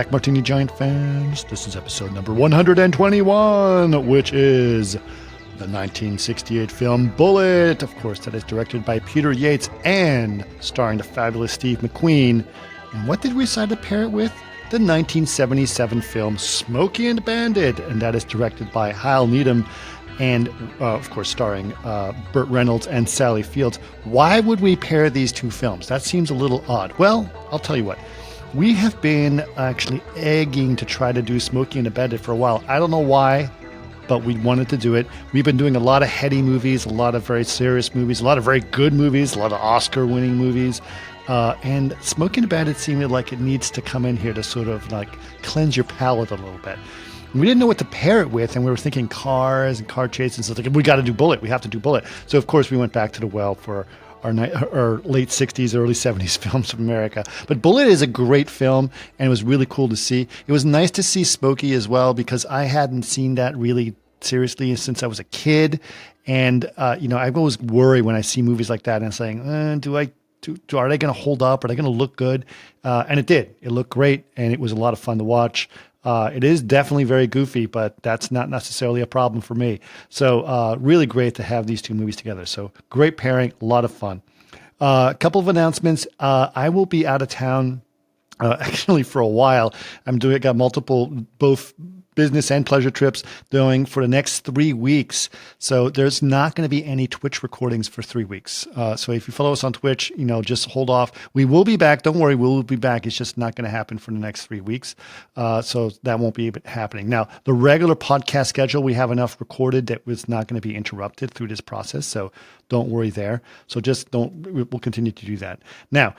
back, Martini Giant fans. This is episode number 121, which is the 1968 film Bullitt. Of course, that is directed by Peter Yates and starring the fabulous Steve McQueen. And what did we decide to pair it with? The 1977 film Smokey and Bandit, and that is directed by Hal Needham and, of course, starring Burt Reynolds and Sally Fields. Why would we pair these two films? That seems a little odd. Well, I'll tell you what. We have been actually egging to try to do Smokey and Bandit for a while. I don't know why, but we wanted to do it. We've been doing a lot of heady movies, a lot of very serious movies, a lot of very good movies, a lot of Oscar-winning movies. And Smokey and Bandit seemed like it needs to come in here to sort of like cleanse your palate a little bit. And we didn't know what to pair it with, and we were thinking cars and car chases. So like, we got to do Bullitt. We have to do Bullitt. So, of course, we went back to the well for our late 60s, early 70s films from America. But Bullitt is a great film, and it was really cool to see. It was nice to see Smokey as well, because I hadn't seen that really seriously since I was a kid. And, I always worry when I see movies like that and saying, are they going to hold up? Are they going to look good? And it did. It looked great, and it was a lot of fun to watch. It is definitely very goofy, but that's not necessarily a problem for me. So really great to have these two movies together. So great pairing, a lot of fun. A couple of announcements. I will be out of town actually for a while. Got multiple, both business and pleasure trips going for the next 3 weeks. So there's not going to be any Twitch recordings for 3 weeks. So if you follow us on Twitch, just hold off. We will be back. Don't worry, we'll be back. It's just not going to happen for the next 3 weeks. So that won't be happening. Now, the regular podcast schedule, we have enough recorded that it's not going to be interrupted through this process. So don't worry there. So we'll continue to do that. Now,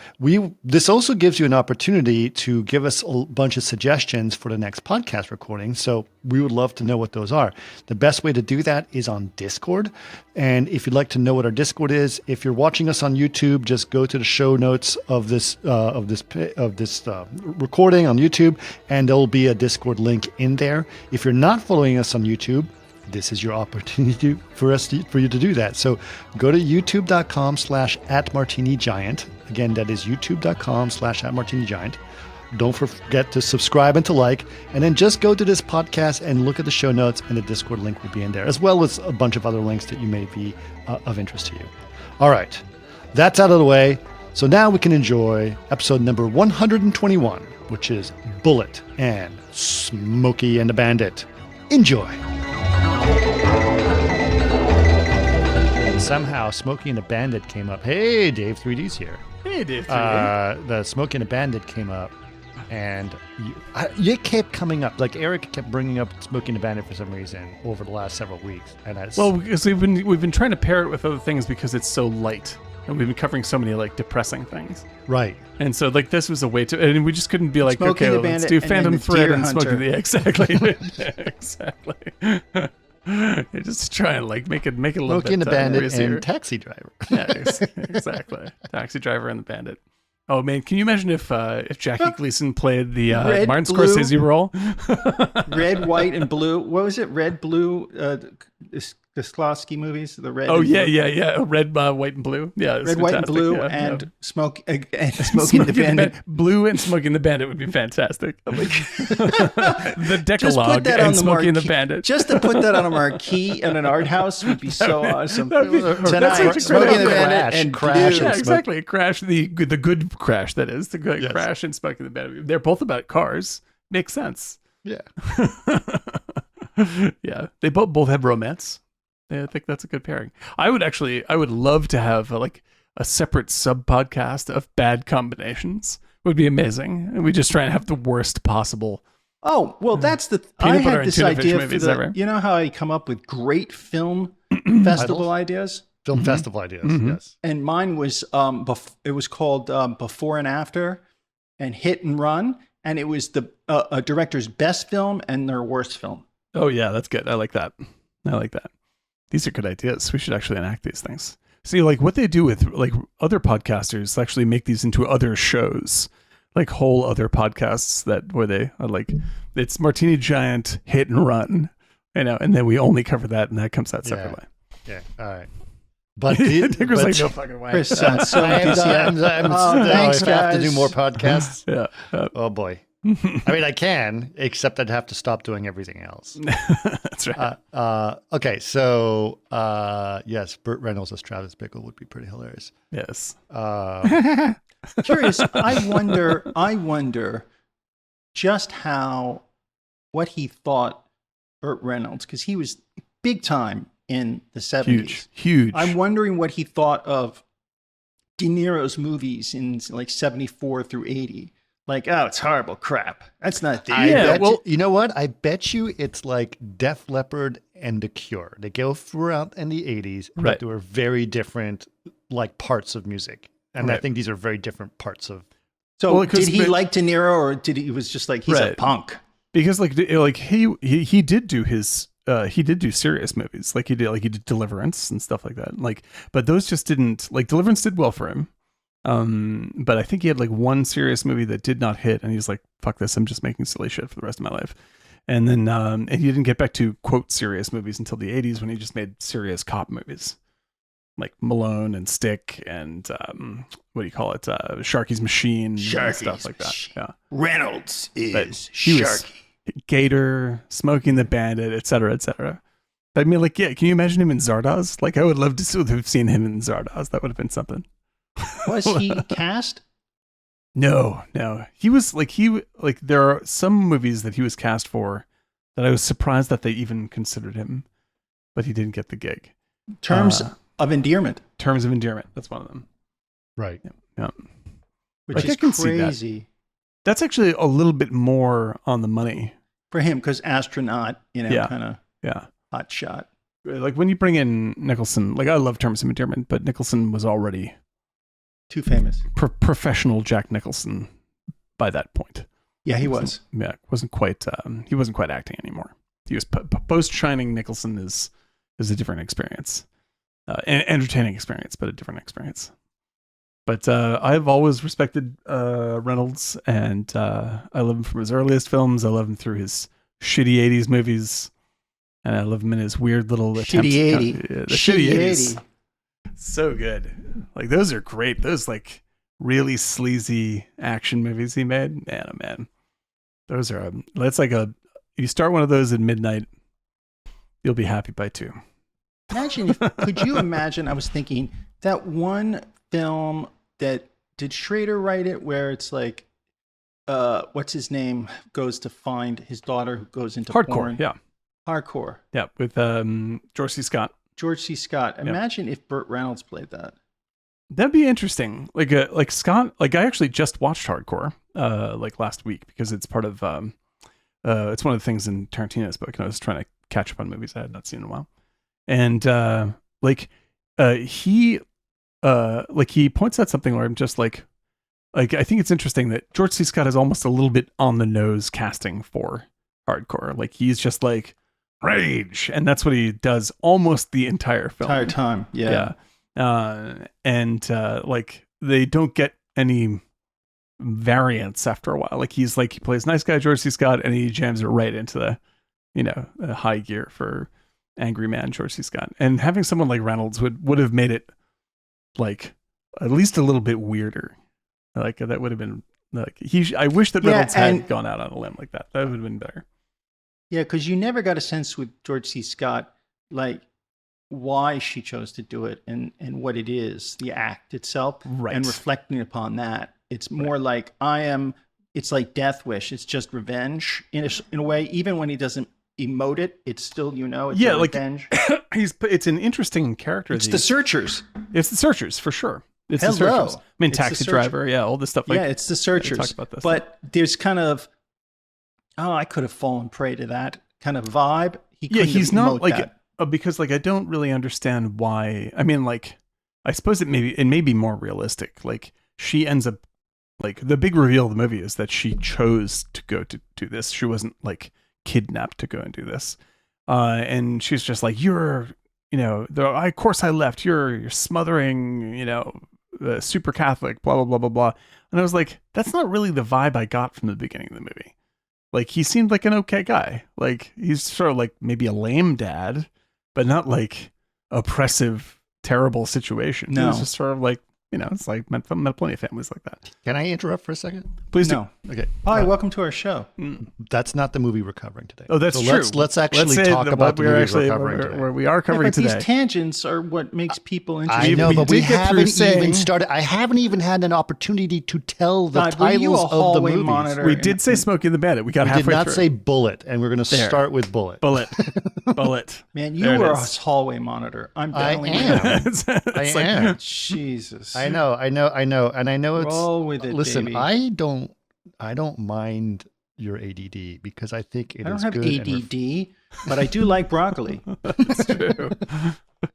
this also gives you an opportunity to give us a bunch of suggestions for the next podcast recording. So we would love to know what those are. The best way to do that is on Discord. And if you'd like to know what our Discord is, if you're watching us on YouTube, just go to the show notes of this recording on YouTube, and there'll be a Discord link in there. If you're not following us on YouTube, this is your opportunity for you to do that. So go to youtube.com/@martinigiant. Again, that is youtube.com/@martinigiant. Don't forget to subscribe and to like, and then just go to this podcast and look at the show notes, and the Discord link will be in there, as well as a bunch of other links that you may be of interest to you. All right, that's out of the way. So now we can enjoy episode number 121, which is Bullitt and Smokey and the Bandit. Enjoy. And somehow Smokey and the Bandit came up. Hey, Dave 3D's here. Hey, Dave 3D. The Smokey and the Bandit came up, and it kept coming up. Like Eric kept bringing up Smokey and the Bandit for some reason over the last several weeks. And because we've been trying to pair it with other things because it's so light, and we've been covering so many like depressing things. Right. And so like this was a way to, and we just couldn't be like, Smokey okay, let's do Phantom Thread and Smokey the exactly. You're just trying to like make it a little Smokey bit and the Bandit easier. and Taxi Driver. Yeah, exactly. Taxi Driver and the Bandit. Oh man, can you imagine if Jackie Gleason played the Martin Scorsese role? Red, white, and blue. What was it? Red, blue. The Sklosky movies. The red. Oh yeah. Red, white, and blue. Yeah, red, white, and blue, and Smoke and Smoking the Bandit. Blue and Smoking the Bandit would be fantastic. The Decalogue and Smoking the Bandit. Just to put that on a marquee in an art house would be so awesome. That's Smoking the Bandit and Crash. Yeah, exactly. Crash, the good Crash. That is the good Crash and Smoking the Bandit. They're both about cars. Makes sense. Yeah. Yeah. They both have romance. Yeah, I think that's a good pairing. I would love to have a separate sub podcast of bad combinations. It would be amazing. And we just try and have the worst possible. Oh, well, that's the. I had this idea for the. You know how I come up with great film festival ideas? Film festival ideas, yes. And mine was it was called Before and After, and Hit and Run, and it was the a director's best film and their worst film. Oh yeah, that's good. I like that. These are good ideas. We should actually enact these things. See, like what they do with like other podcasters actually make these into other shows, like whole other podcasts where they are like, it's Martini Giant Hit and Run, and then we only cover that, and that comes out separately. Yeah. All right. But Tigger's like, no fucking way. Chris sounds so enthusiastic. Thanks, guys. I have to do more podcasts. Yeah. Oh boy. I mean, I can, except I'd have to stop doing everything else. That's right. Okay, so yes, Burt Reynolds as Travis Bickle would be pretty hilarious. Yes. Curious. I wonder just what he thought Burt Reynolds, because he was big time in the 70s. Huge. I'm wondering what he thought of De Niro's movies in like 74 through 80. Like, oh, it's horrible crap. That's not the you know what? I bet you it's like Def Leppard and The Cure. They go throughout in the 80s, but Right. they were very different like parts of music. And I think these are very different parts of. So did he like De Niro, or he was just like, he's a punk? Because like he did do his he did do serious movies. He did Deliverance and stuff like that. But those just didn't, Deliverance did well for him. But I think he had like one serious movie that did not hit, and he's like, fuck this, I'm just making silly shit for the rest of my life. And then and he didn't get back to quote serious movies until the 80s, when he just made serious cop movies like Malone and Stick and what do you call it, Sharky's Machine and stuff like that. Yeah, Reynolds is Sharky. Gator, Smoking the Bandit, etc., etc. But I mean, can you imagine him in Zardoz? I would love to have seen him in Zardoz. That would have been something. Was he cast? No. He was there are some movies that he was cast for that I was surprised that they even considered him, but he didn't get the gig. Terms of Endearment. Terms of Endearment. That's one of them. Right. Yeah. Which is crazy. That's actually a little bit more on the money for him, because astronaut, kind of hot shot. When you bring in Nicholson, I love Terms of Endearment, but Nicholson was already too famous. Professional Jack Nicholson by that point. Yeah, he was. Yeah, wasn't quite. He wasn't quite acting anymore. He was post Shining. Nicholson is a different experience, an entertaining experience, but a different experience. But I've always respected Reynolds, and I love him from his earliest films. I love him through his shitty 80s movies, and I love him in his weird little attempts. The shitty 80s. So good. Those are great. Those really sleazy action movies he made. Man, oh man. Those are, you start one of those at midnight, you'll be happy by 2. Could you imagine, I was thinking, that one film that, did Schrader write it, where it's what's his name goes to find his daughter who goes into Hardcore, porn? yeah. Hardcore. Yeah, with George C. Scott. George C. Scott. Imagine if Burt Reynolds played that. That'd be interesting. Like Scott, I actually just watched Hardcore last week, because it's part of it's one of the things in Tarantino's book, and I was trying to catch up on movies I had not seen in a while. And he points out something where I'm just I think it's interesting that George C. Scott is almost a little bit on the nose casting for Hardcore. He's just rage, and that's what he does almost the entire film. Entire time, yeah. And they don't get any variants after a while. He plays nice guy George C. Scott, and he jams it right into the high gear for angry man George C. Scott. And having someone like Reynolds would have made it at least a little bit weirder. That would have been I wish that Reynolds had gone out on a limb like that. That would have been better. Yeah, because you never got a sense with George C. Scott, why she chose to do it and what it is, the act itself, right. And reflecting upon that. It's more it's like Death Wish. It's just revenge in a way. Even when he doesn't emote it, it's still, it's revenge. It's an interesting character. It's the Searchers. It's the Searchers, for sure. It's Hello. the Searchers. I mean, It's Taxi Driver, all this stuff. It's the Searchers. Talk about this but there's kind of, I could have fallen prey to that kind of vibe. He's not that. Because I don't really understand why. I mean, I suppose it may be more realistic. She ends up the big reveal of the movie is that she chose to go to do this. She wasn't kidnapped to go and do this. And she's just you're, of course I left. You're smothering, super Catholic, blah, blah, blah, blah, blah. And I was that's not really the vibe I got from the beginning of the movie. He seemed like an okay guy. He's sort of maybe a lame dad, but not oppressive, terrible situation. No. He was just sort of It's like met plenty of families like that. Can I interrupt for a second? Please do. No. Okay. Hi, welcome to our show. That's not the movie we're covering today. Oh, that's so true. Let's actually say talk that about what the we're movie actually we're covering today. where we are covering But today. these tangents are what makes people I interested. know, we but we did get through haven't saying- even started. I haven't even had an opportunity to tell the God, were you titles a of the hallway movies. monitor? We did say Smokey and the Bandit. We got We halfway did not through. say Bullet, and we're going to There. start with Bullet. Bullet. Bullet. Man, There you it were a is. hallway monitor. I'm I telling am. you. It's I like- am. Jesus. I know, and I know it's. Roll with it, Listen, baby. I don't mind your ADD because I think it I don't is have good. and ADD, but I do like broccoli. It's true.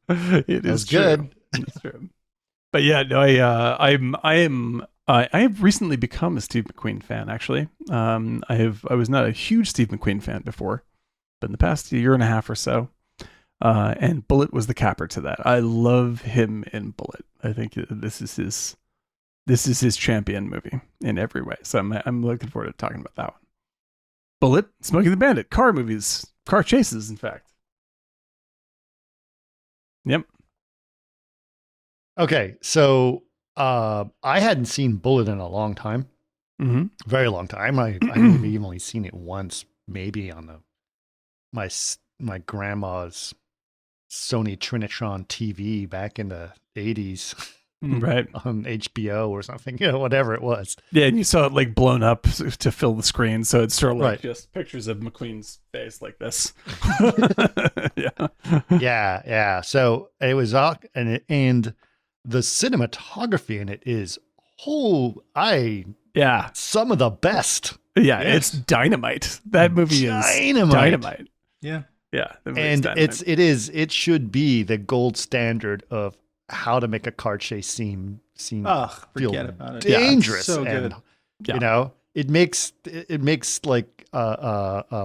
It is That's good. true. It's true. But yeah, no, I have recently become a Steve McQueen fan. Actually, I was not a huge Steve McQueen fan before, but in the past year and a half or so, and Bullet was the capper to that. I love him in Bullet. I think this is his champion movie in every way. So I'm looking forward to talking about that one. Bullet, Smokey the Bandit, car movies, car chases, in fact. Yep. Okay, so I hadn't seen Bullet in a long time, Mm-hmm. very long time. I maybe only seen it once, maybe on my grandma's Sony Trinitron TV back in the 80s Right. on HBO or something, whatever it was. Yeah, and you saw it like blown up to fill the screen, so it's sort of like Right. just pictures of McQueen's face like this. Yeah. Yeah. So it was and the cinematography in it is Yeah. some of the best. Yeah, Yes. it's dynamite. That movie is dynamite. Yeah. Yeah. the movie's And dynamite. it should be the gold standard of how to make a car chase seem Ugh, feel forget about it. dangerous. So and good. Yeah. it makes like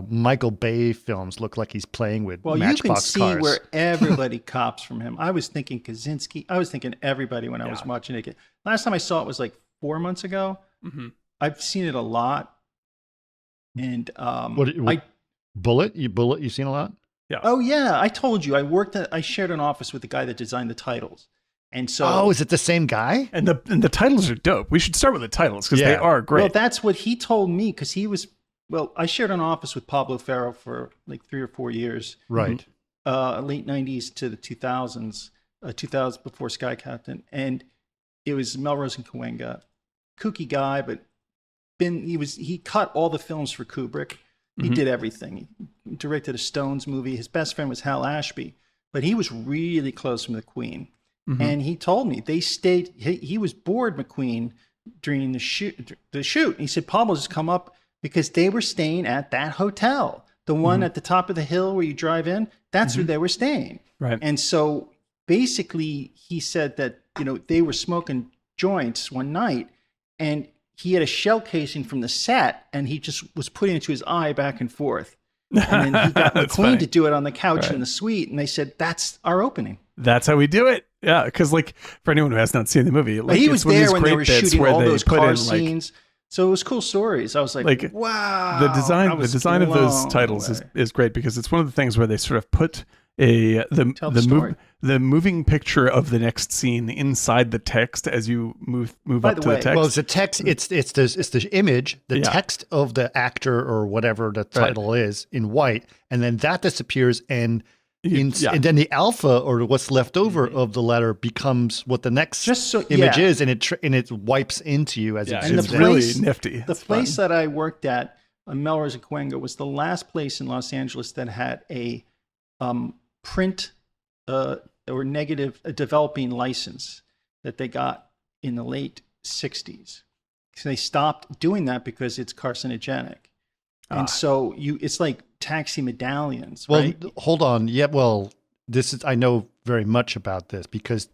Michael Bay films look like he's playing with Well, you can Matchbox see cars. where everybody cops from him. I was thinking Kaczynski. I was thinking everybody when I was Yeah. watching it. Last time I saw it was like 4 months ago. Mhm. I've seen it a lot. And Bullet? You've seen a lot? oh yeah, I told you I shared an office with the guy that designed the titles. And so Oh, is it the same guy? And the titles are dope. We should start with the titles because they Yeah. are great. well, that's what he told me because I shared an office with Pablo Ferro for like 3 or 4 years. Right. Late 90s to the 2000s, 2000 before Sky Captain. And it was Melrose and Cahuenga, kooky guy, but he cut all the films for Kubrick. He did everything. He directed a Stones movie. His best friend was Hal Ashby, but he was really close from the Queen. And he told me they stayed. He was bored McQueen during the shoot. And he said Pablo just come up because they were staying at that hotel, the one at the top of the hill where you drive in. That's where they were staying. Right. And so basically, he said that they were smoking joints one night, and he had a shell casing from the set, and he just was putting it to his eye back and forth. And then he got That's McQueen funny. to do it on the couch Right. in the suite, and they said that's our opening. That's how we do it. Yeah, because like for anyone who has not seen the movie, But like, he it's was one of these there when they great were bits shooting where all they those put car in, like, scenes. So it was cool stories. I was like, wow. the design I was of those blown titles away. is great because it's one of the things where they sort of put Tell the story. the moving picture of the next scene inside the text as you move By up the to way- the text. Well, it's the text. It's the image, the Yeah. text of the actor or whatever the title is in white, and then that disappears, and Yeah. and then the alpha or what's left over of the letter becomes what the next Just so- image yeah. is, and it wipes into you as yeah, it And the it's zooms in. really place- nifty. The It's fun. place that I worked at, Melrose and Cahuenga, was the last place in Los Angeles that had a print or negative developing license that they got in the late 60s. So they stopped doing that because it's carcinogenic. And so it's like taxi medallions, Well, right? hold on. Yeah, well, I know very much about this because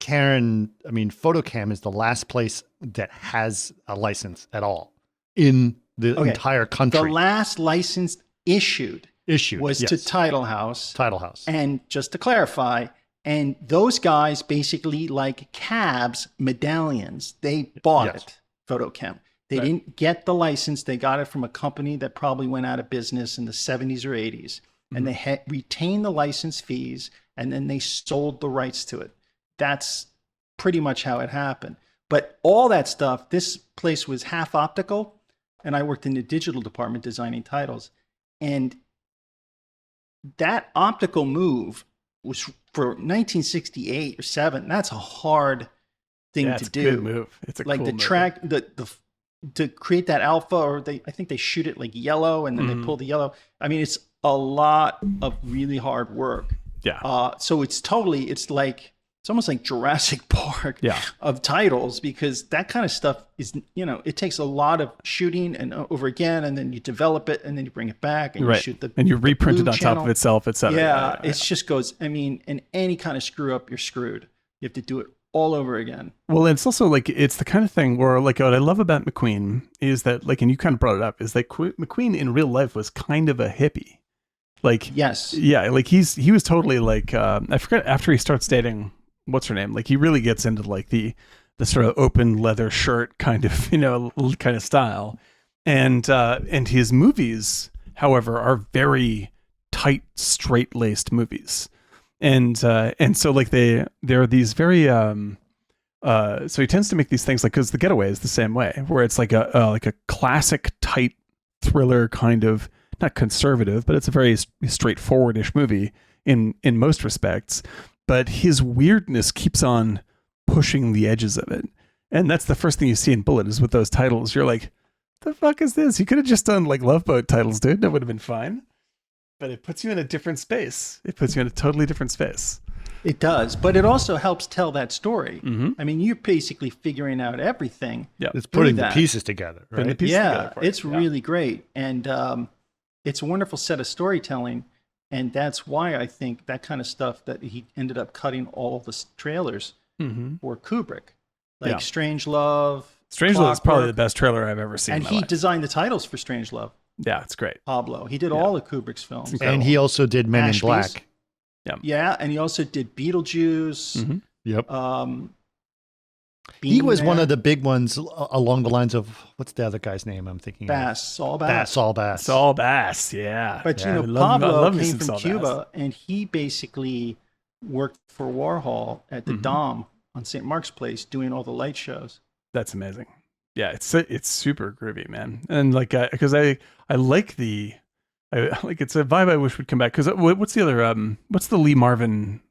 Photocam is the last place that has a license at all in the Okay. entire The country. last license issued Issue was to Title House. Title House. And just to clarify, and those guys basically like cabs, medallions. They bought Yes. it, Photochem. They Right. didn't get the license. They got it from a company that probably went out of business in the 70s or 80s. And they retained the license fees, and then they sold the rights to it. That's pretty much how it happened. But all that stuff, this place was half optical, and I worked in the digital department designing titles. And that optical move was for 1968 or 7. That's a hard thing to do. It's a good move. It's a like cool the move. track, the to create that alpha, or I think they shoot it like yellow, and then they pull the yellow. I mean, it's a lot of really hard work. Yeah. So it's almost like Jurassic Park of titles, because that kind of stuff is, it takes a lot of shooting and over again, and then you develop it, and then you bring it back, and you shoot and you reprint it blue on channel. top of itself, etc. Yeah, it just goes. I mean, in any kind of screw up, you're screwed. You have to do it all over again. Well, it's also like, it's the kind of thing where, like, what I love about McQueen is that, like, and you kind of brought it up, is that McQueen in real life was kind of a hippie. Like, yes, yeah, like he was totally like, I forget, after he starts dating, what's her name? Like, he really gets into like the sort of open leather shirt kind of, kind of style. And his movies, however, are very tight, straight-laced movies. And so like they're these very, so he tends to make these things like, because The Getaway is the same way, where it's like a classic tight thriller kind of, not conservative, but it's a very straightforward-ish movie in most respects. But his weirdness keeps on pushing the edges of it. And that's the first thing you see in Bullitt, is with those titles. You're like, the fuck is this? You could have just done like Love Boat titles, dude. That would have been fine. But it puts you in a different space. It puts you in a totally different space. it does. But it also helps tell that story. Mm-hmm. I mean, you're basically figuring out everything. Yeah, it's putting the pieces together, right? It's really great. And it's a wonderful set of storytelling. And that's why I think that kind of stuff that he ended up cutting all the trailers for Kubrick. Like Strangelove. Strangelove is probably the best trailer I've ever seen. And he designed the titles for Strangelove. Yeah, it's great. Pablo. He did all of Kubrick's films. And he also did Men in Black. Yeah. Yeah, and he also did Beetlejuice. Mm-hmm. Yep. He was one of the big ones along the lines of, what's the other guy's name I'm thinking of? Saul Bass. Saul Bass. Saul Bass, yeah. But yeah. Pablo came from Cuba, and he basically worked for Warhol at the Dom on St. Mark's Place doing all the light shows. That's amazing. Yeah, it's super groovy, man. And like, because I like it's a vibe I wish would come back. Because what's the other, what's the Lee Marvin?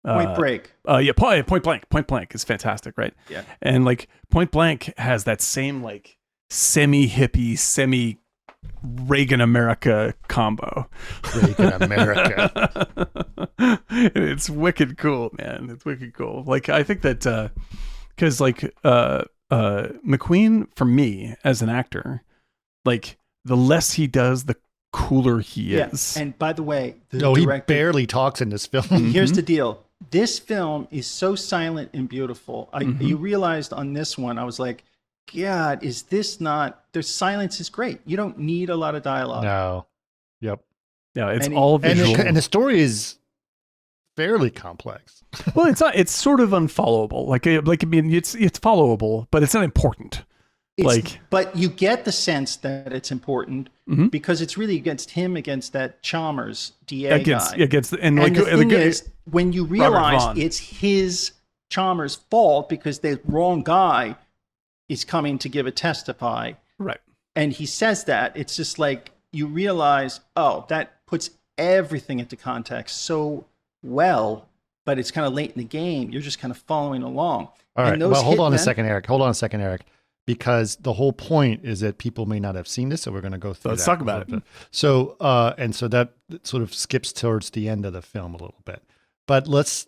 Point Break. Point Blank. Point Blank is fantastic, right? Yeah. And like Point Blank has that same like semi-hippie, semi-Reagan America combo. Reagan America. It's wicked cool, man. It's wicked cool. Like, I think that, because like McQueen, for me as an actor, like the less he does, the cooler he is. And by the way, he barely talks in this film. Here's the deal. This film is so silent and beautiful. You realized on this one, I was like, God, is this not... Their silence is great. You don't need a lot of dialogue. No. Yep. Yeah, it's all visual. And the story is fairly complex. Well, it's not. It's sort of unfollowable. Like I mean, it's followable, but it's not important. But you get the sense that it's important because it's really against that Chalmers DA guy. And the thing is, when you realize it's his Chalmers' fault because the wrong guy is coming to testify, right? And he says that, it's just like you realize, oh, that puts everything into context so well, but it's kind of late in the game. You're just kind of following along. All right. Well, hold on a second, Eric. Because the whole point is that people may not have seen this, so we're going to go through. Let's talk about it. So, so that sort of skips towards the end of the film a little bit. But let's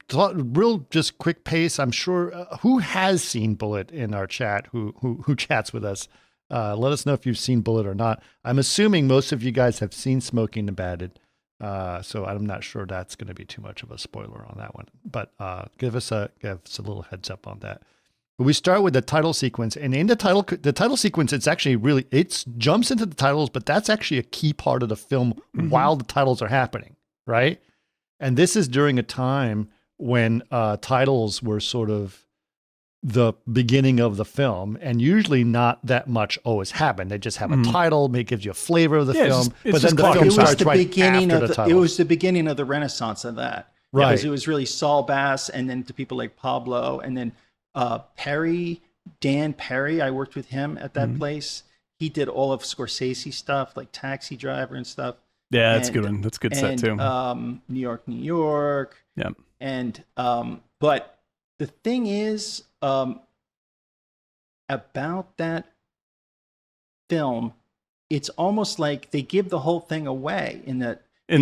talk real just quick pace. I'm sure who has seen Bullitt in our chat, who chats with us. Let us know if you've seen Bullitt or not. I'm assuming most of you guys have seen Smoking and Bandit. So I'm not sure that's going to be too much of a spoiler on that one. But give us a little heads up on that. But we start with the title sequence, and in the title sequence, it's actually it jumps into the titles, but that's actually a key part of the film while the titles are happening, right? And this is during a time when titles were sort of the beginning of the film, and usually not that much always happened. They just have a title, it gives you a flavor of the film, but then the film starts right after the title. It was the beginning of the renaissance of that. Right. Because it was really Saul Bass, and then to people like Pablo, and then Dan Perry. I worked with him at that place. He did all of Scorsese stuff, like Taxi Driver and stuff. Yeah, that's a good one. That's a good set too. New York, New York. Yeah. And but the thing is about that film, it's almost like they give the whole thing away in the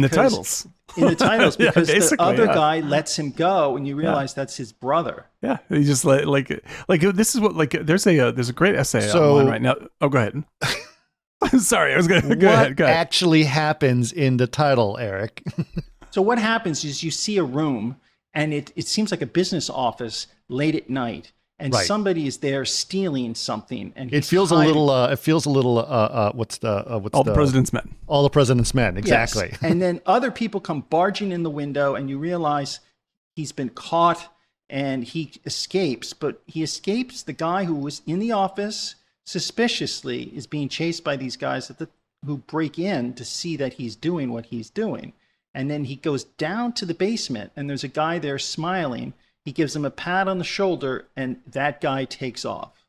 titles. In the titles, because the other guy lets him go, and you realize that's his brother. Yeah, he just like this is what there's a great essay online right now. Oh, go ahead. Sorry, I was gonna go ahead. Go ahead. Actually happens in the title, Eric? So what happens is you see a room, and it seems like a business office late at night, and somebody is there stealing something, and it feels hiding. What's All the President's Men. All the President's Men, exactly. Yes. And then other people come barging in the window, and you realize he's been caught, and he escapes. But he escapes. The guy who was in the office suspiciously is being chased by these guys who break in to see that he's doing what he's doing. And then he goes down to the basement, and there's a guy there smiling. He gives him a pat on the shoulder, and that guy takes off.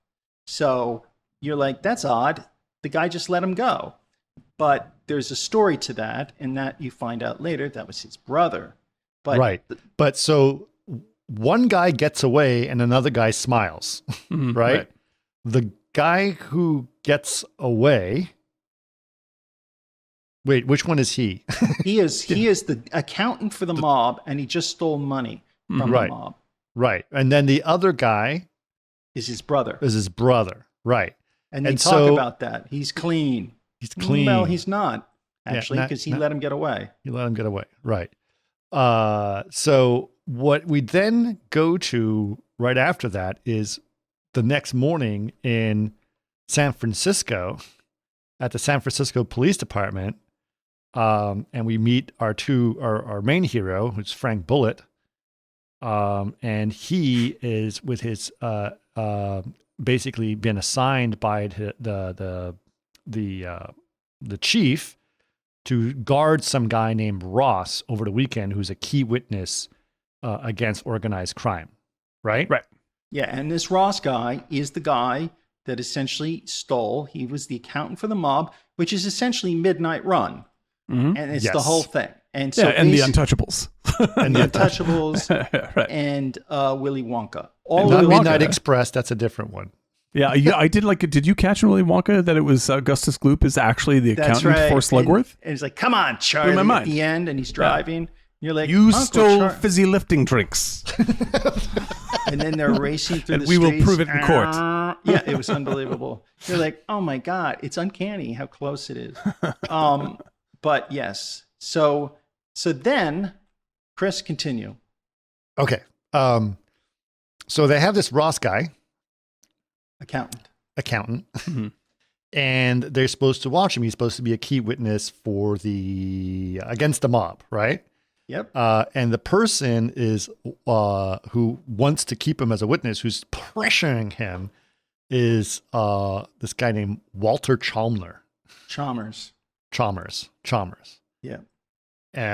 So you're like, that's odd. The guy just let him go. But there's a story to that, and that you find out later that was his brother. But right. But so one guy gets away, and another guy smiles, right? The guy who gets away. Wait, which one is he? He is the accountant for the mob, and he just stole money from the mob. Right. And then the other guy is his brother. Right. And they talk about that. He's clean. He's clean. Well, he's not, actually, because he let him get away. He let him get away. Right. So what we then go to right after that is the next morning in San Francisco at the San Francisco Police Department. And we meet our main hero, who's Frank Bullitt. And he is with his basically been assigned by the chief to guard some guy named Ross over the weekend, who's a key witness against organized crime. Right. Yeah, and this Ross guy is the guy that essentially stole. He was the accountant for the mob, which is essentially Midnight Run, and it's the whole thing. And so and the Untouchables. And the Untouchables, right. And Willy Wonka. Not Midnight Express, that's a different one. Yeah, I did like it. Did you catch in Willy Wonka that it was Augustus Gloop is actually the accountant for Slugworth? And he's like, come on, Charlie, at the end, and he's driving. Yeah. You're like, you stole fizzy lifting drinks. And then they're racing through the streets. And we will prove it in court. Yeah, it was unbelievable. You're like, oh my God, it's uncanny how close it is. But yes, so then, Chris, continue. Okay. So they have this Ross guy. Accountant. Mm-hmm. And they're supposed to watch him. He's supposed to be a key witness for against the mob, right? Yep. And the person is who wants to keep him as a witness, who's pressuring him, is this guy named Walter Chalmers. Yeah.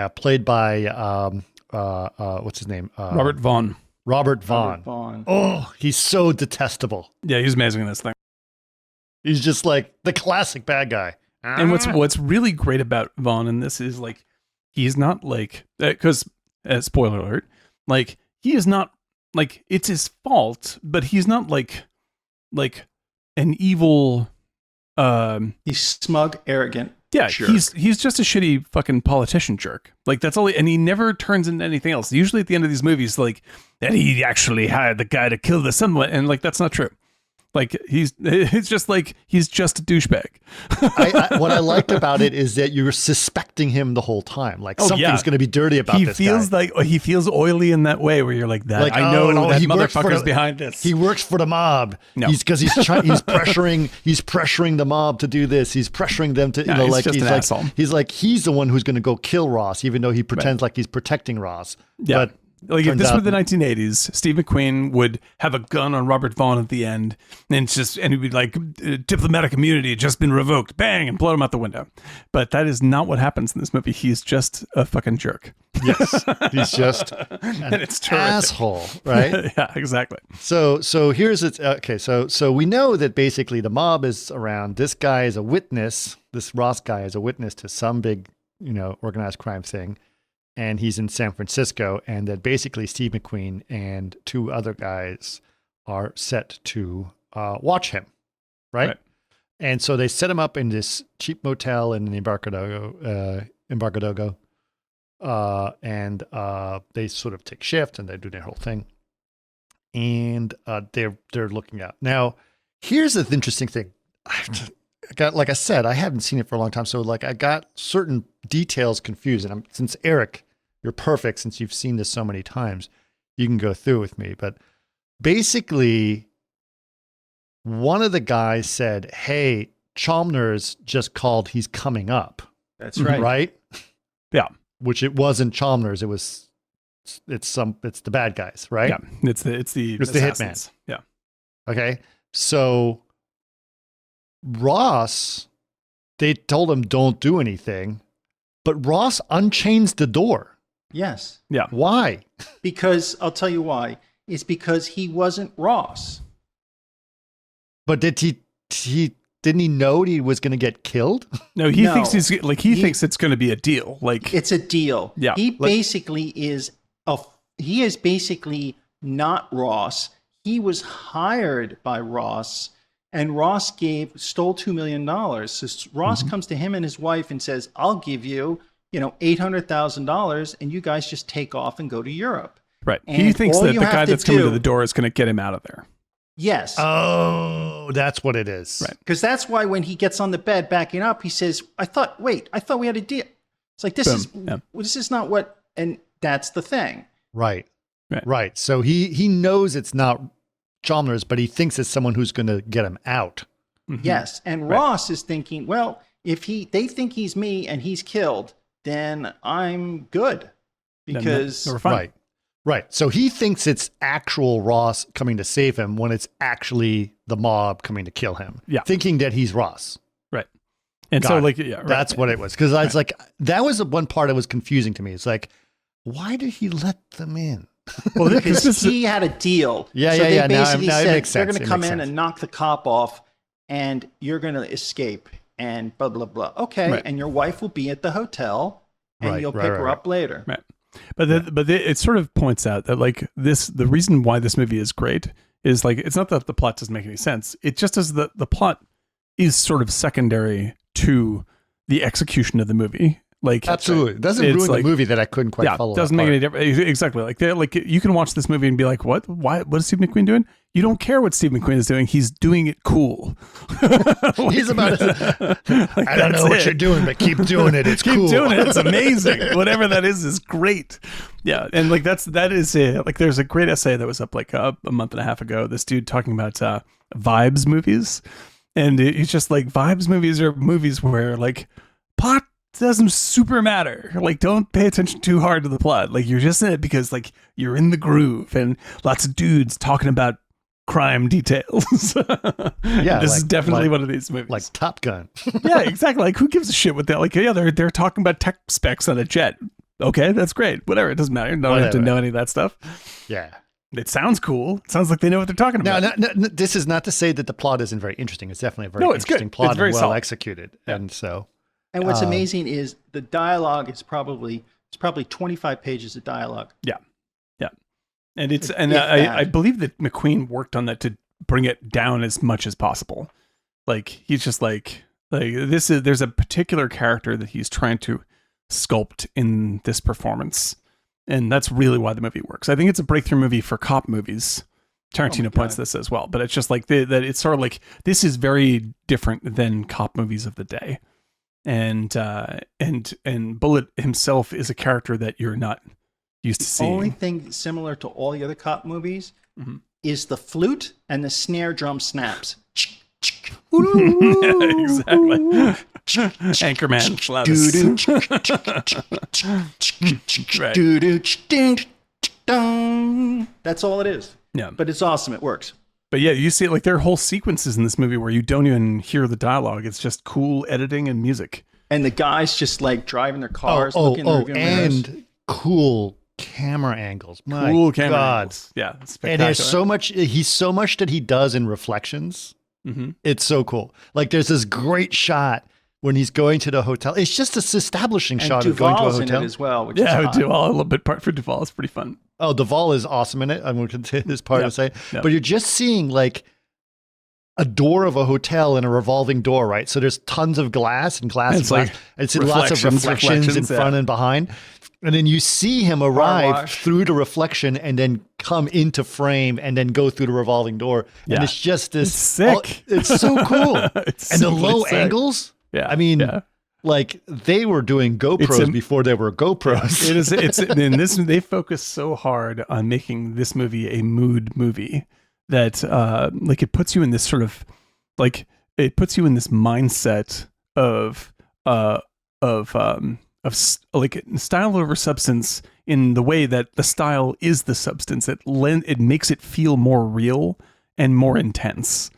Played by what's his name? Robert Vaughn. Robert Vaughn. Oh, he's so detestable. Yeah, he's amazing in this thing. He's just like the classic bad guy. And what's really great about Vaughn in this is like he's not like, because spoiler alert, like he is not like it's his fault, but he's not like an evil. He's smug, arrogant. Yeah, jerk. he's just a shitty fucking politician jerk. Like that's all, and he never turns into anything else. Usually at the end of these movies, like that he actually hired the guy to kill the son, and like that's not true. Like it's just like he's just a douchebag. What I liked about it is that you're suspecting him the whole time. Like something's going to be dirty about this guy. He feels oily in that way where you're like that. Like, I know that motherfucker's behind this. He works for the mob. No. He's pressuring the mob to do this. He's pressuring them to he's the one who's going to go kill Ross, even though he pretends like he's protecting Ross. Yeah. Like, if Turns this out- were the 1980s, Steve McQueen would have a gun on Robert Vaughn at the end, and he'd be like, diplomatic immunity just been revoked, bang, and blow him out the window. But that is not what happens in this movie. He's just a fucking jerk. Yes, he's just And an it's terrific. asshole, right? Yeah, exactly. So here's it. Okay, so we know that basically the mob is around. This guy is a witness. This Ross guy is a witness to some big, organized crime thing, and he's in San Francisco. And that basically Steve McQueen and two other guys are set to watch him, right? And so they set him up in this cheap motel in Embarcadero, and they sort of take shift and they do their whole thing. And they're looking out. Now, here's the interesting thing. Like I said, I haven't seen it for a long time, so like I got certain details confused. And since Eric, you're perfect, since you've seen this so many times, you can go through with me. But basically, one of the guys said, "Hey, Chalmers just called. He's coming up." That's right. Right? Yeah. Which it wasn't Chalmers. It's the bad guys, right? Yeah. It's the hitman. Yeah. Okay. So Ross, they told him don't do anything, but Ross unchains the door. Yes. Yeah. Why? Because I'll tell you why. It's because he wasn't Ross. But didn't he know he was going to get killed? No, he No. thinks he thinks it's going to be a deal. Like, It's a deal. Yeah. He basically is basically not Ross. He was hired by Ross, and Ross stole $2 million. So Ross comes to him and his wife and says, "I'll give you, $800,000, and you guys just take off and go to Europe." right. And He thinks all that you the have guy to that's coming to do- the door is going to get him out of there. Yes. Oh, that's what it is. Right. Because that's why when he gets on the bed backing up, he says, I thought we had a deal. It's like, this is not what, and that's the thing. Right. So he knows it's not Chalmers, but he thinks it's someone who's going to get him out. Mhm. Yes. And Ross is thinking, well, if they think he's me and he's killed, then I'm good. Because Then we're fine. Right. So he thinks it's actual Ross coming to save him when it's actually the mob coming to kill him. Yeah. Thinking that he's Ross. Right. And Got so, it. like, yeah, right. That's what it was. Because I was like, that was the one part that was confusing to me. It's like, why did he let them in? Well, because this is he had a deal. Yeah, so yeah, they yeah. Now basically it said, makes they're sense. going It to come makes in sense. and knock the cop off, and you're going to escape, and blah, blah, blah. Okay. Right. And your wife will be at the hotel, and you'll pick her up later. Right. But it sort of points out that, like, the reason why this movie is great is, like, it's not that the plot doesn't make any sense. It just is that the plot is sort of secondary to the execution of the movie. Like, Absolutely. It doesn't it's ruin like- the movie that I couldn't quite follow. doesn't that make part. any difference. Exactly. Like you can watch this movie and be like, what? Why? What is Steve McQueen doing? You don't care what Steve McQueen is doing. He's doing it cool. He's about to I don't know what you're doing, but keep doing it. It's Keep cool. doing it. It's amazing. Whatever that is great. Yeah. And like that is like there's a great essay that was up like a month and a half ago. This dude talking about vibes movies. And he's just like, vibes movies are movies where like plot doesn't super matter. Like, don't pay attention too hard to the plot. Like, you're just in it because like you're in the groove and lots of dudes talking about crime details. Yeah, this is like- definitely like- one of these movies. Like Top Gun. Yeah, exactly. Like, who gives a shit what that? Like, yeah, they're talking about tech specs on a jet. Okay, that's great. Whatever, it doesn't matter. Don't have to Whatever. know any of that stuff. Yeah. It sounds cool. It sounds like they know what they're talking Now, about. this is not to say that the plot isn't very interesting. It's definitely a very No, it's good. interesting plot It's very and well solid. executed. And so, And what's amazing is the dialogue is probably 25 pages of dialogue. Yeah, yeah. And it's If and that. I believe that McQueen worked on that to bring it down as much as possible. Like, he's just like there's a particular character that he's trying to sculpt in this performance. And that's really why the movie works. I think it's a breakthrough movie for cop movies. Tarantino points this as well, but it's just like that it's sort of like, this is very different than cop movies of the day. And Bullitt himself is a character that you're not used to seeing. Only thing similar to all the other cop movies Mhm. is the flute and the snare drum snaps. Exactly. Anchorman. loudest. Right. dun. That's all it is. Yeah. But it's awesome. It works. But yeah, you see like there are whole sequences in this movie where you don't even hear the dialogue. It's just cool editing and music. And the guys just like driving their cars, looking in the rearview mirrors. And cool camera angles. My Cool camera God. angles. Yeah, spectacular. And there's so much. He's so much that he does in reflections. Mm-hmm. It's so cool. Like there's this great shot when he's going to the hotel. It's just this establishing shot of going to a Duvall's in hotel it as well, which is Yeah, hot. Duvall, a little bit part for Duvall. It's pretty fun. Oh, Duvall is awesome in it. I'm going to continue this part to say, Yep. but you're just seeing like a door of a hotel and a revolving door, right? So there's tons of glass and glass And and it's glass. like And it's lots of reflections in reflections, front and behind. And then you see him arrive wash. through the reflection and then come into frame and then go through the revolving door. And Yeah. it's just this It's sick. it's so cool. It's And the simply low sick. angles. Yeah. I mean, yeah. like they were doing GoPros before there were GoPros. It's in this they focus so hard on making this movie a mood movie that like it puts you in this sort of like it puts you in this mindset of like style over substance in the way that the style is the substance. It makes it feel more real and more intense.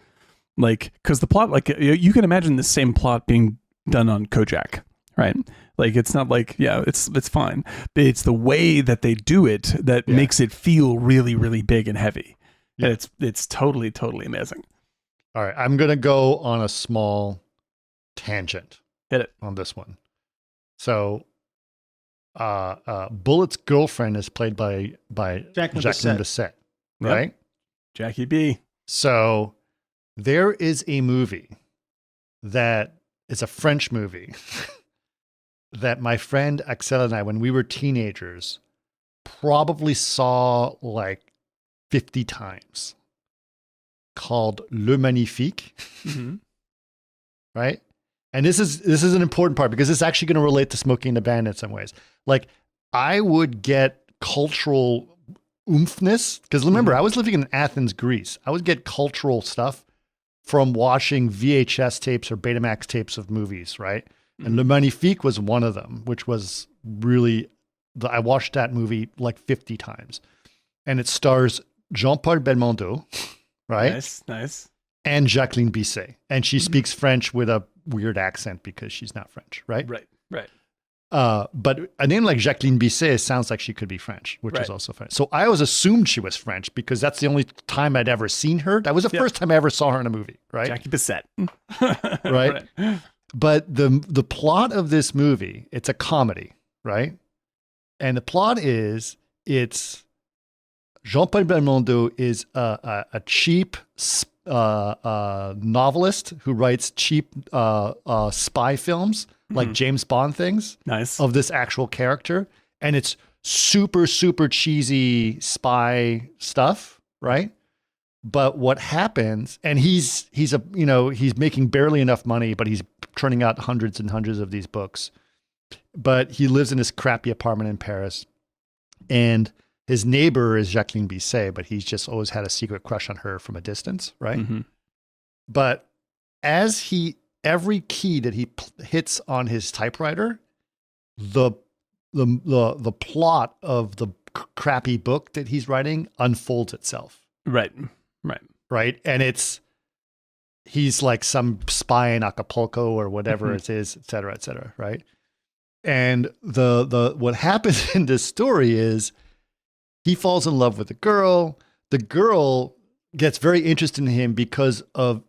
Like, because the plot, like you can imagine the same plot being done on Kojak, right? Like it's not like, yeah, it's fine. But it's the way that they do it that makes it feel really, really big and heavy. Yeah. And it's totally, totally amazing. All right, I'm going to go on a small tangent. Hit it. On this one. So, Bullitt's girlfriend is played by Jacqueline Jacqueline Bisset. Bisset, Yep. right? Jackie B. So, there is a movie that is a French movie that my friend Axel and I, when we were teenagers, probably saw like 50 times, called Le Magnifique, Mm-hmm. right? And this is an important part because it's actually going to relate to Smokey and the Bandit in some ways. Like I would get cultural oomphness because remember, I was living in Athens, Greece. I would get cultural stuff from watching VHS tapes or Betamax tapes of movies, right? And Le Magnifique was one of them, which was really, I watched that movie like 50 times. And it stars Jean-Paul Belmondo, right? Nice. And Jacqueline Bisset. And she speaks French with a weird accent because she's not French, right? Right. But a name like Jacqueline Bisset sounds like she could be French, which is also French. So I always assumed she was French because that's the only time I'd ever seen her. That was the first time I ever saw her in a movie, right? Jackie Bisset. Right? But the plot of this movie, it's a comedy, right? And the plot is it's Jean-Paul Belmondo is a cheap novelist who writes cheap spy films like James Bond things. Nice. Of this actual character, and it's super super cheesy spy stuff, right? But what happens, and he's making barely enough money, but he's turning out hundreds and hundreds of these books. But he lives in this crappy apartment in Paris, and his neighbor is Jacqueline Bisset, but he's just always had a secret crush on her from a distance, right? Mm-hmm. But every key that he hits on his typewriter, the plot of the crappy book that he's writing unfolds itself. Right. And he's like some spy in Acapulco or whatever it is, et cetera, right? And what happens in this story is he falls in love with a girl. The girl gets very interested in him because of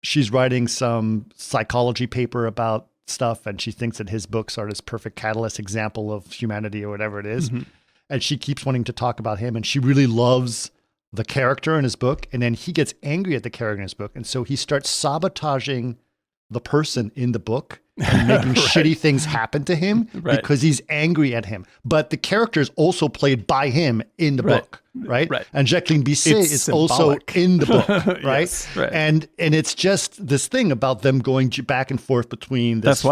she's writing some psychology paper about stuff, and she thinks that his books are this perfect catalyst example of humanity or whatever it is. Mm-hmm. And she keeps wanting to talk about him, and she really loves the character in his book. And then he gets angry at the character in his book. And so he starts sabotaging the person in the book and making shitty things happen to him because he's angry at him. But the character is also played by him in the book, right? And Jacqueline Bisset is symbolic. Also in the book, right? Yes, right. And it's just this thing about them going back and forth between this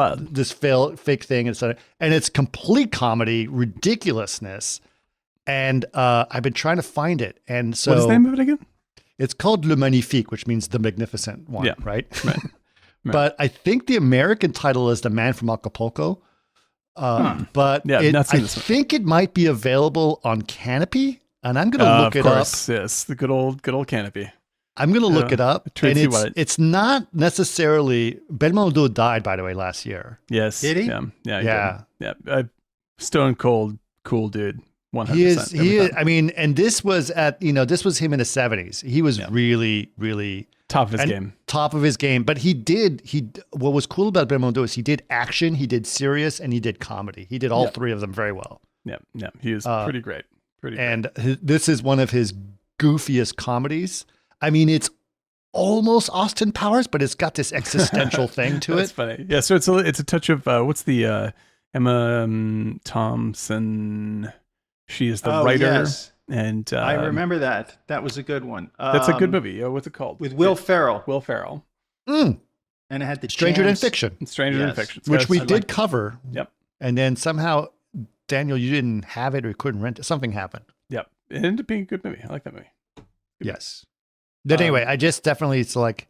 fake thing, etc. And it's complete comedy, ridiculousness. And I've been trying to find it. And so, what is the name of it again? It's called Le Magnifique, which means the magnificent one, right? But I think the American title is The Man from Acapulco. But I think it might be available on Canopy. and I'm going to look of it course, up. Yes, the good old Canopy. I'm going to look it up. And Tracy White. it's not necessarily. Belmondo died, by the way, last year. Yes. Did he? Yeah. Yeah. Yeah. Did. Yeah. Stone cold, cool dude. 100%. He is. He is. time. I mean, and this was this was him in the 70s. He was really, really top of his game. Top of his game. But what was cool about Belmondo is he did action, he did serious, and he did comedy. He did all three of them very well. Yeah. Yeah. He is pretty great. And this is one of his goofiest comedies. I mean, it's almost Austin Powers, but it's got this existential thing to That's it. funny. Yeah. So it's a touch of what's the Emma Thompson. She is the writer. Yes. And I remember that. That was a good one. That's a good movie. What's it called? With Will Ferrell. Will Ferrell. And it had the Stranger Than jams. Fiction. Stranger Than Fiction. Which we did cover. Yep. And then somehow, Daniel, you didn't have it or you couldn't rent it. Something happened. Yep. It ended up being a good movie. I like that movie. Yes. But anyway, I just definitely, it's like,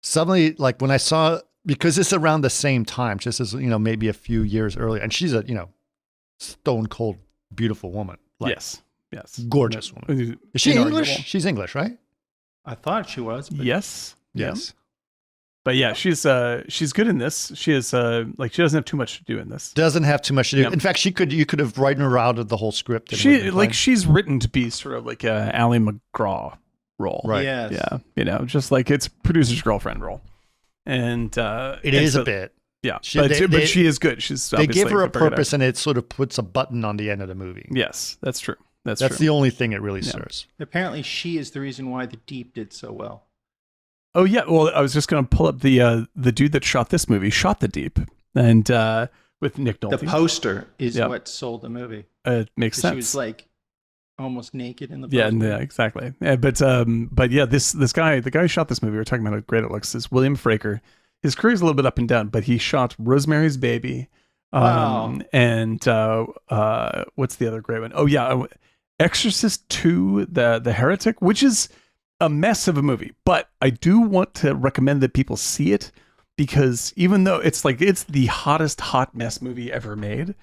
suddenly, like when I saw, because it's around the same time, just as, maybe a few years earlier, and she's a, stone cold, beautiful woman. Like, Yes. Gorgeous woman. Is she English? She's English, right? I thought she was. But Yes. Yes. But yeah, she's good in this. She is she doesn't have too much to do in this. Doesn't have too much to do. Yep. In fact, you could have written her out of the whole script. She's written to be sort of like a Ally McGraw role. Right. Yes. Yeah. Just like it's producer's girlfriend role. And it is a bit. Yeah. But she is good. They give her a purpose and it sort of puts a button on the end of the movie. Yes, that's true. That's true. The only thing it really serves. Apparently she is the reason why The Deep did so well. Oh yeah, well I was just going to pull up the dude that shot this movie, shot The Deep, and with Nick Nolte. The poster is what sold the movie. It makes sense. She was like almost naked in the poster. poster. Yeah, exactly. Yeah, but yeah, this guy, the guy who shot this movie, we're talking about how great it looks, is William Fraker. His career's a little bit up and down, but he shot Rosemary's Baby. Wow. And what's the other great one? Oh yeah, Exorcist 2, the Heretic, which is a mess of a movie, but I do want to recommend that people see it, because even though it's the hottest hot mess movie ever made,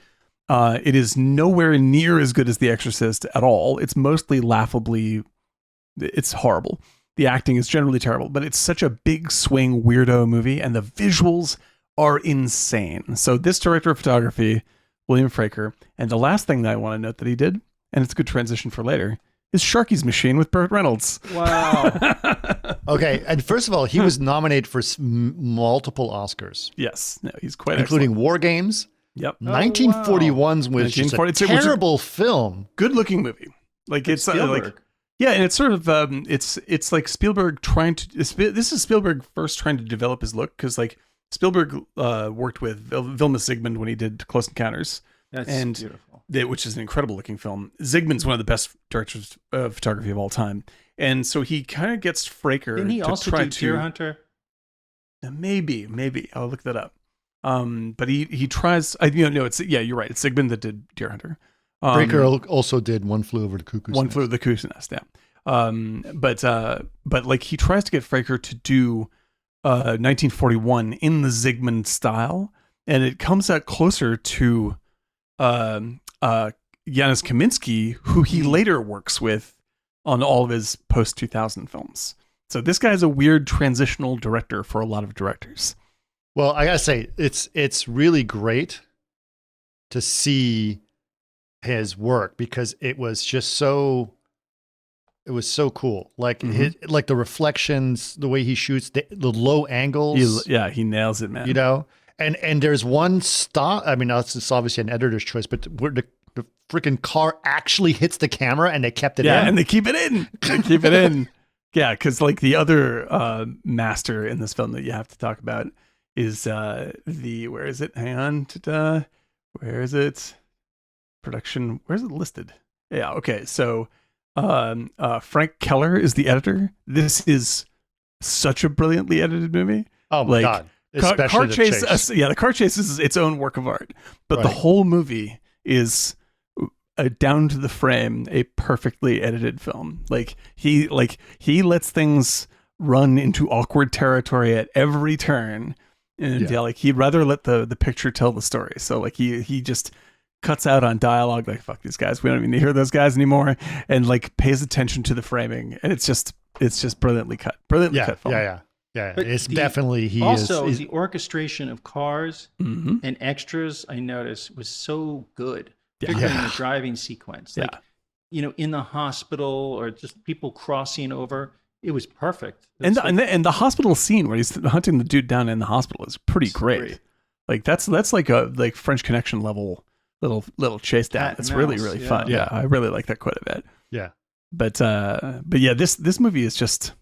it is nowhere near as good as The Exorcist at all. It's mostly laughably, it's horrible. The acting is generally terrible, but it's such a big swing weirdo movie, and the visuals are insane. So this director of photography, William Fraker, and the last thing that I want to note that he did, and it's a good transition for later, is Sharky's Machine with Burt Reynolds. Wow. Okay, and first of all, he was nominated for multiple Oscars. Yes, no, he's quite including excellent. War Games. Yep. 1941's was just a terrible film. Good looking movie. Like it's Spielberg. Yeah, and it's sort of it's like Spielberg this is Spielberg first trying to develop his look, because like Spielberg worked with Vilma Zsigmond when he did Close Encounters. That's beautiful. Which is an incredible looking film. Zsigmond's one of the best directors of photography of all time, and so he kind of gets Fraker. Didn't he to also try do to, Deer Hunter? Maybe I'll look that up. But he tries. It's you're right. It's Zsigmond that did Deer Hunter. Fraker also did One Flew Over the Cuckoo's Nest. One Flew Over the Cuckoo's Nest. Yeah. But like he tries to get Fraker to do 1941 in the Zsigmond style, and it comes out closer to Janusz Kaminski, who he later works with on all of his post 2000 films. So this guy's a weird transitional director for a lot of directors. Well, I gotta say, it's really great to see his work, because it was so cool. Like like the reflections, the way he shoots, the low angles. He nails it, man. And there's one stop. I mean, it's obviously an editor's choice, but where the freaking car actually hits the camera, and they kept it in. Yeah, and they keep it in. Yeah, because like the other master in this film that you have to talk about is where is it? Hang on. Where is it? Production. Where is it listed? Yeah. Okay. So Frank Keller is the editor. This is such a brilliantly edited movie. Oh my God. Car chase. The car chase is its own work of art, but the whole movie is down to the frame a perfectly edited film. Like he lets things run into awkward territory at every turn, and like he'd rather let the picture tell the story. So like he just cuts out on dialogue, like fuck these guys, we don't even hear those guys anymore, and like pays attention to the framing, and it's just brilliantly cut film. Yeah. But It's definitely he's the orchestration of cars Mm-hmm. and extras. I noticed was so good, Yeah. particularly in the driving sequence. Like, Yeah. in the hospital or just people crossing over. It was perfect. And the hospital scene where he's hunting the dude down in the hospital is pretty great. great. Like that's like a French Connection level little chase down. It's really fun. Yeah, I really like that quite a bit. Yeah. But yeah, this movie is just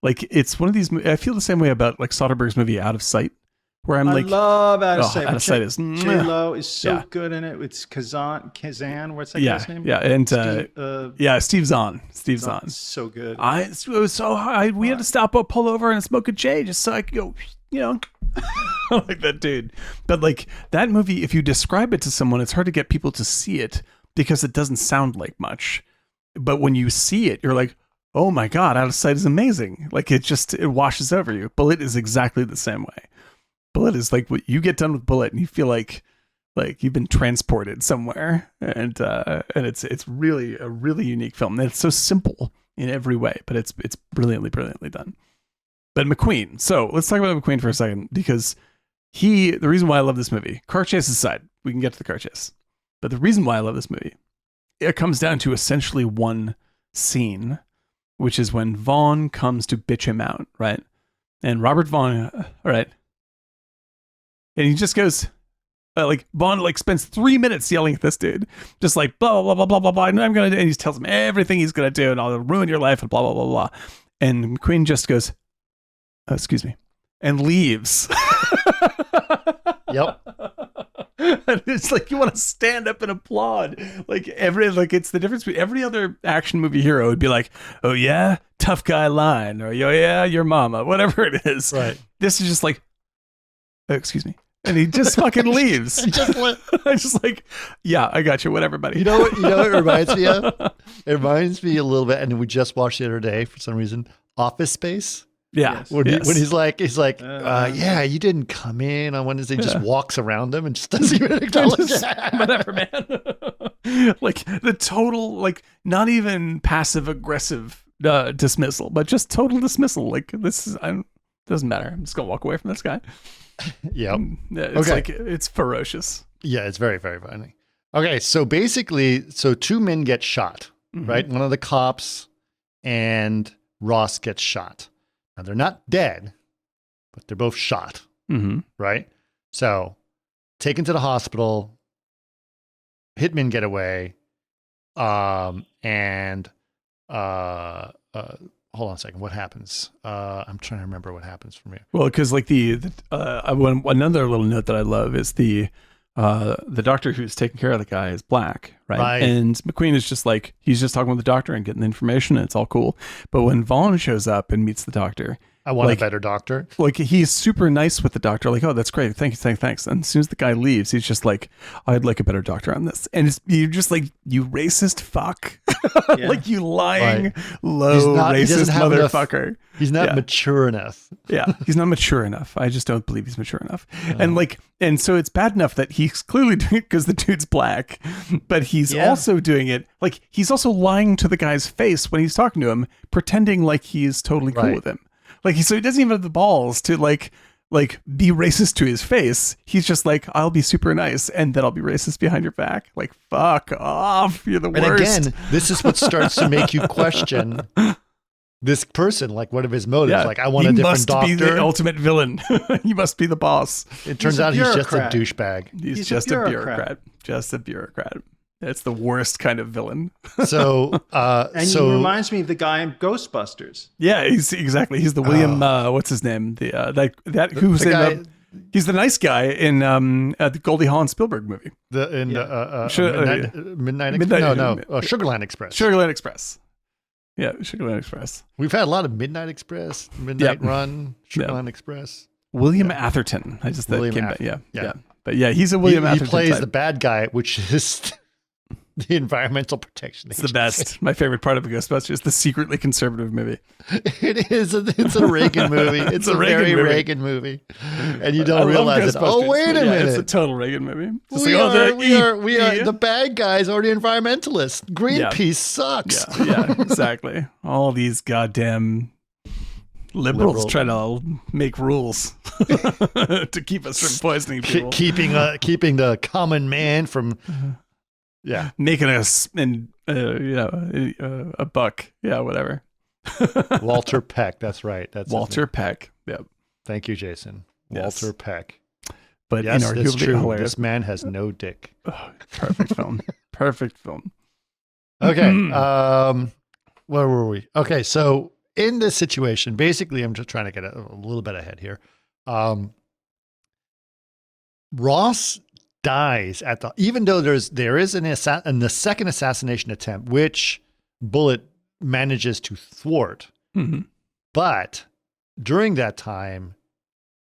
like, it's one of these. I feel the same way about like Soderbergh's movie Out of Sight, where I'm I like, love Out of Sight. Out of Sight is J-Lo is so good in it. It's Kazan. What's that guy's name? Yeah, and Steve Zahn. Steve Zahn. Zahn. So good. It was so high. We had to stop up, pull over, and smoke a J just so I could go. I like that dude. But like that movie, if you describe it to someone, it's hard to get people to see it because it doesn't sound like much. But when you see it, you're like, oh my God, Out of Sight is amazing. Like it washes over you. Bullitt is exactly the same way. Bullitt is like, what you get done with Bullitt and you feel like you've been transported somewhere. And it's really a really unique film. And it's so simple in every way, but it's brilliantly done. But McQueen. So let's talk about McQueen for a second, because the reason why I love this movie, car chase aside, we can get to the car chase. But the reason why I love this movie, it comes down to essentially one scene, which is when Vaughn comes to bitch him out, right? And Robert Vaughn, all right. And he just goes, Vaughn spends 3 minutes yelling at this dude, just like blah blah blah blah blah blah. And I'm gonna do, and he tells him everything he's gonna do, and I'll ruin your life, and blah blah blah blah. And McQueen just goes, excuse me, and leaves. Yep. And it's like you want to stand up and applaud. It's the difference between every other action movie hero would be like, oh yeah, tough guy line, or oh yeah, your mama, whatever it is. Right. This is just like, oh, excuse me. And he just fucking leaves. I'm just like, yeah, I got you. Whatever, buddy. You know what it reminds me of? It reminds me a little bit, and we just watched the other day for some reason, Office Space. Yeah. Yes. When he's like, yeah, you didn't come in on Wednesday. Just walks around him and just doesn't even acknowledge it. Whatever, man. Like the total, like not even passive aggressive dismissal, but just total dismissal. Like doesn't matter. I'm just gonna walk away from this guy. Yep. It's like, it's ferocious. Yeah, it's very, very funny. Okay, so basically, two men get shot, right? One of the cops and Ross gets shot. Now, they're not dead, but they're both shot, right? So, taken to the hospital, hitmen get away, and hold on a second. What happens? I'm trying to remember what happens from here. Well, because like another little note that I love is the doctor who's taking care of the guy is black, right? And McQueen is just like, he's just talking with the doctor and getting the information, and it's all cool. But when Vaughn shows up and meets the doctor, I want a better doctor. Like he's super nice with the doctor, like, oh, that's great, thanks. And as soon as the guy leaves, he's just like, I'd like a better doctor on this. And you're just like, you racist fuck, like you lying low racist motherfucker. He's not mature enough. Yeah, he's not mature enough. I just don't believe he's mature enough. And so it's bad enough that he's clearly doing it because the dude's black, but he's also doing it, like he's also lying to the guy's face when he's talking to him, pretending like he's totally cool with him. Like so he doesn't even have the balls to like be racist to his face. He's just like, I'll be super nice and then I'll be racist behind your back. Like, fuck off. You're the worst. And again, this is what starts to make you question this person, like what are his motives? Yeah. Like, I want a different doctor. He must be the ultimate villain. He must be the boss. It turns out he's just a douchebag. He's just a bureaucrat. Just a bureaucrat. It's the worst kind of villain. So, he reminds me of the guy in Ghostbusters. Yeah, he's the William. What's his name? He's the nice guy in the Goldie Hawn Spielberg movie. Midnight Sugarland Express. Sugarland Express. Yeah, Sugarland Express. We've had a lot of Midnight Express, Midnight Run, Sugarland Express. William Atherton. I just came back. Yeah. But yeah, he's a William Atherton. He plays type. the bad guy, which is the Environmental Protection It's Agency. the best. My favorite part of the Ghostbusters, the secretly conservative movie. It is. It's a Reagan movie. It's a very Reagan movie, and you I don't love realize it. Oh, Ghostbusters, wait but a yeah, minute! It's a total Reagan movie. Just we like, are the bad guys are the environmentalists. Greenpeace sucks. Yeah, exactly. All these goddamn liberals try to make rules to keep us from poisoning people. Keeping the common man from Making us a buck. Yeah, whatever. Walter Peck. That's right. That's Walter Peck. Yep. Thank you, Jason. Yes. Walter Peck. But Yes, inarguably that's true. hilarious. This man has no dick. Oh, perfect film. Perfect film. Okay. Where were we? Okay. So in this situation, basically, I'm just trying to get a little bit ahead here. Ross dies even though there is the second assassination attempt, which Bullitt manages to thwart. Mm-hmm. But during that time,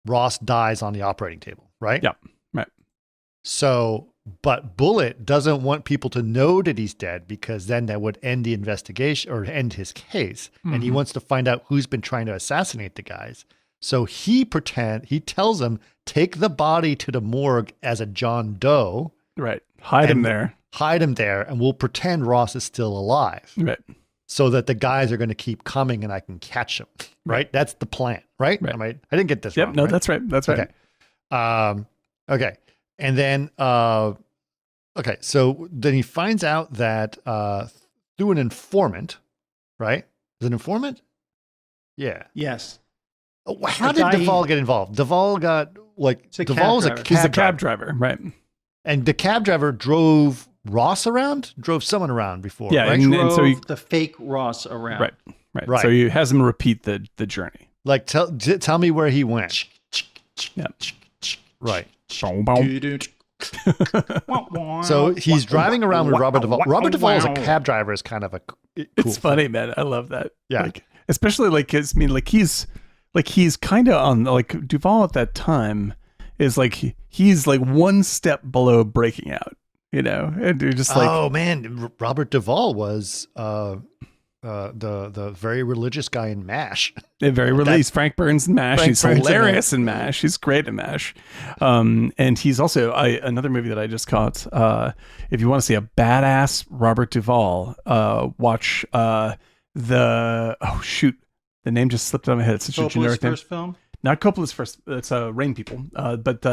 Ross dies on the operating table, right? Yep. Right. So, but Bullitt doesn't want people to know that he's dead because then that would end the investigation or end his case. Mm-hmm. And he wants to find out who's been trying to assassinate the guys. So he tells them, take the body to the morgue as a John Doe. Right. Hide him there, and we'll pretend Ross is still alive. Right. So that the guys are going to keep coming and I can catch them. Right. That's the plan. Right. I didn't get this wrong. No, right? That's right. That's right. Okay. Okay. And then, so then he finds out that through an informant, right? Is it an informant? Yeah. Yes. How did Duvall get involved? Duvall got he's a cab driver, right? And the cab driver drove Ross around, drove someone around before. Yeah, right? and so the fake Ross around. Right. So he has him repeat the journey. Like tell me where he went. Yeah. Right. So So he's driving around with Robert Duvall. Robert Duvall as a cab driver is kind of a cool It's funny, man. I love that. Yeah. Like, especially he's kind of on Duvall at that time is he's one step below breaking out, and you're just like, oh man, Robert Duvall was the very religious guy in MASH. Very released. Frank Burns in MASH. He's hilarious in MASH. He's great in MASH. And he's also another movie that I just caught. If you want to see a badass Robert Duvall, watch the name just slipped out of my head. It's such a generic name. First film? Not Coppola's first. It's Rain People. But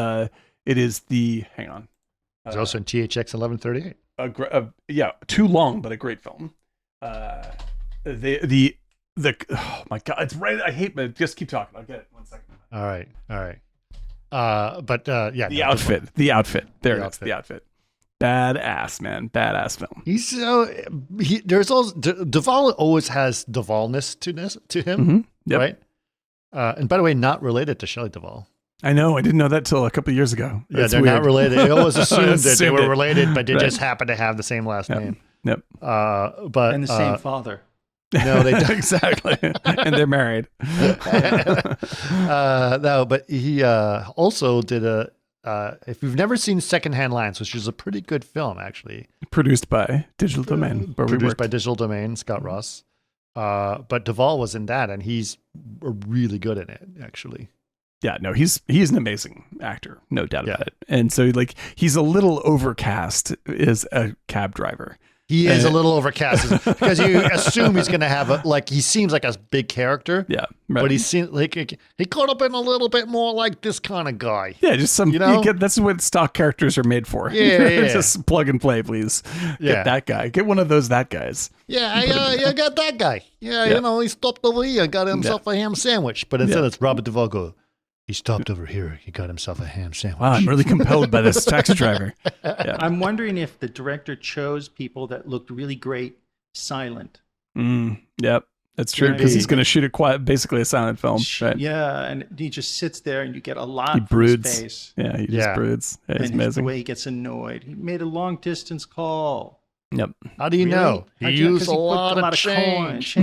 it is hang on. It's also in THX 1138. Yeah, too long, but a great film. The oh my god, it's right. I hate, but just keep talking. I'll get it. 1 second. All right. The outfit. The outfit. There it is. The outfit. Badass, man. Badass film. He's there's also Duvall always has Duvallness to him, mm-hmm. Yep. right? And by the way, not related to Shelley Duvall. I know. I didn't know that till a couple of years ago. Yeah, they're not related. They always assumed that they were related, but they Right. just happen to have the same last name. Yep. But And the same father. No, they don't. Exactly. And they're married. No, but he also did if you've never seen Secondhand Lines, which is a pretty good film, actually. Produced by Digital Domain. Produced by Digital Domain, Scott Ross. But Duvall was in that, and he's really good in it, actually. Yeah, no, he's an amazing actor, no doubt about it. And so he's a little overcast as a cab driver. He is a little overcast because you assume he's going to have he seems like a big character. Yeah. Right. But he seems like he could have been a little bit more like this kind of guy. Yeah, just some, that's what stock characters are made for. Yeah. Just plug and play, please. Get that guy. Get one of that guys. Yeah, I got that guy. Yeah, he stopped over here and got himself a ham sandwich. But instead it's Robert Duvall go, he stopped over here. He got himself a ham sandwich. Wow, I'm really compelled by this taxi driver. Yeah. I'm wondering if the director chose people that looked really great silent. Yep, that's true, because he's going to shoot basically a silent film. Right? Yeah, and he just sits there and you get a lot he broods. from his face. Yeah, he just broods. Yeah, it's and amazing. The way he gets annoyed. He made a long distance call. Yep. How do you know? He used a lot of change.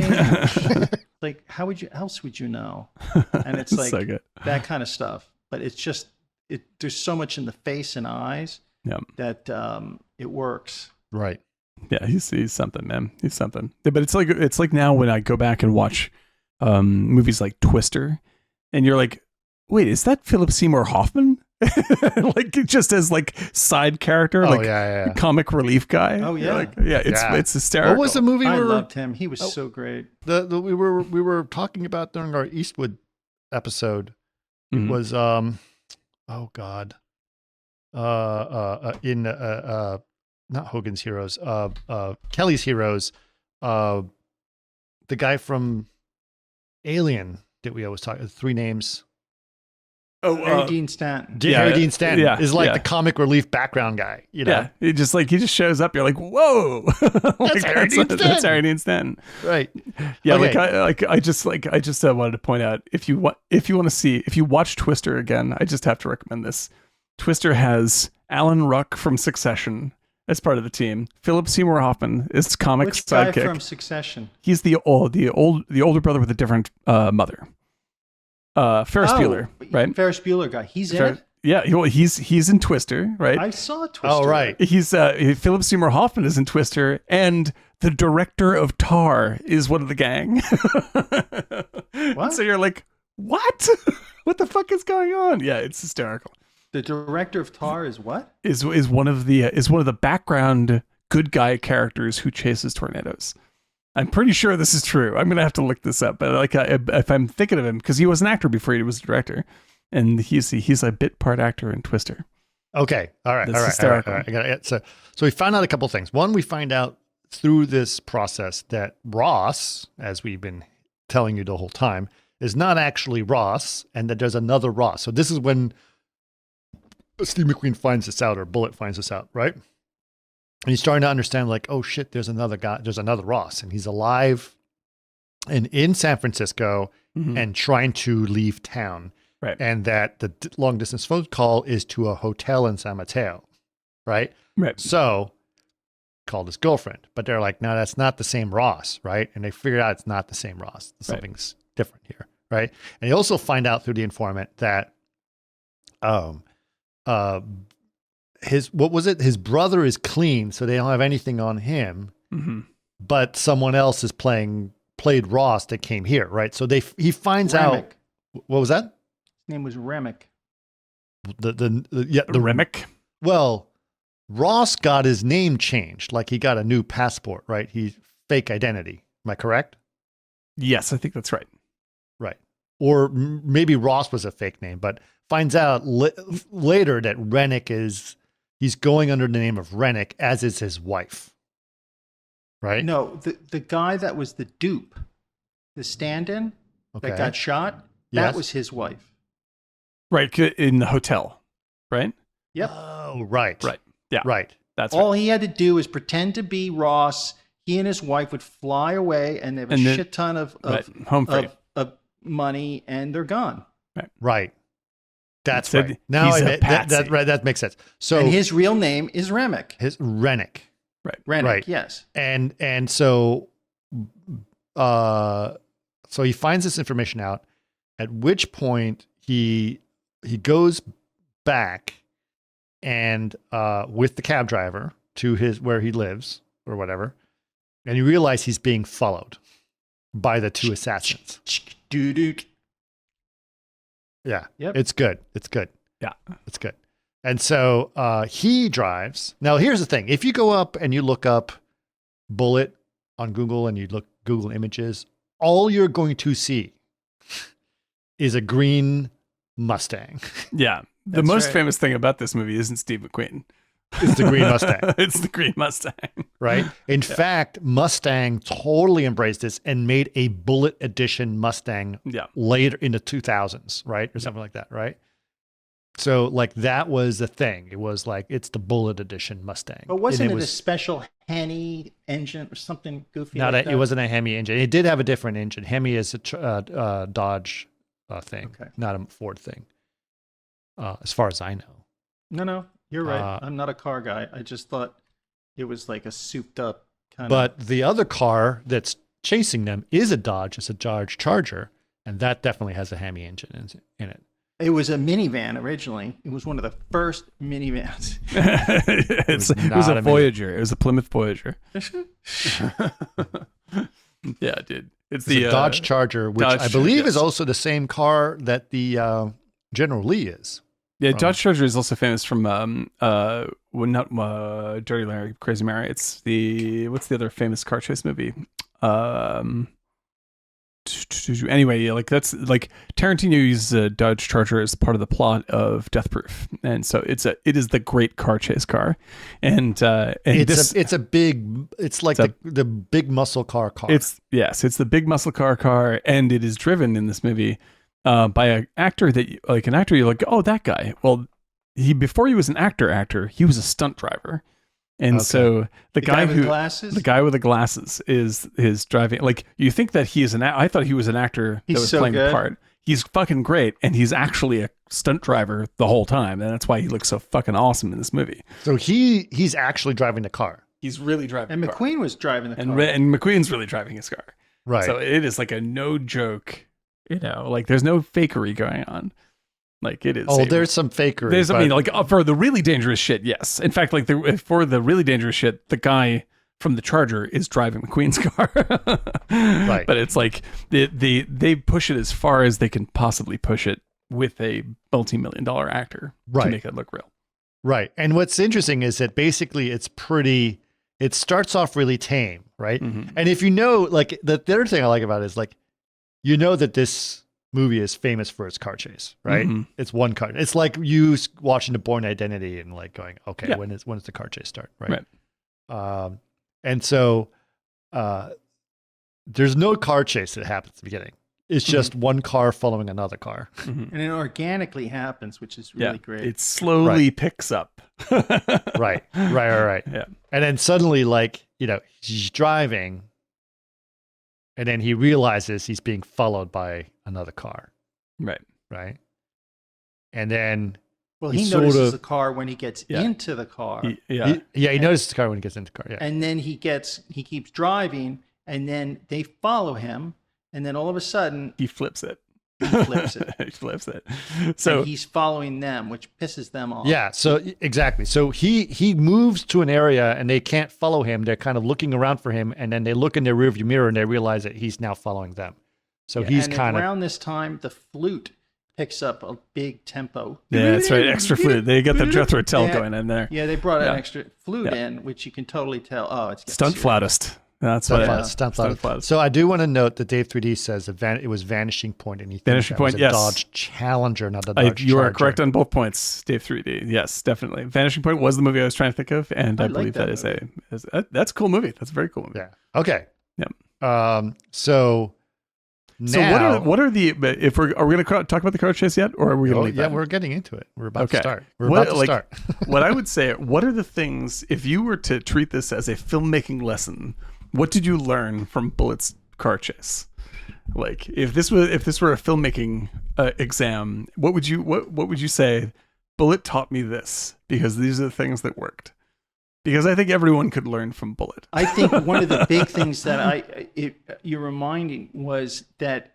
Like, how else would you know? And it's like so that kind of stuff. But it's just, there's so much in the face and eyes that it works. Right. Yeah, he's something, man. He's something. But it's like now when I go back and watch movies like Twister, and you're like, wait, is that Philip Seymour Hoffman? Like just as like side character, comic relief guy. Oh yeah, You're like, it's hysterical. What was the movie? I loved him. He was so great. We were talking about during our Eastwood episode. It was oh god, in not Hogan's Heroes, Kelly's Heroes, the guy from Alien that we always talk. Three names. Oh, Harry Dean Stanton. Harry Dean Stanton is like the comic relief background guy. You know? Yeah, he just shows up. You're like, whoa, That's Harry Dean Stanton. That's Harry Dean Stanton. Right. Yeah. Okay. I just wanted to point out if you watch Twister again, I just have to recommend this. Twister has Alan Ruck from Succession as part of the team. Philip Seymour Hoffman is comic Which sidekick. guy from Succession? He's the older brother with a different mother. Ferris Bueller, right? Ferris Bueller guy. He's in it? Yeah, he's in Twister, right? I saw Twister. Oh, right. He's Philip Seymour Hoffman is in Twister, and the director of Tar is one of the gang. What? So you're like, what? What the fuck is going on? Yeah, it's hysterical. The director of Tar is what? Is one of the background good guy characters who chases tornadoes. I'm pretty sure this is true. I'm gonna have to look this up, but like, if I'm thinking of him, because he was an actor before he was a director, and he's a bit part actor in Twister. Okay, all right. I got it. So we found out a couple things. One, we find out through this process that Ross, as we've been telling you the whole time, is not actually Ross, and that there's another Ross. So this is when Steve McQueen finds this out, or Bullitt finds this out, right? And he's starting to understand, like, oh shit, there's another guy, there's another Ross, and he's alive and in San Francisco and trying to leave town. Right. And that the long distance phone call is to a hotel in San Mateo. Right. Right. So called his girlfriend, but they're like, no, that's not the same Ross. Right. And they figured out it's not the same Ross. Something's different here. Right. And you also find out through the informant that, his brother is clean, so they don't have anything on him, but someone else is played Ross that came here, right? So he finds out. What was that? His name was Remick. The Remick. Well, Ross got his name changed, like he got a new passport, right? He's fake identity. Am I correct? Yes, I think that's right. Right. Or maybe Ross was a fake name, but finds out later that Rennick he's going under the name of Rennick, as is his wife. Right? No, the guy that was the dupe, the stand-in that got shot, that was his wife. Right, in the hotel, right? Yep. Oh, right. Right. Yeah. Right. That's all he had to do is pretend to be Ross. He and his wife would fly away, and they have a shit ton of home free of money, and they're gone. Right. That's right. Now that makes sense. So and his real name is Remick. His Rennick. Right. Rennick, yes. And so so he finds this information out, at which point he goes back and with the cab driver to where he lives or whatever, and you realize he's being followed by the two assassins. Yeah. Yep. It's good. Yeah. It's good. And so he drives. Now, here's the thing. If you go up and you look up Bullitt on Google and you look Google images, all you're going to see is a green Mustang. Yeah. The most famous thing about this movie isn't Steve McQueen. It's the green Mustang. It's the green Mustang. Right? In fact, Mustang totally embraced this and made a Bullitt edition Mustang later in the 2000s, right? Or something like that, right? So like that was the thing. It was like, it's the Bullitt edition Mustang. But wasn't it a special Hemi engine or something goofy like that? It wasn't a Hemi engine. It did have a different engine. Hemi is a Dodge thing, not a Ford thing, as far as I know. No, you're right. I'm not a car guy. I just thought it was like a souped up kind of. But the other car that's chasing them is a Dodge. It's a Dodge Charger, and that definitely has a Hemi engine in it. It was a minivan originally. It was one of the first minivans. It was a Voyager. It was a Plymouth Voyager. Yeah, dude. It's the Dodge Charger, which Dodge, I believe yes. is also the same car that the General Lee is. Yeah, Dodge Charger is also famous from not Dirty Larry, Crazy Mary. It's what's the other famous car chase movie? Anyway, yeah, like that's like Tarantino uses a Dodge Charger as part of the plot of Death Proof, and so it is the great car chase car, and It's the big muscle car. It's the big muscle car, and it is driven in this movie by an actor you're like, oh, that guy. Well, before he was an actor, he was a stunt driver. And so the guy with the glasses is driving. Like, you think that he is I thought he was an actor that was playing the part. He's fucking great, and he's actually a stunt driver the whole time, and that's why he looks so fucking awesome in this movie. So he's actually driving the car. He's really driving. And the McQueen car. was driving the car. And McQueen's really driving his car. Right. So it is like a no joke. Like there's no fakery going on. Like it is. There's some fakery. For the really dangerous shit, yes. In fact, like for the really dangerous shit, the guy from the Charger is driving McQueen's car. Right. But it's like they push it as far as they can possibly push it with a multi-million-dollar actor to make it look real. Right. And what's interesting is that basically it starts off really tame, right? Mm-hmm. And if you know, like the other thing I like about it is like, you know that this movie is famous for its car chase, right? Mm-hmm. It's one car. It's like you watching The Bourne Identity and like going, okay, when does the car chase start, right? And so there's no car chase that happens at the beginning. It's just one car following another car. And it organically happens, which is really great. It slowly picks up. Right. Yeah. And then suddenly, like, he's driving, and then he realizes he's being followed by another car. Right. And then he notices the car when he gets into the car. He notices the car when he gets into the car. Yeah. And then he keeps driving, and then they follow him, and then all of a sudden he flips it. He flips it. So and he's following them, which pisses them off. Yeah. So exactly. So he moves to an area and they can't follow him. They're kind of looking around for him, and then they look in their rearview mirror and they realize that he's now following them. So he's kind of around this time. The flute picks up a big tempo. Yeah, that's right. Extra flute. They got the Jethro Tull going in there. Yeah, they brought an extra flute in, which you can totally tell. Oh, it's stunt flautist. That's what stunt flautist. So I do want to note that Dave 3D says it was Vanishing Point, and he thinks that was a Dodge Challenger, not a Dodge Charger. You are correct on both points, Dave 3D. Yes, definitely. Vanishing Point was the movie I was trying to think of, and I believe that is that's a cool movie. That's a very cool movie. Yeah. Okay. Yeah. So now, what are the are we going to talk about the car chase yet, or are we going to leave that? We're getting into it. We're about to start. Start. What I would say, what are the things, if you were to treat this as a filmmaking lesson, what did you learn from Bullitt's car chase? Like, if this were a filmmaking exam, what would you say? Bullitt taught me this because these are the things that worked. Because I think everyone could learn from Bullitt. I think one of the big things that you're reminding was that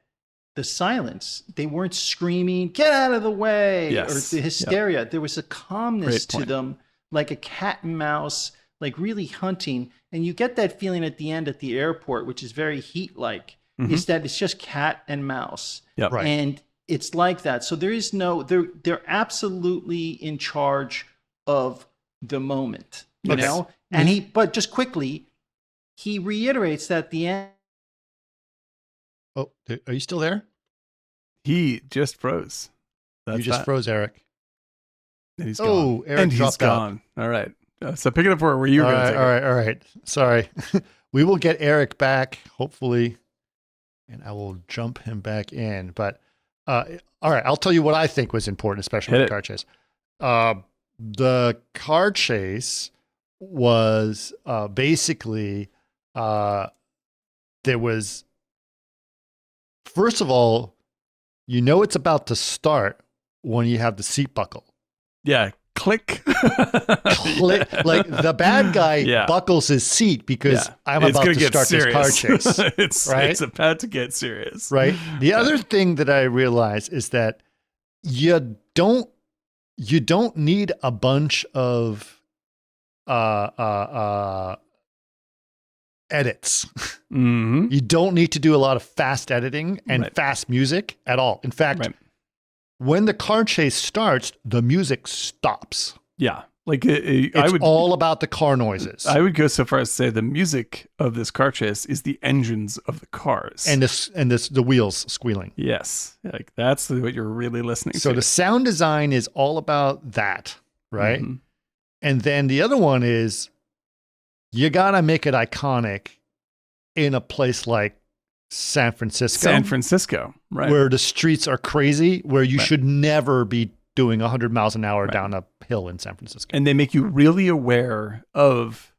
the silence. They weren't screaming, "Get out of the way!" or the hysteria. Yep. There was a calmness to them, like a cat and mouse, like really hunting. And you get that feeling at the end at the airport, which is very Heat-like, is that it's just cat and mouse. Yep. Right. And it's like that. So there is they're absolutely in charge of the moment, you know? And but just quickly, he reiterates that at the end. Oh, are you still there? He just froze. You just froze, Eric. And he's gone. Eric dropped gone. All right. So pick it up where you were going to take it. All right. Sorry. We will get Eric back, hopefully, and I will jump him back in. But all right, I'll tell you what I think was important, especially with the car chase. The car chase was basically there was, first of all, it's about to start when you have the seat buckle. Yeah. Click. Click. Like the bad guy buckles his seat because I'm about to start serious. This car chase. It's about to get serious. Right. The other thing that I realized is that you don't need a bunch of edits. Mm-hmm. You don't need to do a lot of fast editing and fast music at all. In fact, when the car chase starts, the music stops. Yeah. Like it's all about the car noises. I would go so far as to say the music of this car chase is the engines of the cars and the wheels squealing. Yes, like that's what you're really listening to. So the sound design is all about that, right? Mm-hmm. And then the other one is you gotta make it iconic in a place like San Francisco, right? Where the streets are crazy, where you should never be doing 100 miles an hour down a hill in San Francisco. And they make you really aware of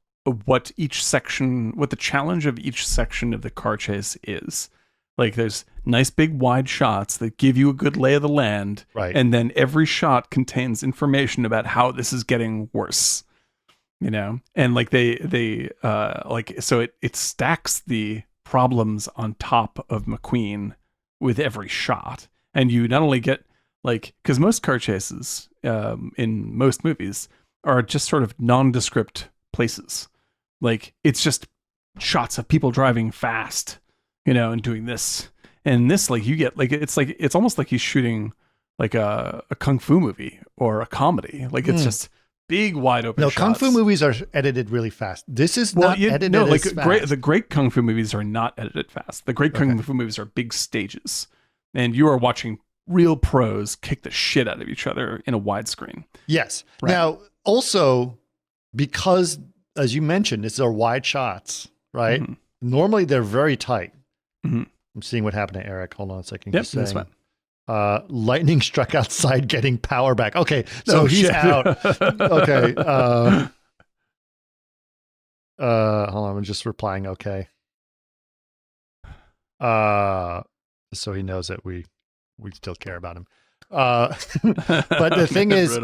what the challenge of each section of the car chase is. Like there's nice big wide shots that give you a good lay of the land. Right. And then every shot contains information about how this is getting worse. You know? And like so it stacks the problems on top of McQueen with every shot. And you not only get because most car chases in most movies are just sort of nondescript places. Like it's just shots of people driving fast, and doing this. And this, you get it's almost like he's shooting like a kung fu movie or a comedy. Like it's just big wide open shots. Kung fu movies are edited really fast. This is not edited as fast. The great kung fu movies are not edited fast. The great kung fu movies are big stages. And you are watching real pros kick the shit out of each other in a widescreen. Yes. Right. Now, also, because, as you mentioned, these are wide shots, right? Mm-hmm. Normally, they're very tight. Mm-hmm. I'm seeing what happened to Eric. Hold on a second. Yep, that's fine. Lightning struck outside, getting power back. Okay, so he's out. Okay. Hold on. I'm just replying. Okay. So he knows that we still care about him. But the thing is,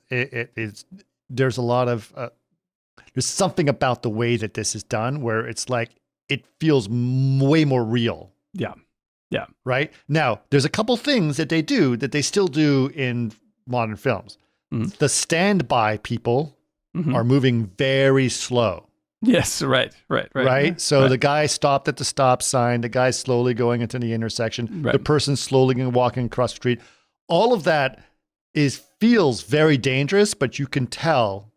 it's there's a lot of, there's something about the way that this is done where it's like, it feels way more real. Yeah. Yeah. Right? Now, there's a couple things that they do that they still do in modern films. Mm. The standby people are moving very slow. Yes, right. So the guy stopped at the stop sign, the guy slowly going into the intersection, the person slowly walking across the street. All of that feels very dangerous, but you can tell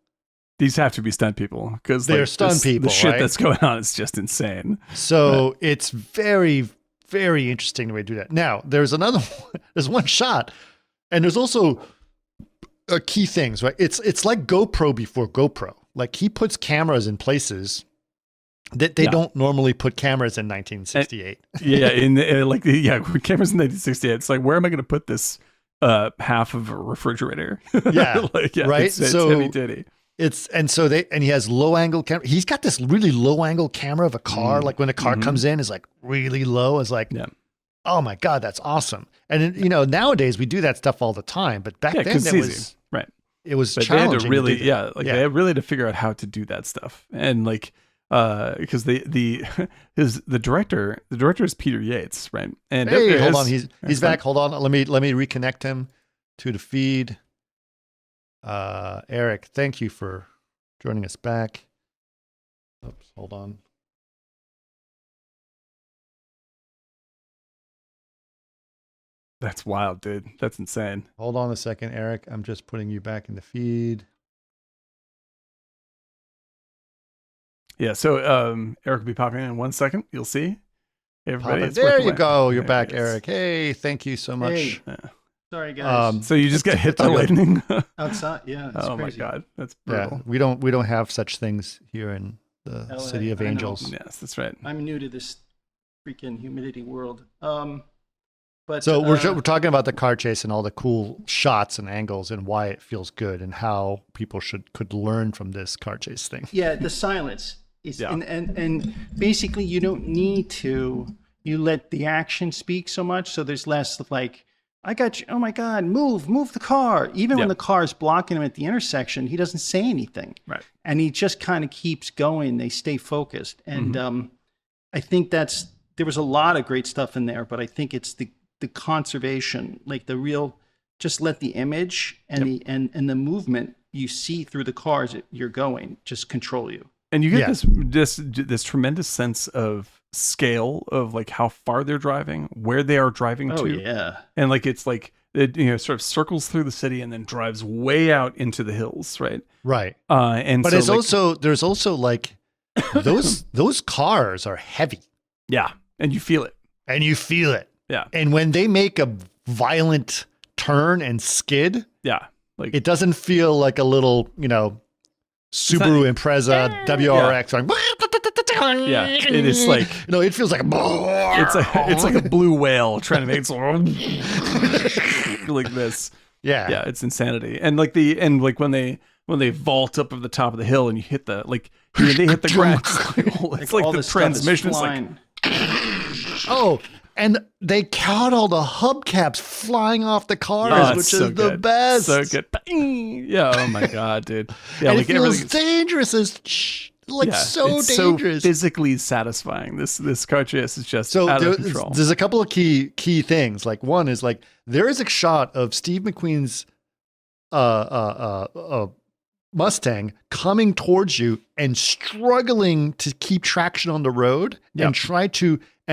these have to be stunt people because they're stunt people. The shit that's going on is just insane. So it's very, very interesting the way to do that. Now, there's one shot, and there's also key things, right? It's like GoPro before GoPro. Like he puts cameras in places that they don't normally put cameras in 1968. With cameras in 1968. It's like, where am I going to put this half of a refrigerator? Yeah, right. It's heavy duty. He has low angle camera. He's got this really low angle camera of a car. Like when a car comes in, is like really low. It's like, oh my God, that's awesome. And nowadays we do that stuff all the time, but back then it was right. It was but challenging. They had they really had to figure out how to do that stuff. And because the director is Peter Yates, right? And hold on, he's back. Hold on, let me reconnect him to the feed. Eric, thank you for joining us back. Oops, hold on. That's wild, dude. That's insane. Hold on a second, Eric. I'm just putting you back in the feed. Yeah, so Eric will be popping in 1 second. You'll see. Everybody, there you go. You're back, Eric. Hey, thank you so much. Hey. Sorry, guys. So you just got hit by lightning outside? Yeah. Oh crazy. my God, that's brutal. Yeah, we don't have such things here in the LA, City of Angels. Yes, that's right. I'm new to this freaking humidity world. But so we're talking about the car chase and all the cool shots and angles and why it feels good and how people could learn from this car chase thing. Yeah, the silence is and basically you don't need to. You let the action speak so much, so there's less like, I got you. Oh my God, move the car. Even when the car is blocking him at the intersection, he doesn't say anything. Right. And he just kind of keeps going. They stay focused. And I think there was a lot of great stuff in there, but I think it's the the conservation, like the real, just let the image and the movement you see through the cars that you're going just control you. And you get this tremendous sense of scale of like how far they're driving, where they are driving to. Oh yeah. And like it's like it sort of circles through the city and then drives way out into the hills, right? Right. And but so it's like, also there's also like those cars are heavy. Yeah, and you feel it. And you feel it. Yeah. And when they make a violent turn and skid, yeah, like it doesn't feel like a little, Subaru Impreza WRX going. Yeah, it is like no, it feels like it's like a blue whale trying to make it like this. Yeah, it's insanity. And like when they vault up of the top of the hill and you hit the they hit the ground. It's like the transmission is like oh. And they count all the hubcaps flying off the cars, which is the best. So good. Yeah. Oh my God, dude. Yeah. And like it feels dangerous. It's so dangerous. So physically satisfying. This car chase is just out of control. There's a couple of key things. Like one is like there is a shot of Steve McQueen's Mustang coming towards you and struggling to keep traction on the road and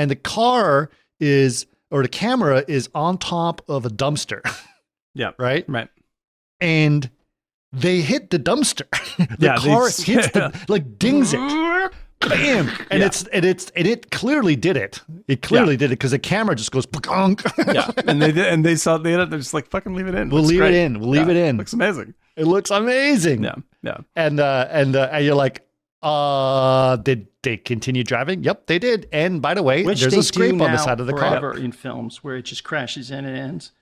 the car the camera is on top of a dumpster. Yeah. Right. And they hit the dumpster. The car hits dings it. Bam. And it clearly did it. It clearly did it because the camera just goes yeah. And they saw they're just like fucking leave it in. We'll leave it in. We'll leave it in. Looks amazing. It looks amazing. Yeah. Yeah. And you're like, did they continue driving? Yep, they did. And by the way, there's a scrape on the side of the car. In films where it just crashes in and ends.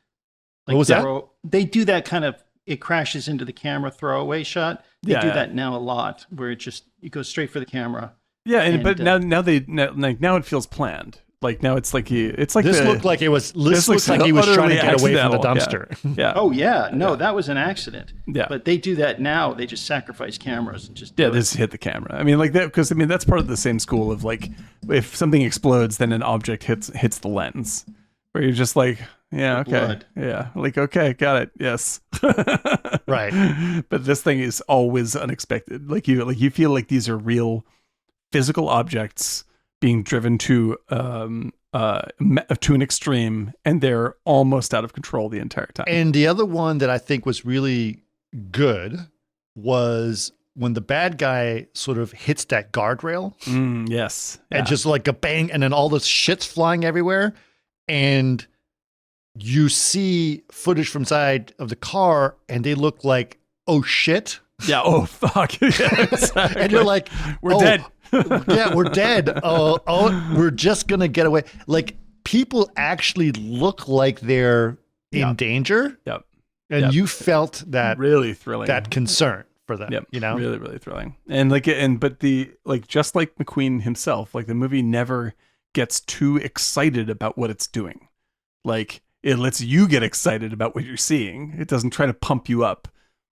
Like what was that? They do that kind of, it crashes into the camera throwaway shot. They do that now a lot where it goes straight for the camera. Yeah, but now it feels planned. Like now it's like this looked like he was trying to get away from the dumpster. Yeah. Oh yeah. No, that was an accident. Yeah. But they do that now. They just sacrifice cameras and just they just hit the camera. I mean, like that because that's part of the same school of like if something explodes, then an object hits the lens, where you're just like, yeah, okay, blood. Yeah, like okay, got it, yes, right. But this thing is always unexpected. Like you feel like these are real physical objects being driven to an extreme, and they're almost out of control the entire time. And the other one that I think was really good was when the bad guy sort of hits that guardrail. Yes. And just like a bang, and then all this shit's flying everywhere. And you see footage from side of the car, and they look like, oh shit. Yeah. Oh fuck. Yeah, exactly. And you're like, we're dead. Yeah, we're dead. We're just gonna get away. Like people actually look like they're in danger. Yep. And you felt that really thrilling, that concern for them. Yep. You know, really, really thrilling. And just like McQueen himself, like the movie never gets too excited about what it's doing. Like it lets you get excited about what you're seeing. It doesn't try to pump you up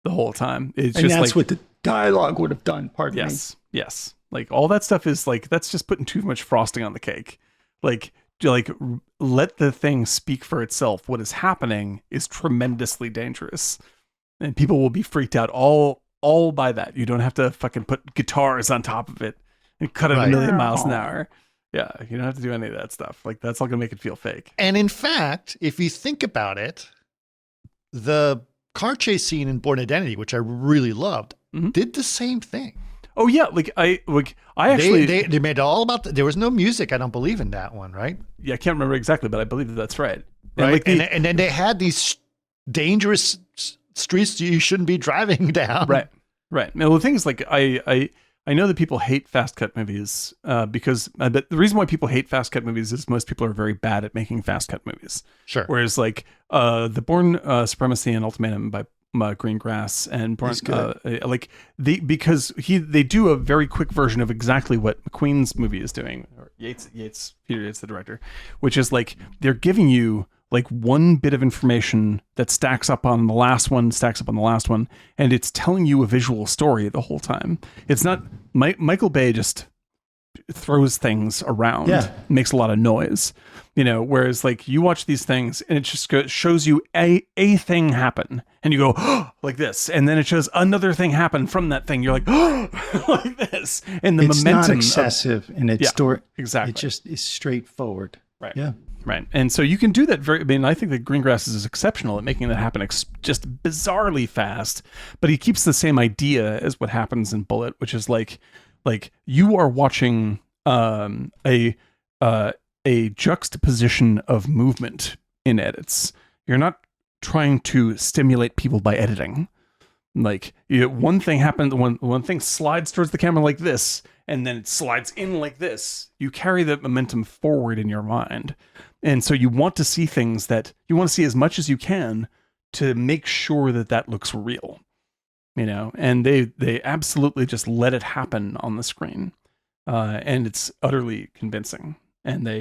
the whole time. It's and just that's like what the dialogue would have done. Pardon me. Yes. Like all that stuff is like, that's just putting too much frosting on the cake. Like let the thing speak for itself. What is happening is tremendously dangerous, and people will be freaked out all by that. You don't have to fucking put guitars on top of it and cut it a million miles an hour. Yeah. You don't have to do any of that stuff. Like that's all gonna make it feel fake. And in fact, if you think about it, the car chase scene in Bourne Identity, which I really loved, did the same thing. Oh yeah, I actually they made it all about there was no music. I don't believe in that one, right? Yeah, I can't remember exactly, but I believe that's right. Right, and then they had these dangerous streets you shouldn't be driving down. Right. Now the thing is, like, I know that people hate fast cut movies because but the reason why people hate fast cut movies is most people are very bad at making fast cut movies. Sure. Whereas like the Bourne Supremacy and Ultimatum by Greengrass and Burt, they do a very quick version of exactly what McQueen's movie is doing, or Peter Yates, the director, which is like they're giving you like one bit of information that stacks up on the last one, and it's telling you a visual story the whole time. It's not Michael Bay just throws things around, makes a lot of noise, whereas like you watch these things and it just shows you a thing happen and you go, oh, like this. And then it shows another thing happen from that thing. You're like, oh, like this. And the it's momentum not excessive in its story. Exactly. It just is straightforward. Right. Yeah. Right. And so you can do that I think that Greengrass is exceptional at making that happen just bizarrely fast, but he keeps the same idea as what happens in Bullitt, which is like you are watching a juxtaposition of movement in edits. You're not trying to stimulate people by editing. Like one thing happens, one thing slides towards the camera like this, and then it slides in like this. You carry that momentum forward in your mind. And so you want to see things that you want to see as much as you can to make sure that looks real, and they absolutely just let it happen on the screen. And it's utterly convincing. And they,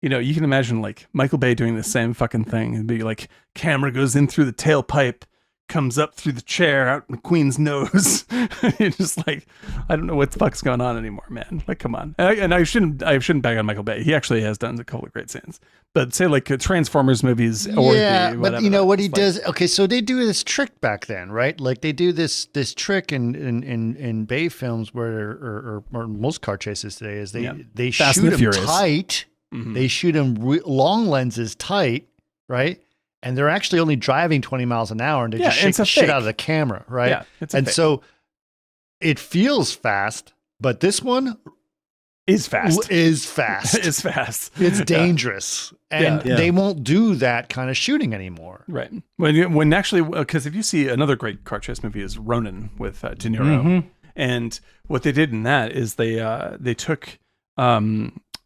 you can imagine like Michael Bay doing the same fucking thing and be like, camera goes in through the tailpipe, comes up through the chair, out McQueen's nose. It's just like, I don't know what the fuck's going on anymore, man. Like, come on. And I shouldn't bag on Michael Bay. He actually has done a couple of great scenes. But say like Transformers movies or but what he does. Okay, so they do this trick back then, right? Like they do this trick in Bay films where or most car chases today is they shoot them tight. Mm-hmm. They shoot them long lenses tight, right? And they're actually only driving 20 miles an hour and they just shake the shit out of the camera, right? Yeah, and so it feels fast, but this one is fast. It's fast. It's dangerous. And they won't do that kind of shooting anymore. Right. When actually, because if you see another great car chase movie is Ronin with De Niro. Mm-hmm. And what they did in that is they took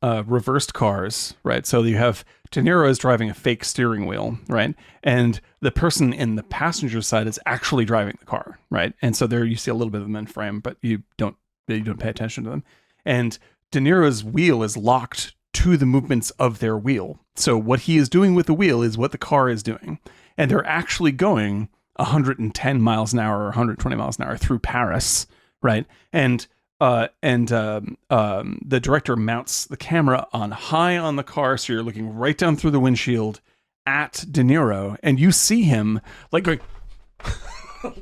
reversed cars, right? So you have De Niro is driving a fake steering wheel, right? And the person in the passenger side is actually driving the car, right? And so there you see a little bit of them in frame, but you don't pay attention to them. And De Niro's wheel is locked to the movements of their wheel. So what he is doing with the wheel is what the car is doing. And they're actually going 110 miles an hour or 120 miles an hour through Paris, right? And the director mounts the camera on high on the car, so you're looking right down through the windshield at De Niro, and you see him like going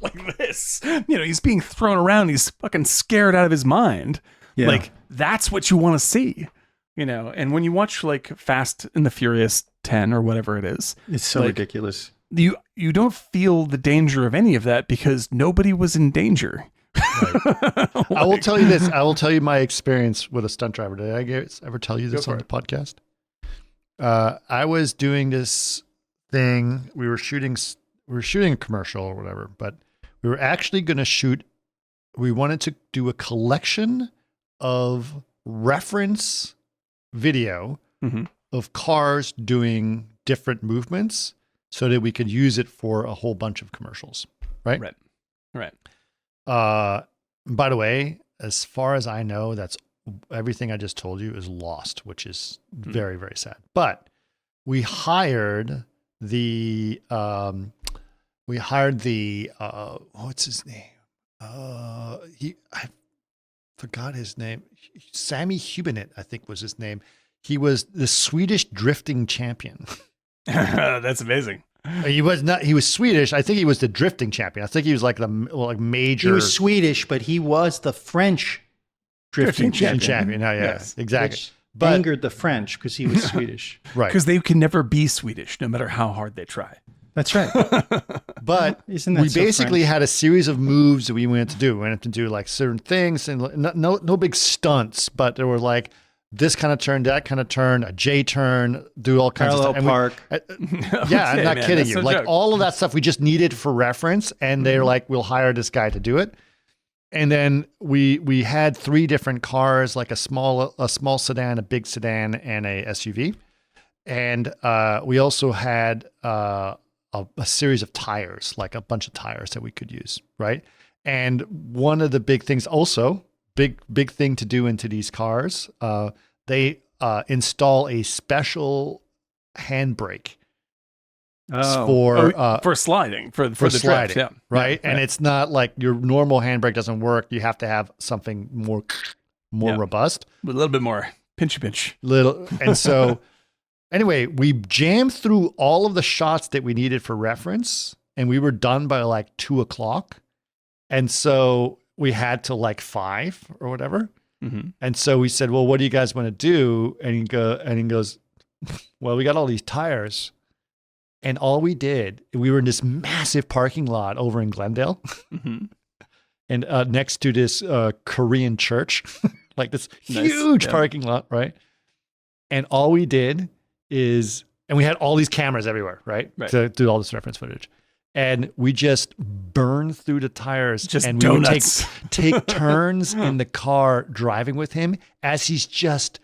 like this. He's being thrown around. He's fucking scared out of his mind. Yeah. Like that's what you want to see. And when you watch like Fast and the Furious 10 or whatever it is, it's so ridiculous. You don't feel the danger of any of that because nobody was in danger. Right. I will tell you this. I will tell you my experience with a stunt driver. Did I ever tell you this on the podcast? I was doing this thing. We were shooting a commercial or whatever, but we were actually going to shoot. We wanted to do a collection of reference video of cars doing different movements so that we could use it for a whole bunch of commercials. Right. By the way, as far as I know, that's everything I just told you is lost, which is very, very sad. But we hired the what's his name? I forgot his name. Sammy Hubinett, I think was his name. He was the Swedish drifting champion. That's amazing. He was not. He was Swedish. I think he was the drifting champion. I think he was like the major. He was Swedish, but he was the French drifting champion. Oh, yeah, yes. Exactly. Which angered the French because he was Swedish. Right. Because they can never be Swedish, no matter how hard they try. That's right. But we basically had a series of moves that we wanted to do. We wanted to do like certain things and no big stunts, but there were like this kind of turn, that kind of turn, a J turn, do all kinds of stuff. Park. Yeah, I'm not kidding you. Like all of that stuff we just needed for reference, and they're like, we'll hire this guy to do it. And then we had 3 different cars, like a small sedan, a big sedan, and a SUV. And we also had a series of tires, like a bunch of tires that we could use, right? And one of the big things also, big thing to do into these cars, they install a special handbrake for sliding, for the sliding, drift, right? And it's not like your normal handbrake doesn't work. You have to have something more more Yeah. robust. A little bit more pinch. Little, and so anyway, we jammed through all of the shots that we needed for reference, and we were done by like 2:00. And so we had to like 5 or whatever. Mm-hmm. And so we said, well, what do you guys want to do? And he goes, well, we got all these tires. And all we did, we were in this massive parking lot over in Glendale, Mm-hmm. and next to this Korean church, like this Nice. huge Yeah. parking lot, right? And all we did is, and we had all these cameras everywhere, right? Right. To do all this reference footage. And we just burned through the tires, Just and donuts. we would take turns in the car driving with him as he's just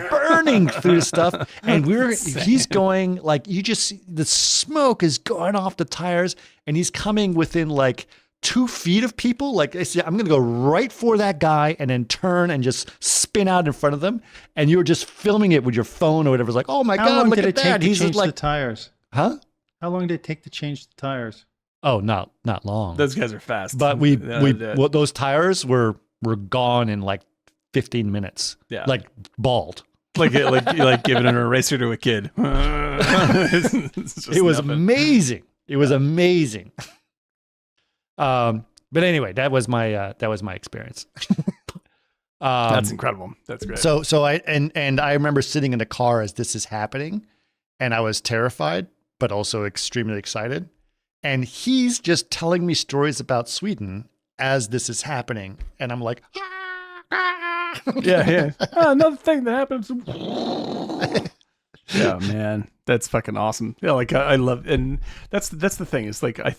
burning through stuff. And he's going like, you just see the smoke is going off the tires, and he's coming within like 2 feet of people. Like I said, I'm going to go right for that guy and then turn and just spin out in front of them. And you were just filming it with your phone or whatever. It's like, oh my How God, long look did at it that. take to He's change just like, the tires? huh? How long did it take to change the tires? Oh, not long. Those guys are fast. But Yeah. those tires were gone in like 15 minutes. Yeah. Like bald. like giving an eraser to a kid. It was amazing. It was amazing. But anyway, that was my experience. That's incredible. That's great. So I remember sitting in the car as this is happening, and I was terrified, but also extremely excited. And he's just telling me stories about Sweden as this is happening, and I'm like, yeah. Oh, another thing that happens. Yeah, man, that's fucking awesome. Yeah, like I love, and that's the thing. Is like I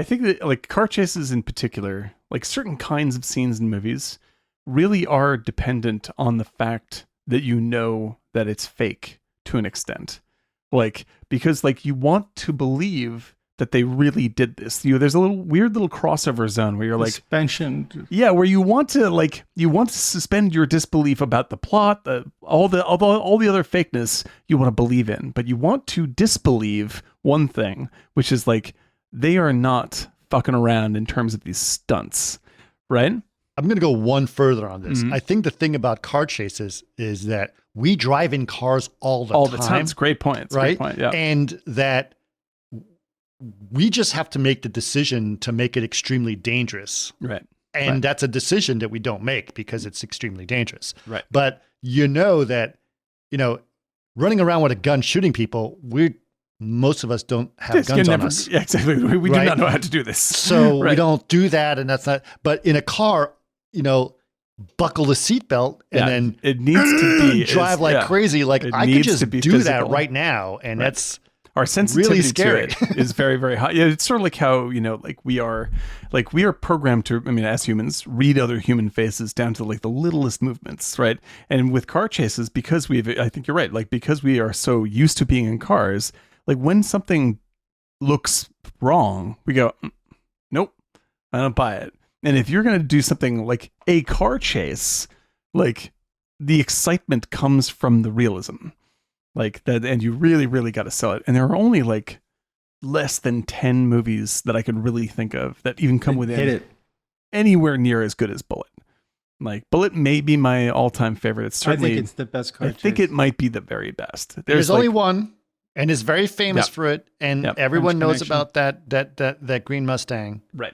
think that like car chases in particular, like certain kinds of scenes in movies, really are dependent on the fact that you know that it's fake to an extent. Like, because like you want to believe that they really did this. There's a weird little crossover zone where you're like, suspension. yeah, where you want to suspend your disbelief about the plot, all the other fakeness you want to believe in, but you want to disbelieve one thing, which is like they are not fucking around in terms of these stunts, right? I'm going to go one further on this. Mhm. I think the thing about car chases is that we drive in cars all the time. It's a great point. It's a right? great point. Yeah. And that we just have to make the decision to make it extremely dangerous. Right. And Right. that's a decision that we don't make because it's extremely dangerous. Right. But you know that, running around with a gun shooting people, most of us don't have This guns can on never- us. Yeah, exactly. We do Right? not know how to do this. So we Right. don't do that, and that's not. But in a car, buckle the seatbelt and Yeah, then it needs to be drive like crazy. Like It I could needs just to be do that physical. right now, and Right. that's Our sensitivity scary. to it is very, very high. Yeah, it's sort of like how, we are programmed to, as humans, read other human faces down to like the littlest movements, right? And with car chases, because I think you're right, like because we are so used to being in cars, like when something looks wrong, we go, nope, I don't buy it. And if you're going to do something like a car chase, like the excitement comes from the realism. Like that, and you really, really got to sell it. And there are only like less than 10 movies that I could really think of that even come Hit within it. anywhere near as good as Bullitt. Like Bullitt may be my all-time favorite. It's I certainly, think it's the best car I think chase. it might be the very best. there's only like, one, and it's very famous Yeah. for it, and Yeah. everyone French knows Connection. about that green Mustang. right.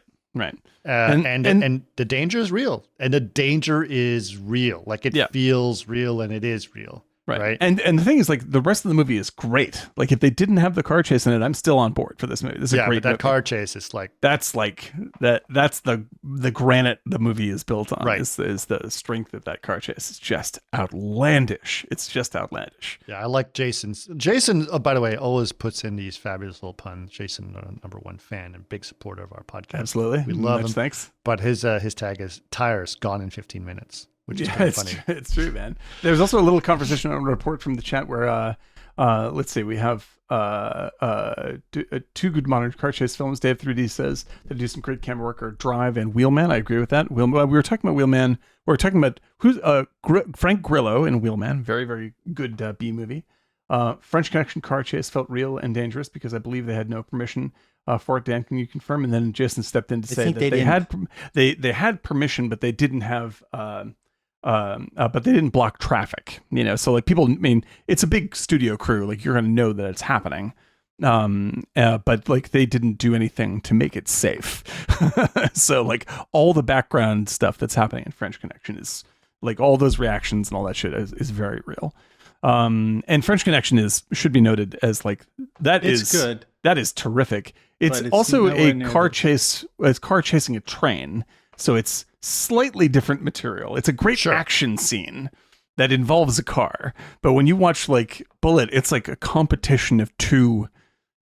And the danger is real, and the danger is real. Like it Yeah. feels real, and it is real. Right. And the thing is, like, the rest of the movie is great. Like, if they didn't have the car chase in it, I'm still on board for this movie. This is a great but that movie. car chase is like That's like that's the granite the movie is built on. Right. Is the strength of that car chase. It's just outlandish. It's just outlandish. I like Jason's. Jason, oh, by the way, always puts in these fabulous little puns. Jason, number one fan and big supporter of our podcast. Absolutely. We love Much him. Thanks. But his tag is tires gone in 15 minutes, which is Yeah, kind of it's funny. true, it's true, man. There's also a little conversation on a report from the chat where let's see, we have two good modern car chase films. Dave 3D says they do some great camera work are Drive and Wheelman. I agree with that. We were talking about Wheelman. We were talking about Frank Grillo in Wheelman. Very, very good B movie. French Connection car chase felt real and dangerous because I believe they had no permission. Fort Dan, can you confirm? And then Jason stepped in to say think that they had permission, but they didn't have but they didn't block traffic. So like people, I mean, it's a big studio crew. Like you're gonna know that it's happening. But like they didn't do anything to make it safe. So like all the background stuff that's happening in French Connection is like all those reactions and all that shit is very real. And French Connection should be noted as like It's good. That is terrific. It's also a car chase. It's car chasing a train, so it's slightly different material. It's a great action scene that involves a car, but when you watch like Bullitt, it's like a competition of two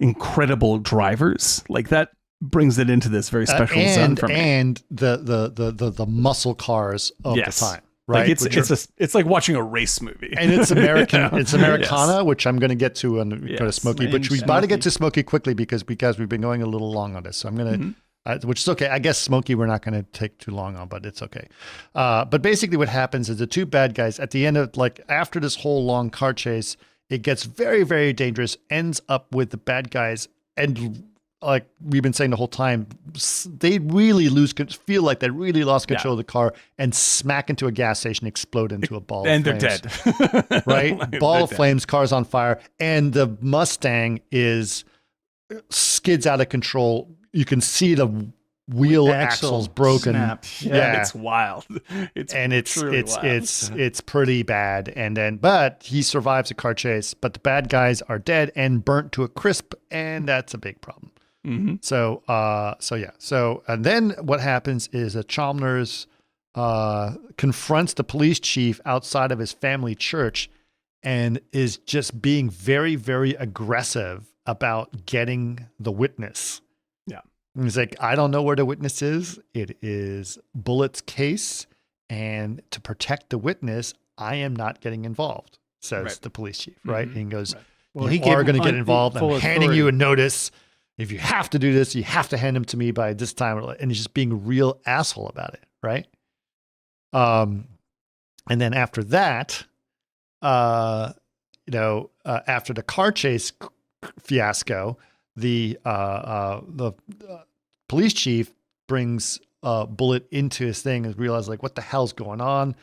incredible drivers. Like that brings it into this very special zone for me. And the muscle cars of the time. Right, like it's like watching a race movie, and it's American. It's Americana, which I'm going to get to when we go to Smokey. But we about to get to Smokey quickly because we've been going a little long on this. So I'm going to, which is okay. I guess Smokey we're not going to take too long on, but it's okay. But basically, what happens is the two bad guys at the end of like after this whole long car chase, it gets very very dangerous. Ends up with the bad guys and. Like we've been saying the whole time, they really feel like they really lost control of the car and smack into a gas station, explode into a ball of flames. And they're dead. Right? Ball of flames, car's on fire. And the Mustang skids out of control. You can see the wheel axles broken. Yeah, it's wild. It's pretty bad. But he survives a car chase, but the bad guys are dead and burnt to a crisp. And that's a big problem. Mm-hmm. So and then what happens is that Chalmers confronts the police chief outside of his family church and is just being very, very aggressive about getting the witness. Yeah. And he's like, I don't know where the witness is. It is Bullitt's case. And to protect the witness, I am not getting involved, says the police chief, right? And he goes, well, you are going to get involved. I'm handing you a notice. If you have to do this, you have to hand them to me by this time. And he's just being a real asshole about it, right? And then after that, after the car chase fiasco, the police chief brings Bullitt into his thing and realizes like, what the hell's going on?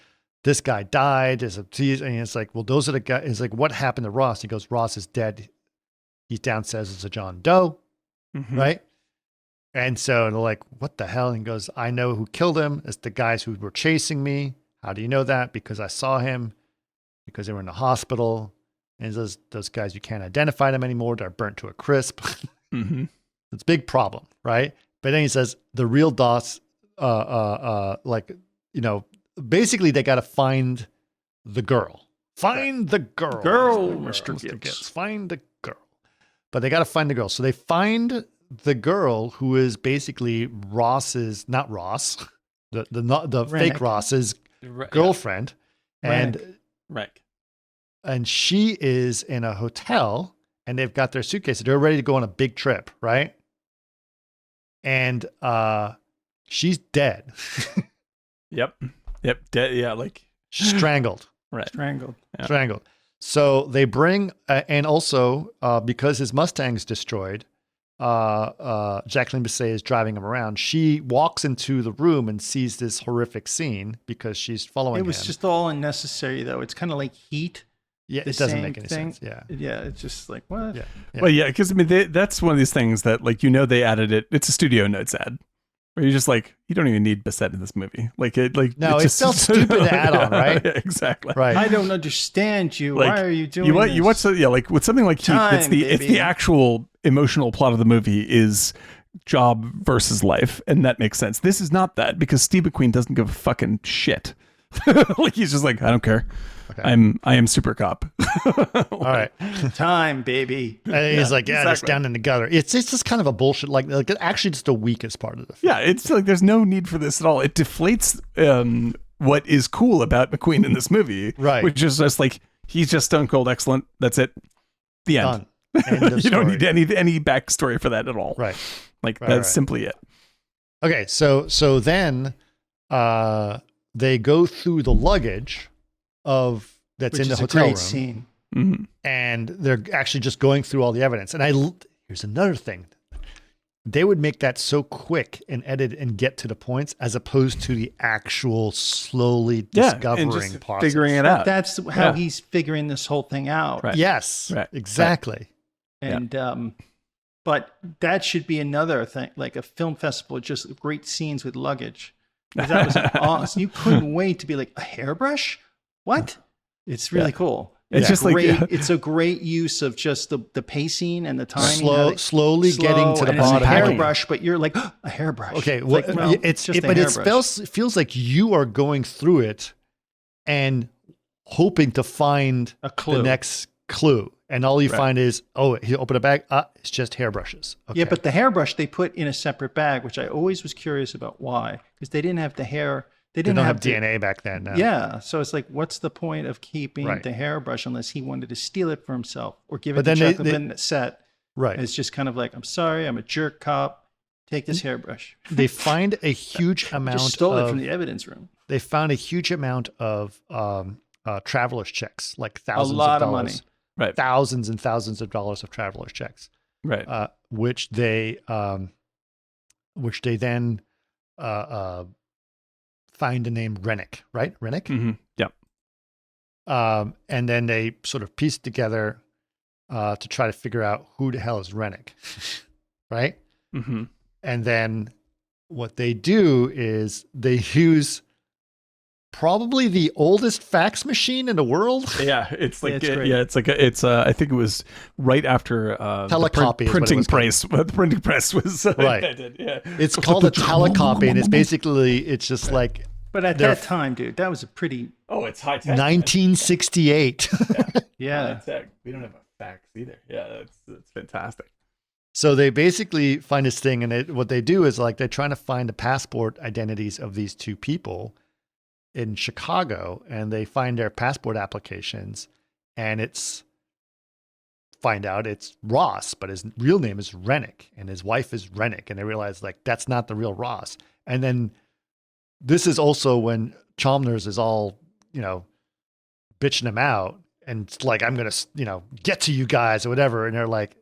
This guy died. And it's like, well, those are the guys. It's like, what happened to Ross? He goes, Ross is dead. He's downstairs as a John Doe. Mm-hmm. Right. And so they're like, what the hell? And he goes, I know who killed him. It's the guys who were chasing me. How do you know that? Because I saw him, because they were in the hospital. And those guys, you can't identify them anymore. They're burnt to a crisp. Mm-hmm. It's a big problem. Right. But then he says the real DOS, basically they got to find the girl. Find the girl. Mr. Gibbs. Find the girl. But they got to find the girl. So they find the girl who is basically not Ross, the fake Ross's girlfriend. And she is in a hotel and they've got their suitcases. They're ready to go on a big trip, right? And she's dead. Yep. Dead. Yeah. Like strangled. Right. Strangled. So they bring, and also because his Mustang's destroyed, Jacqueline Bisset is driving him around. She walks into the room and sees this horrific scene because she's following him. It was just all unnecessary, though. It's kind of like Heat. Yeah, it doesn't make any sense. Yeah. Yeah, it's just like, what? Yeah. Well, yeah, because I mean, that's one of these things that, like, they added it. It's a studio notes ad. Where you're just like, you don't even need Bisset in this movie. No, it's still stupid to add on, right? Yeah, exactly. Right. I don't understand you. Why are you doing this? You watch like with something like Heat, it's the actual emotional plot of the movie is job versus life, and that makes sense. This is not that because Steve McQueen doesn't give a fucking shit. Like he's just like, I don't care. Okay. I am super cop. All right. Time, baby. And he's like, it's down in the gutter. It's just kind of a bullshit. Like actually just the weakest part of the film. Yeah, it's like there's no need for this at all. It deflates what is cool about McQueen in this movie. Right. Which is just like, he's just stone cold excellent. That's it. The end. You don't need any backstory for that at all. Right. Like that's simply it. Okay, so then they go through the luggage that's in the hotel room. Scene. Mm-hmm. And they're actually just going through all the evidence. And here's another thing. they would make that so quick and edit and get to the points as opposed to the actual slowly discovering and just process. figuring it out. That's how he's figuring this whole thing out. Right. Yes, Right. Right. exactly. And but that should be another thing, like a film festival, just great scenes with luggage. 'Cause that was awesome. You couldn't wait to be like, a hairbrush? What? It's really cool. It's just great, like it's a great use of just the pacing and the timing. Slowly getting to the and bottom. It's a hairbrush, but you're like, a hairbrush. Okay, It's well, like, well, it feels like you are going through it and hoping to find a clue. the next clue, and all you find is, oh, he opened a bag. It's just hairbrushes. Okay. Yeah, but the hairbrush they put in a separate bag, which I always was curious about why, because they didn't have the hair. They didn't have DNA back then. No. Yeah, so it's like, what's the point of keeping the hairbrush unless he wanted to steal it for himself or give it to Chuck in the set? Right. It's just kind of like, I'm sorry, I'm a jerk cop. Take this hairbrush. They find a huge amount. Just stole it from the evidence room. They found a huge amount of traveler's checks, like thousands a lot of of dollars, money. Right. Thousands and thousands of dollars of traveler's checks, right. Which they then find the name Rennick, right? Rennick. Mm-hmm. Yep. And then they sort of piece together to try to figure out who the hell is Rennick, right? Mm-hmm. And then what they do is they use probably the oldest fax machine in the world. Yeah, it's like it's I think it was right after telecopy the printing press. The printing press was right. invented. Yeah, it's called a telecopy, and it's just like. But at that time, dude, that was a pretty. Oh, it's high tech. 1968. Yeah. High tech. We don't have a fax either. Yeah, that's fantastic. So they basically find this thing, and what they do is like they're trying to find the passport identities of these two people in Chicago, and they find their passport applications, and find out it's Ross, but his real name is Rennick, and his wife is Rennick, and they realize like that's not the real Ross. And then this is also when Chalmers is all, bitching him out, and it's like, I'm gonna, get to you guys or whatever, and they're like,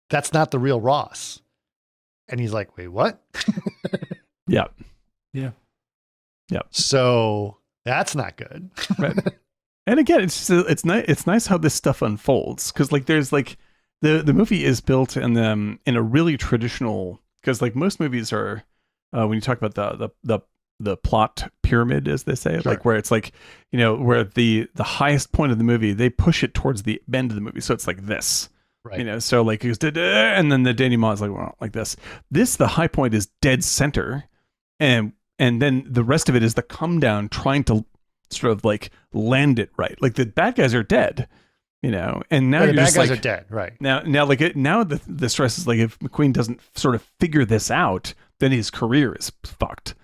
that's not the real Ross. And he's like, wait, what? Yeah. Yeah. Yeah. So that's not good. Right. And again, it's nice how this stuff unfolds, because like there's like the movie is built in a really traditional, because like most movies are when you talk about the plot pyramid, as they say, like where it's like, where the highest point of the movie, they push it towards the end of the movie, so it's like this. Right. So like it goes, and then the denouement is like, well, like this. The high point is dead center, and then the rest of it is the come down trying to sort of like land it right. Like the bad guys are dead, and now the you're bad just guys like, are dead, right? Now the stress is like, if McQueen doesn't sort of figure this out, then his career is fucked,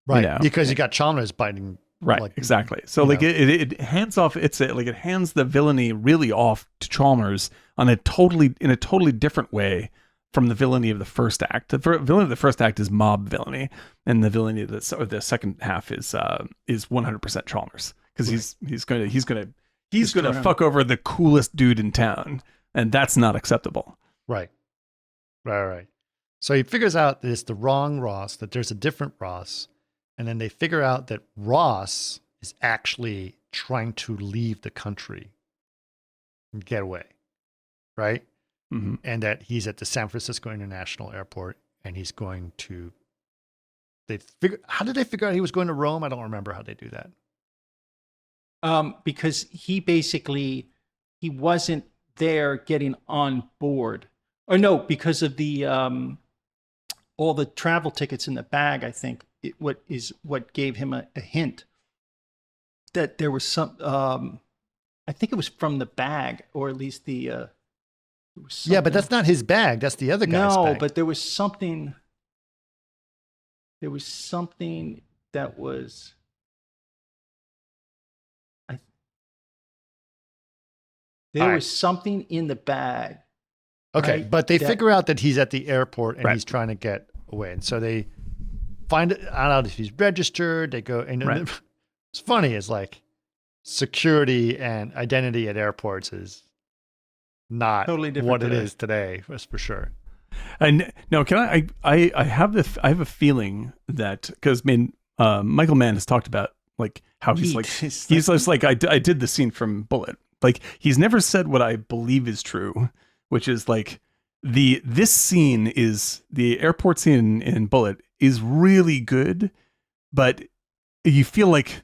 right? Because you got Chalmers biting. Right, like, exactly. So like it hands off. It hands the villainy really off to Chalmers in a totally different way from the villainy of the first act. The villainy of the first act is mob villainy, and the villainy of the second half is 100% Chalmers, because he's gonna fuck over the coolest dude in town, and that's not acceptable. Right. So he figures out that it's the wrong Ross, that there's a different Ross. And then they figure out that Ross is actually trying to leave the country and get away, right? Mm-hmm. And that he's at the San Francisco International Airport, and he's going to. How did they figure out he was going to Rome? I don't remember how they do that. Because he wasn't there getting on board, or no, because of the all the travel tickets in the bag. I think what gave him a hint that there was some. I think it was from the bag, or at least the. Yeah, but that's not his bag. That's the other guy's bag. No, but there was something. There was something that was. There was something in the bag. Okay, right? but they figure out that he's at the airport and he's trying to get away, and so they find out if he's registered. They go, and it's funny. Is like security and identity at airports is not totally different what today. It is today. That's for sure. And no, can I have a feeling that, because Michael Mann has talked about like how he's just like I did the scene from Bullitt. Like he's never said what I believe is true, which is like this scene is the airport scene in Bullitt is really good, but you feel like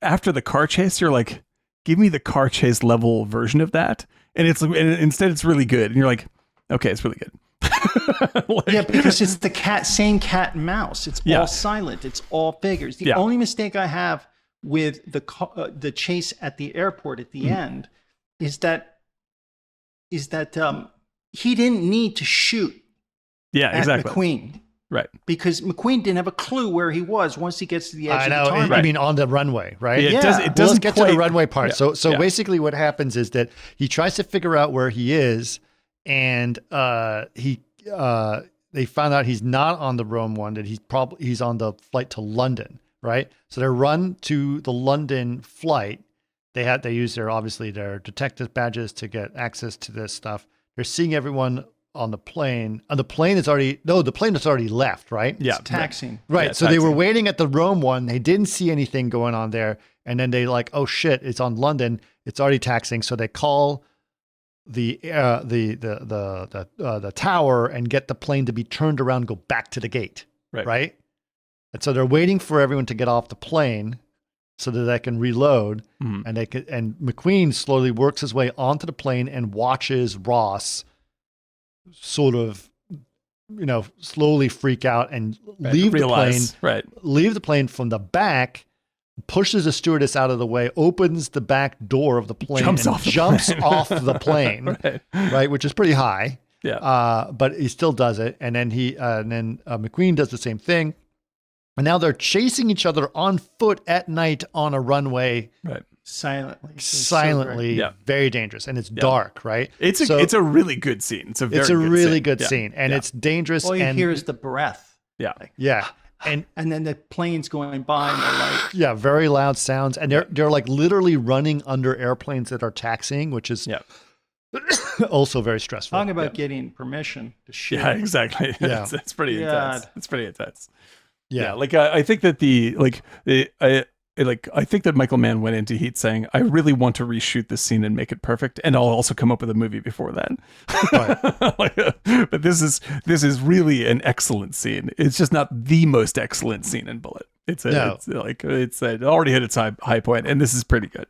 after the car chase, you're like, give me the car chase level version of that, and instead it's really good, and you're like, okay, it's really good. Yeah, because it's the same cat and mouse. It's all silent. It's all figures. The only mistake I have with the chase at the airport at the end is that he didn't need to shoot. Yeah, exactly. McQueen. Right. Because McQueen didn't have a clue where he was once he gets to the edge of the tarmac. I mean, on the runway, right? Yeah, it doesn't let's get quite, to the runway part. Yeah, So basically what happens is that he tries to figure out where he is, and they found out he's not on the Rome one, that he's on the flight to London, right? So they run to the London flight. They use their detective badges to get access to this stuff. They're seeing everyone on the plane. The plane has already left, right? Yeah, it's taxiing. Right. Yeah, so they were waiting at the Rome one. They didn't see anything going on there, and then they like, oh shit, it's on London. It's already taxiing. So they call the tower and get the plane to be turned around and go back to the gate. Right. And so they're waiting for everyone to get off the plane so that they can reload. And McQueen slowly works his way onto the plane and watches Ross sort of, slowly freak out and leave the plane from the back, pushes the stewardess out of the way, opens the back door of the plane, jumps off the plane, right, which is pretty high. Yeah. But he still does it, and then McQueen does the same thing, and now they're chasing each other on foot at night on a runway, right? Silently, very dangerous, and it's dark, right? It's a really good scene. It's a really good scene, and it's dangerous. All you hear is the breath. Yeah, and then the planes going by, and they're like, very loud sounds, and they're like literally running under airplanes that are taxiing, which is also very stressful. Talking about getting permission to shoot. Yeah, exactly. Yeah, it's pretty intense. It's pretty intense. Yeah, like I think that I think that Michael Mann went into Heat saying, I really want to reshoot this scene and make it perfect, and I'll also come up with a movie before that. Right. But this is really an excellent scene. It's just not the most excellent scene in Bullitt. It already hit its high point, and this is pretty good.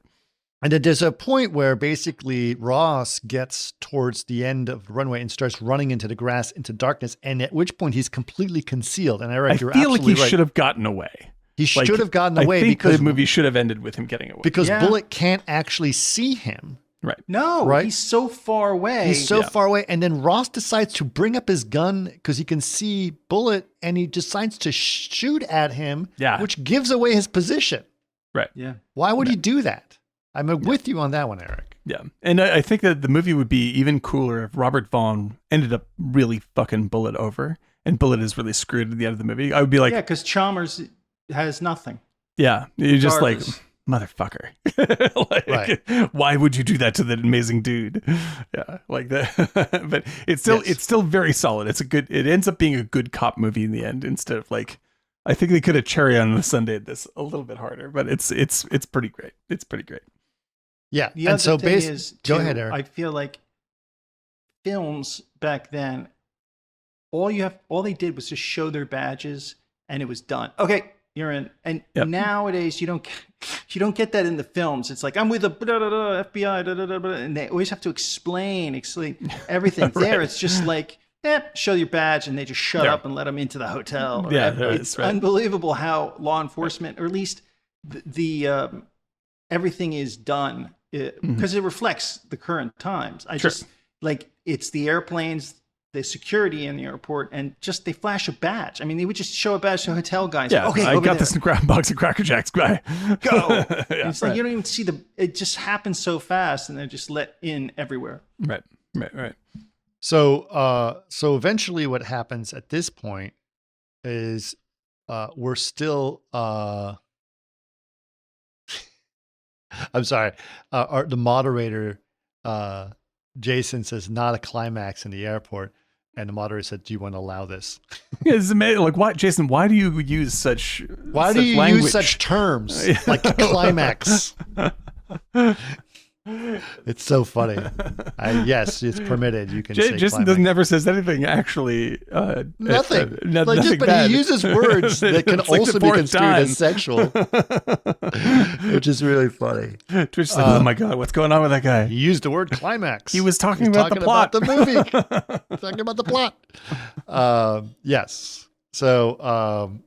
And then there's a point where basically Ross gets towards the end of the runway and starts running into the grass, into darkness, and at which point he's completely concealed. And I feel like he should have gotten away. He should have gotten away, because the movie should have ended with him getting away. Because Bullitt can't actually see him. Right. No, right? He's so far away. Far away. And then Ross decides to bring up his gun because he can see Bullitt, and he decides to shoot at him, which gives away his position. Right. Yeah. Why would he do that? I'm with you on that one, Eric. Yeah. And I think that the movie would be even cooler if Robert Vaughn ended up really fucking Bullitt over, and Bullitt is really screwed at the end of the movie. I would be like... Yeah, because Chalmers has nothing. Yeah. You're just like, motherfucker. Why would you do that to that amazing dude? Yeah. Like that. But it's still very solid. It ends up being a good cop movie in the end, instead of like... I think they could have cherry on the Sunday this a little bit harder, but it's pretty great. It's pretty great. Yeah. The and other so thing is, go ahead, Eric. I feel like films back then, all they did was just show their badges and it was done. Okay, you're in. And nowadays you don't get that in the films. It's like, I'm with the FBI, and they always have to explain everything. There, it's just like, show your badge, and they just shut up and let them into the hotel. It's unbelievable how law enforcement, or at least the everything is done because it reflects the current times. Just like, it's the airplanes, the security in the airport, and just they flash a badge. I mean, they would just show a badge to hotel guys. Yeah, okay, I got this box of Cracker Jacks. Guy, go. It's like you don't even see it just happens so fast, and they're just let in everywhere. Right. So eventually what happens at this point is we're still I'm sorry. The moderator Jason says not a climax in the airport. And the moderator said, "Do you want to allow this?" Yeah, it's amazing. Like, why, Jason? Why do you use such? Why do you use such terms like climax? It's so funny. Yes, it's permitted. You can say Jason climax. never says anything actually. Nothing. Nothing But bad. he uses words that can It's like also the be fourth construed time. as sexual, which is really funny. Twitch is like, oh my god, what's going on with that guy? He used the word climax. He was talking about the plot. About the movie. Talking about the plot. Yes. So,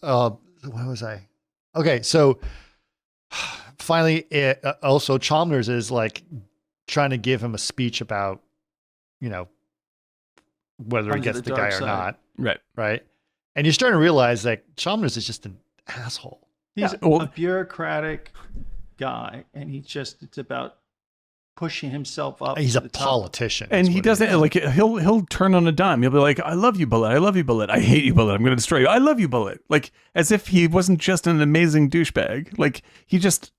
where was I? Okay. So finally, also Chalmers is like trying to give him a speech about, whether he Under gets the the guy dark or side. not. Right. Right. And you're starting to realize that Chalmers is just an asshole. He's Yeah, well- a bureaucratic guy, and it's about pushing himself up. He's to a the top. politician. And is he what doesn't is. like he'll turn on a dime. He'll be like, "I love you, Bullet. I love you, Bullet. I hate you, Bullet. I'm going to destroy you. I love you, Bullet." Like as if he wasn't just an amazing douchebag. Like he just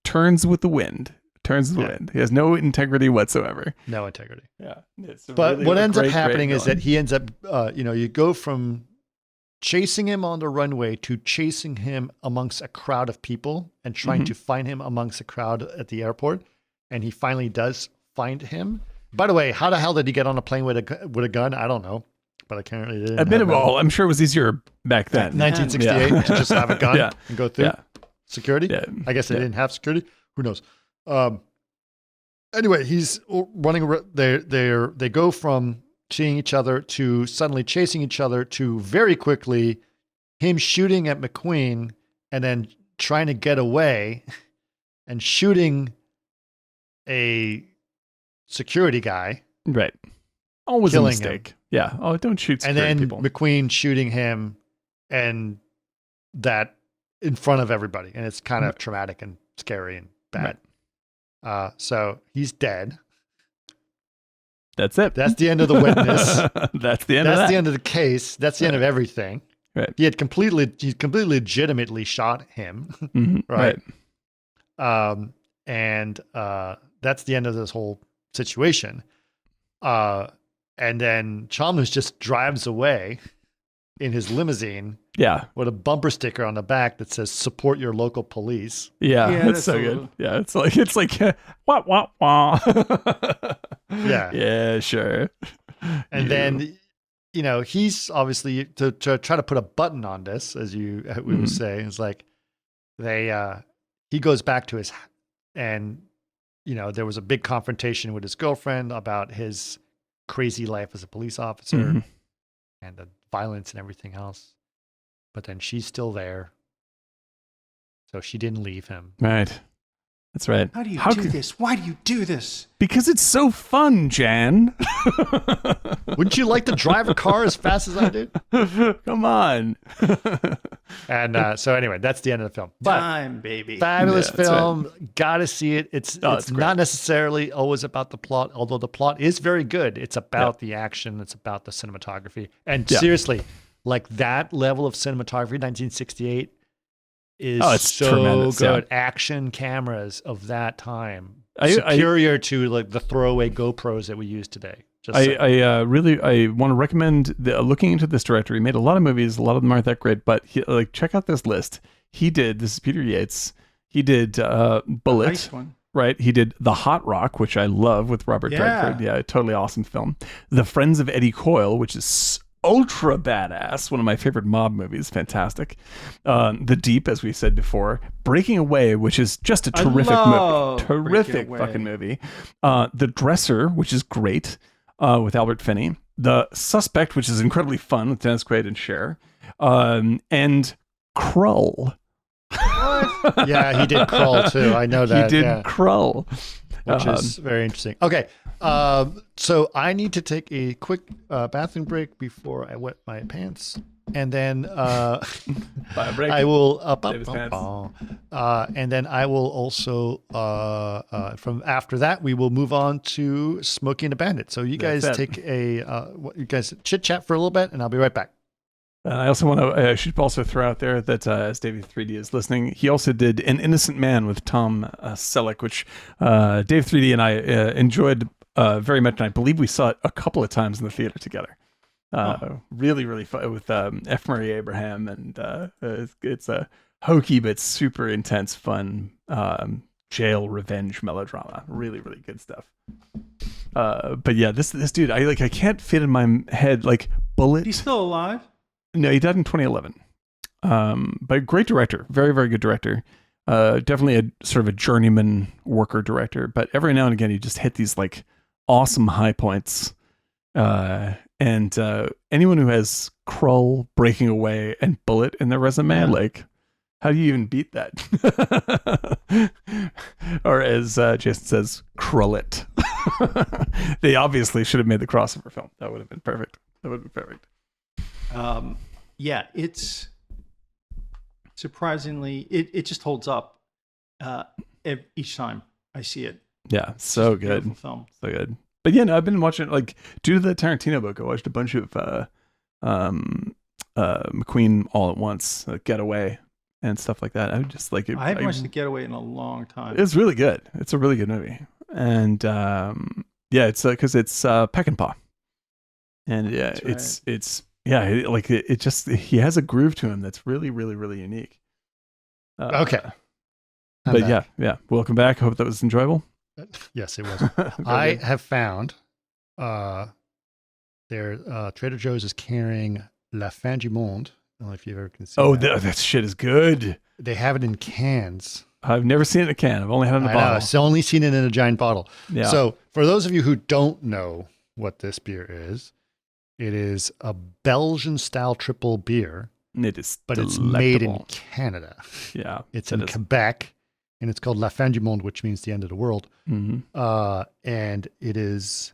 turns with the wind. Turns with the wind. He has no integrity whatsoever. No integrity. Yeah. It's But really what a ends up great, happening great is that villain. he ends up, you go from chasing him on the runway to chasing him amongst a crowd of people and trying to find him amongst a crowd at the airport. And he finally does find him. By the way, how the hell did he get on a plane with a gun? I don't know. But apparently they didn't. a bit have of all. I'm sure it was easier back then. 1968 Yeah. to just have a gun Yeah. and go through Yeah. security. Yeah. I guess they Yeah. didn't have security. Who knows? Anyway, he's running. They go from seeing each other to suddenly chasing each other to very quickly him shooting at McQueen and then trying to get away and shooting a security guy. Right. Always a Killing him. mistake. Yeah. Oh, don't shoot And security then people. McQueen shooting him and that in front of everybody. And it's kind of traumatic and scary and bad. So he's dead. That's it. That's the end of the witness. That's the end of That's that. the end of the case. That's the end of everything. Right. He completely legitimately shot him. Mhm. Right. And that's the end of this whole situation. And then Chalmers just drives away in his limousine Yeah. with a bumper sticker on the back that says "Support your local police." Yeah. Yeah, It's that's so a good. little- Yeah. It's like wah wah wah. Yeah. Yeah. Sure. And then, he's obviously to try to put a button on this, as we were saying, it's like he goes back to his, and there was a big confrontation with his girlfriend about his crazy life as a police officer Mhm. and the violence and everything else. But then she's still there, so she didn't leave him. Right. That's right. How do you do this? Why do you do this? Because it's so fun, Jan. Wouldn't you like to drive a car as fast as I do? Come on. And so anyway, that's the end of the film. But Time, baby. fabulous Yeah, that's film. Gotta see it. It's it's great. not necessarily always about the plot, although the plot is very good. It's about the action. It's about the cinematography. And Yeah. seriously, like that level of cinematography, 1968 is it's so tremendous, yeah. good. Action cameras of that time, I- superior to like the throwaway GoPros that we use today. Just I saying. really want to recommend looking into this director. He made a lot of movies. A lot of them aren't that great, but check out this list. He did. This is Peter Yates. He did Bullitt. Nice one. Right. He did The Hot Rock, which I love with Robert Yeah. Redford. Yeah, totally awesome film. The Friends of Eddie Coyle, which is ultra badass. One of my favorite mob movies. Fantastic. The Deep, as we said before. Breaking Away, which is just a terrific love movie. Breaking Terrific Away. fucking movie. The Dresser, which is great, with Albert Finney. The Suspect, which is incredibly fun with Dennis Quaid and Cher. And Krull. Yeah, he did Crawl too. I know that. He did yeah. Krull. Which is very interesting. Okay, so I need to take a quick bathroom break before I wet my pants, and then I will David's pants. and then I will also from after that we will move on to Smokey and the Bandit. So you guys That's it. take you guys chit chat for a little bit, and I'll be right back. I also want to I should also throw out there that as David 3D is listening, he also did An Innocent Man with Tom Selleck, which Dave 3D and I enjoyed very much. And I believe we saw it a couple of times in the theater together. Really, really fun with F. Murray Abraham, and it's a hokey but super intense, fun jail revenge melodrama. Really, really good stuff. But yeah, this dude, I can't fit in my head like Bullitt. He's still alive? No, he died in 2011. But great director, very, very good director. Definitely a sort of a journeyman worker director. But every now and again, he just hit these like awesome high points. And anyone who has Krull, Breaking Away, and Bullitt in their resume, like, how do you even beat that? Or as Jason says, Krullit. They obviously should have made the crossover film. That would have been perfect. Yeah, it's surprisingly, it just holds up each time I see it. Yeah, so good. Film. So good. But yeah, no, I've been watching, like, due to the Tarantino book, I watched a bunch of McQueen all at once, Getaway, and stuff like that. I just like it. I haven't watched The Getaway in a long time. It's really good. It's a really good movie. And yeah, it's because it's Peckinpah. And yeah, That's it's yeah, like it just, he has a groove to him that's really, really, really unique. Okay. But yeah. Welcome back. Hope that was enjoyable. Yes, it was. I have found their Trader Joe's is carrying La Fin du Monde. I don't know if you've ever considered that shit is good. They have it in cans. I've never seen it in a can. I've only had it in a bottle. I've only seen it in a giant bottle. Yeah. So for those of you who don't know what this beer is, it is a Belgian style triple beer. It is, but delectable. It's made in Canada. Yeah. It's in Quebec, and it's called La Fin du Monde, which means the end of the world. Mm-hmm. And it is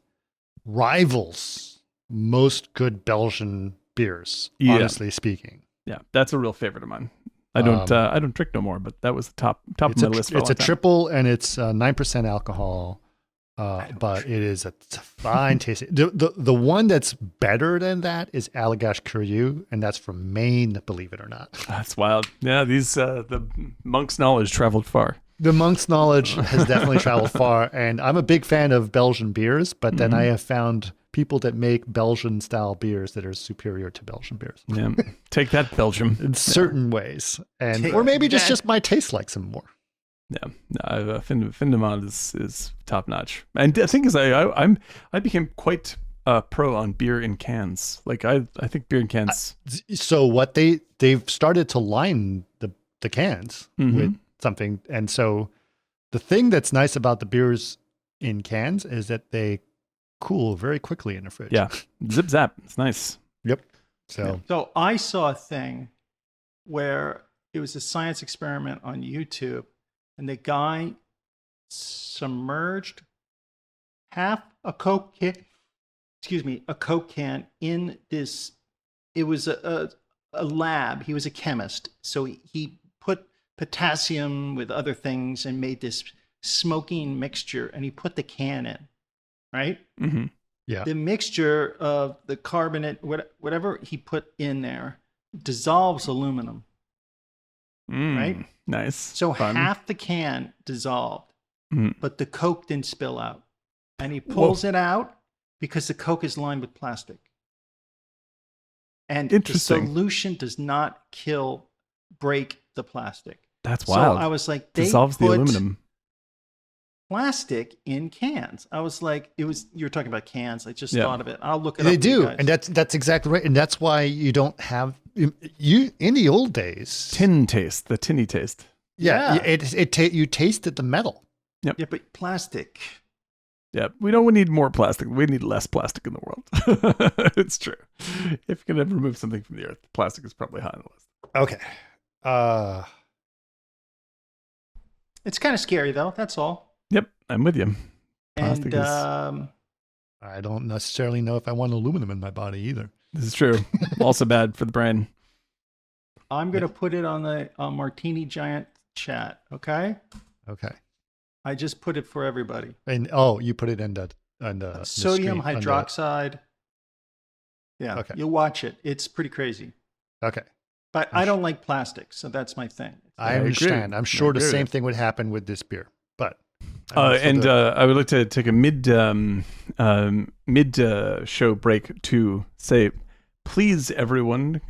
rivals most good Belgian beers, honestly speaking. Yeah, that's a real favorite of mine. I don't drink no more, but that was the top of my list. It's a triple, and it's 9% alcohol. But it is a fine tasting. The one that's better than that is Allagash Curieux, and that's from Maine, believe it or not. That's wild. Yeah, these the monk's knowledge traveled far. The monk's knowledge has definitely traveled far, and I'm a big fan of Belgian beers, but then I have found people that make Belgian style beers that are superior to Belgian beers. Yeah, take that, Belgium. In certain ways, or maybe just my taste likes them more. Yeah, no, Findemont is top notch. And the thing is, I became quite pro on beer in cans. Like I think beer in cans. So what they've started to line the cans with something, and so the thing that's nice about the beers in cans is that they cool very quickly in the fridge. Yeah, zip zap. It's nice. Yep. So I saw a thing where it was a science experiment on YouTube. And the guy submerged half a Coke can in this. It was a lab. He was a chemist. So he put potassium with other things and made this smoking mixture, and he put the can in, right? Mm-hmm. Yeah. The mixture of the carbonate, whatever he put in there, dissolves aluminum. Right? Nice. So Fun. half the can dissolved, but the Coke didn't spill out. And he pulls it out because the Coke is lined with plastic. And the solution does not break the plastic. That's wild. So I was like, dissolves the aluminum. Plastic in cans. I was like, you're talking about cans. I just thought of it. I'll look it up. They do, and that's exactly right. And that's why you don't have you in the old days the tinny taste. Yeah. You tasted the metal. Yep. Yeah, but plastic. Yeah, we need more plastic. We need less plastic in the world. It's true. If you're gonna remove something from the earth, plastic is probably high on the list. Okay. It's kind of scary though. That's all. Yep, I'm with you. Plastic I don't necessarily know if I want aluminum in my body either. This is true. Also bad for the brain. I'm going to put it on the Martini Giant chat, okay? Okay. I just put it for everybody. And you put it in the sodium screen, hydroxide. Yeah, okay. You'll watch it. It's pretty crazy. Okay. But I don't like plastic, so that's my thing. I understand. I'm sure the same thing would happen with this beer. But I would like to take a mid show break to say, please, everyone,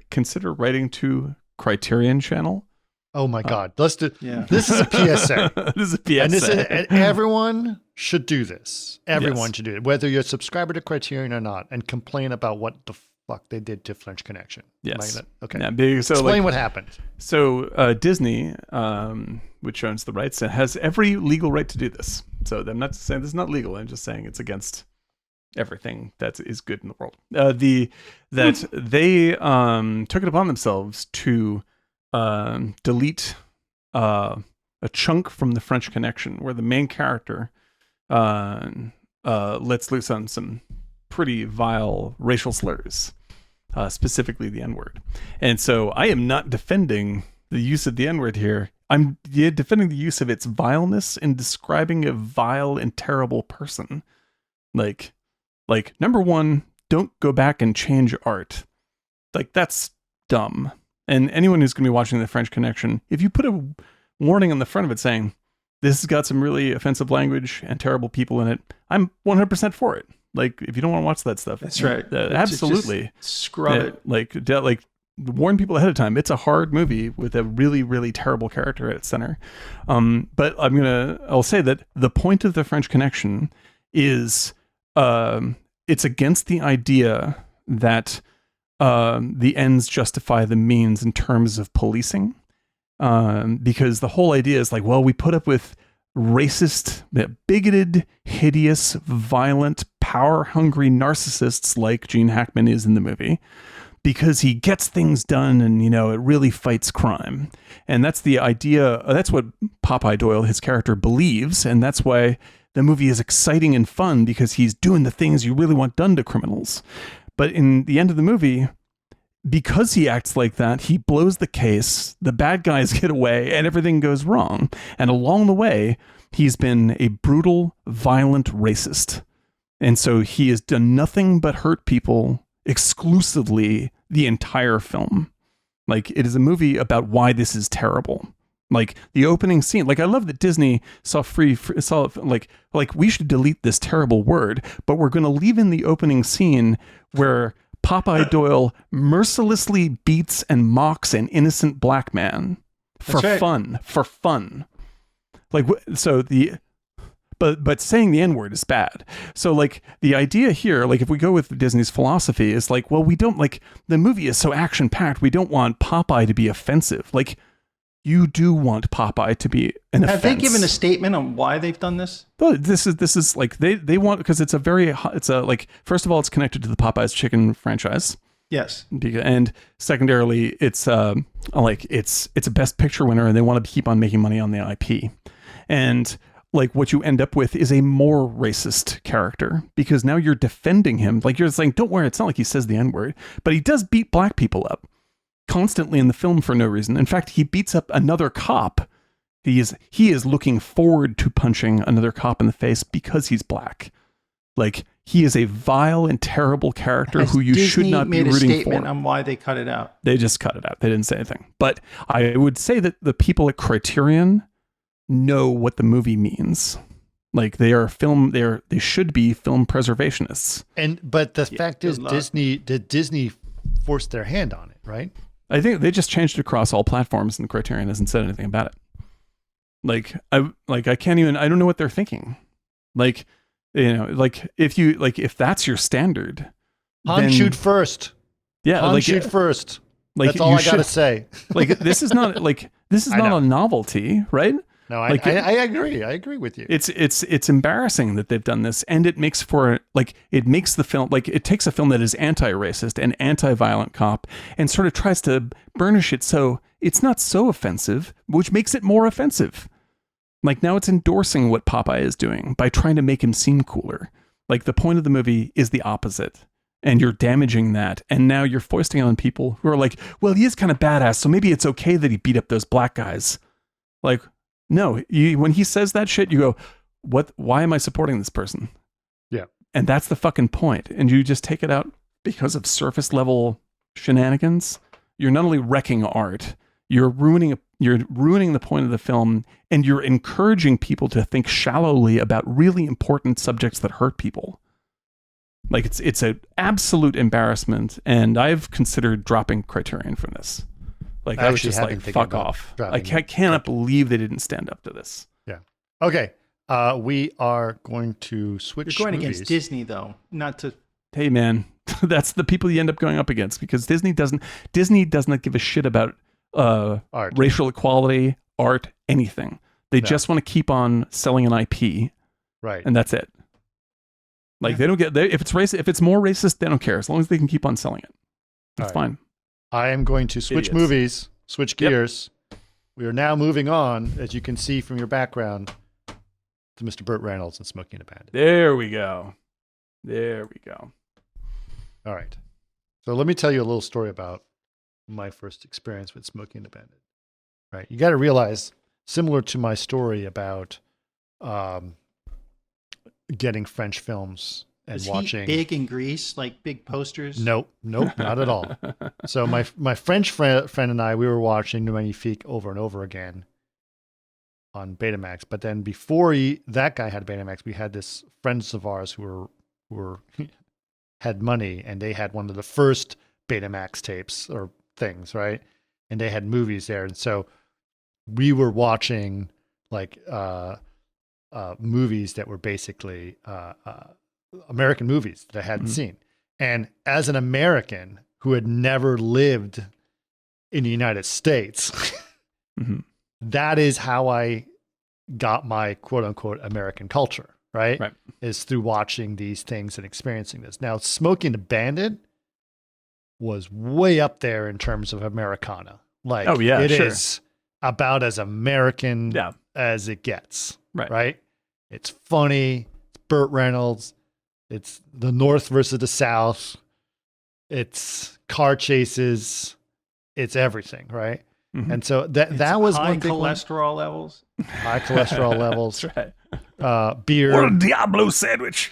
consider writing to Criterion Channel. Oh my God! Let's do. Yeah. This is a PSA. This is a PSA, and everyone should do this. Everyone should do it, whether you're a subscriber to Criterion or not, and complain about what the fuck they did to French Connection. Yes. Okay. Yeah, so explain what happened. So Disney, which owns the rights, has every legal right to do this. So I'm not saying this is not legal. I'm just saying it's against everything that is good in the world. They took it upon themselves to delete a chunk from the French Connection where the main character lets loose on some pretty vile racial slurs, specifically the N-word. And so I am not defending the use of the N-word here. I'm defending the use of its vileness in describing a vile and terrible person. Like number one, don't go back and change art. Like, that's dumb. And anyone who's going to be watching The French Connection, if you put a warning on the front of it saying, this has got some really offensive language and terrible people in it, I'm 100% for it. Like, if you don't want to watch that stuff. That's right. Absolutely. Just scrub it. Like, warn people ahead of time. It's a hard movie with a really, really terrible character at its center. But I'll say that the point of The French Connection is it's against the idea that the ends justify the means in terms of policing, because the whole idea is like, well, we put up with racist, bigoted, hideous, violent, power-hungry narcissists like Gene Hackman is in the movie because he gets things done and, it really fights crime. And that's the idea. That's what Popeye Doyle, his character, believes. And that's why the movie is exciting and fun, because he's doing the things you really want done to criminals. But in the end of the movie, because he acts like that, he blows the case, the bad guys get away, and everything goes wrong. And along the way, he's been a brutal, violent racist. And so he has done nothing but hurt people exclusively the entire film. Like, it is a movie about why this is terrible. Like, the opening scene, like, I love that Disney saw we should delete this terrible word, but we're going to leave in the opening scene where Popeye Doyle mercilessly beats and mocks an innocent black man for fun. Like, so but saying the N-word is bad. So, like, the idea here, like, if we go with Disney's philosophy, is like, well, we don't, like, the movie is so action-packed, we don't want Popeye to be offensive. Like, you do want Popeye to be an offense. Have they given a statement on why they've done this? Well, this is like, they want, because it's like, first of all, it's connected to the Popeye's Chicken franchise. Yes. And secondarily, it's a Best Picture winner, and they want to keep on making money on the IP. And like, what you end up with is a more racist character, because now you're defending him. Like, you're saying, don't worry, it's not like he says the N-word, but he does beat black people up constantly in the film for no reason. In fact, he beats up another cop. He is looking forward to punching another cop in the face because he's black. Like, he is a vile and terrible character who you should not be rooting for. Disney made a statement on why they cut it out. They just cut it out. They didn't say anything. But I would say that the people at Criterion know what the movie means. Like, they should be film preservationists. But the fact is, Disney forced their hand on it, right? I think they just changed it across all platforms, and Criterion hasn't said anything about it. I don't know what they're thinking. Like, if that's your standard, shoot first. Yeah, shoot first. Like, that's all I gotta say. Like, this is not a novelty, right? No, I agree. I agree with you. It's embarrassing that they've done this, and it makes the film, like, it takes a film that is anti-racist and anti-violent cop and sort of tries to burnish it so it's not so offensive, which makes it more offensive. Like, now it's endorsing what Popeye is doing by trying to make him seem cooler. Like, the point of the movie is the opposite, and you're damaging that, and now you're foisting on people who are like, well, he is kind of badass, so maybe it's okay that he beat up those black guys. Like, no, when he says that shit, you go, what? Why am I supporting this person? Yeah. And that's the fucking point. And you just take it out because of surface level shenanigans. You're not only wrecking art, you're ruining the point of the film, and you're encouraging people to think shallowly about really important subjects that hurt people. Like it's an absolute embarrassment, and I've considered dropping Criterion from this. Like I was just like, fuck off. I cannot believe they didn't stand up to this. Yeah. Okay. We are going to switch. You're going movies. against Disney, though, not to. Hey, man, that's the people you end up going up against, because Disney does not give a shit about art, racial equality, art, anything. They just want to keep on selling an IP, right? And that's it. Like they don't get if it's racist, if it's more racist, they don't care as long as they can keep on selling it. That's fine. I am going to switch movies, switch gears. Yep. We are now moving on, as you can see from your background, to Mr. Burt Reynolds and Smokey and the Bandit. There we go. All right. So let me tell you a little story about my first experience with Smokey and the Bandit. Right. You got to realize, similar to my story about getting French films and watching. Big in Greece, like big posters? Nope, not at all. So my French friend and I, we were watching *Le Magnifique* over and over again on Betamax. But then before that guy had Betamax, we had this friends of ours who were had money, and they had one of the first Betamax tapes or things, right? And they had movies there, and so we were watching like movies that were basically American movies that I hadn't seen. And as an American who had never lived in the United States, that is how I got my quote unquote American culture, right? Is through watching these things and experiencing this. Now, Smokey and the Bandit was way up there in terms of Americana. Like, it is about as American as it gets, right? It's funny. It's Burt Reynolds. It's the North versus the South. It's car chases. It's everything, right? And so that was high one big cholesterol levels. High cholesterol levels. That's right. Beer. Or a Diablo sandwich.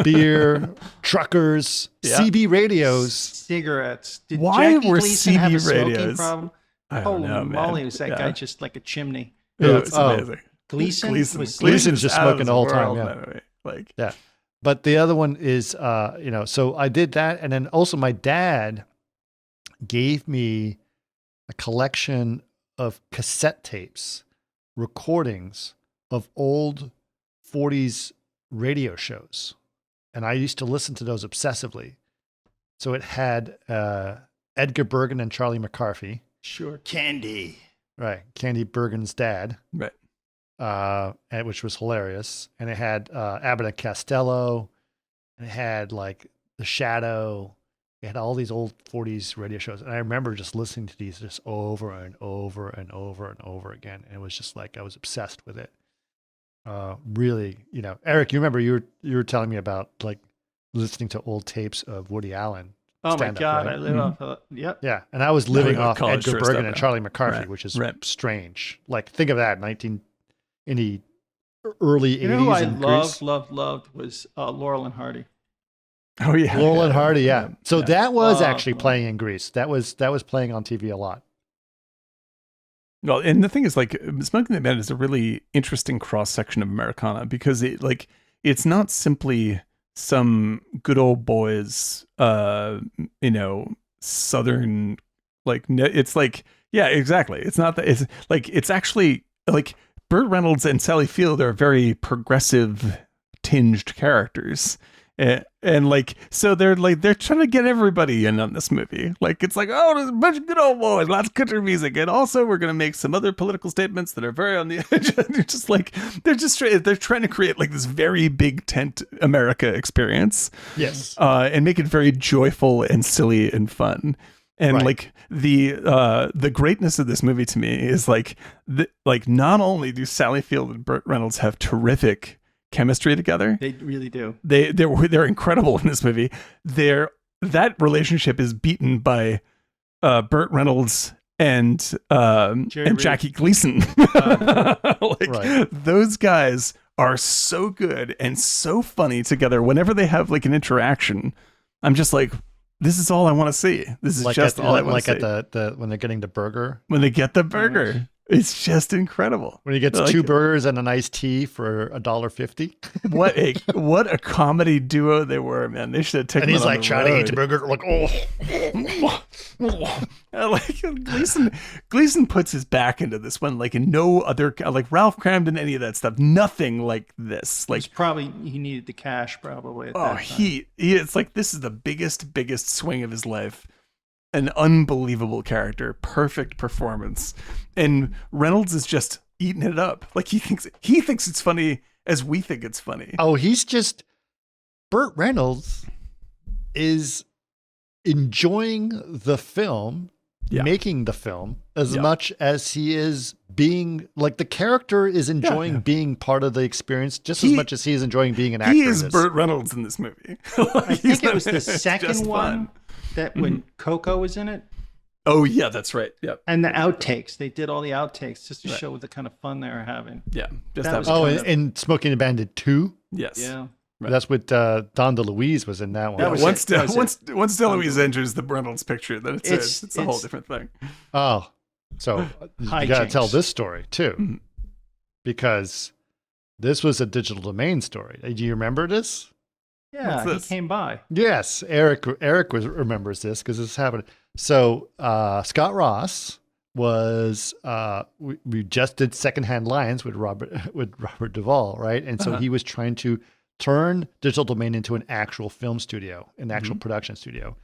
Beer. Truckers. CB radios. Cigarettes. Did Why Jackie were Gleason CB have a smoking radios? problem? I don't know, man. Moly, was that guy just like a chimney? Yeah, it's amazing. Gleason's just smoking the whole time. Yeah. But the other one is, so I did that. And then also my dad gave me a collection of cassette tapes, recordings of old 40s radio shows. And I used to listen to those obsessively. So it had Edgar Bergen and Charlie McCarthy. Sure. Candy. Right. Candy Bergen's dad. Right. Which was hilarious. And it had Abbott and Costello, and it had like The Shadow. It had all these old 40s radio shows. And I remember just listening to these just over and over and over and over again. And it was just like I was obsessed with it. Really, Eric, you remember you were telling me about like listening to old tapes of Woody Allen. Oh my God, right? I live off of yep. Yeah, and I was living off Edgar Bergen and Charlie McCarthy, right. which is strange. Like, think of that, in the early 80s. You know who I loved was Laurel and Hardy. Oh yeah, Laurel and Hardy. Yeah. So that was actually playing in Greece. That was playing on TV a lot. Well, and the thing is, like, Smoking the Bandit is a really interesting cross section of Americana, because it's not simply some good old boys, Southern, like, it's like, yeah, exactly. It's not that. It's like, it's actually like Burt Reynolds and Sally Field are very progressive tinged characters. And like, so they're trying to get everybody in on this movie. Like, it's like, oh, there's a bunch of good old boys, lots of country music, and also we're going to make some other political statements that are very on the edge. They're trying to create like this very big tent America experience. Yes. And make it very joyful and silly and fun. And like the greatness of this movie to me is like not only do Sally Field and Burt Reynolds have terrific chemistry together. They really do. They're incredible in this movie. That relationship is beaten by Burt Reynolds and Jackie Gleason. Those guys are so good and so funny together. Whenever they have like an interaction, I'm just like, this is all I want to see. This is just all I want to see. Like at the when they're getting the burger. When they get the burger. It's just incredible. When he gets two burgers and an iced tea for $1.50. What a comedy duo they were, man. They should have taken. And he's like trying to eat the burger, like Gleason puts his back into this one, like in no other, like Ralph Cramden, any of that stuff. Nothing like this. Like he needed the cash probably. At that time. he it's like this is the biggest swing of his life. An unbelievable character, perfect performance, and Reynolds is just eating it up. Like he thinks it's funny as we think it's funny. Oh, Burt Reynolds is enjoying the film, making the film as much as he is being like the character is enjoying being part of the experience just as much as he is enjoying being an actor. He is Burt Reynolds in this movie. I think it was the second one. That when Coco was in it. Oh yeah, that's right. Yep. And the outtakes, they did all the outtakes just to show the kind of fun they were having. Yeah. And Smokey and the Bandit 2. Yes. Yeah. Right. That's what Don DeLuise was in that one. Once DeLuise enters the Reynolds picture, then it's a whole different thing. Oh, so you got to tell this story too, because this was a digital domain story. Do you remember this? Yeah, he came by. Yes, Eric remembers this because this happened. So Scott Ross was we just did Secondhand Lions with Robert Duvall, right? And so he was trying to turn digital domain into an actual film studio, an actual production studio.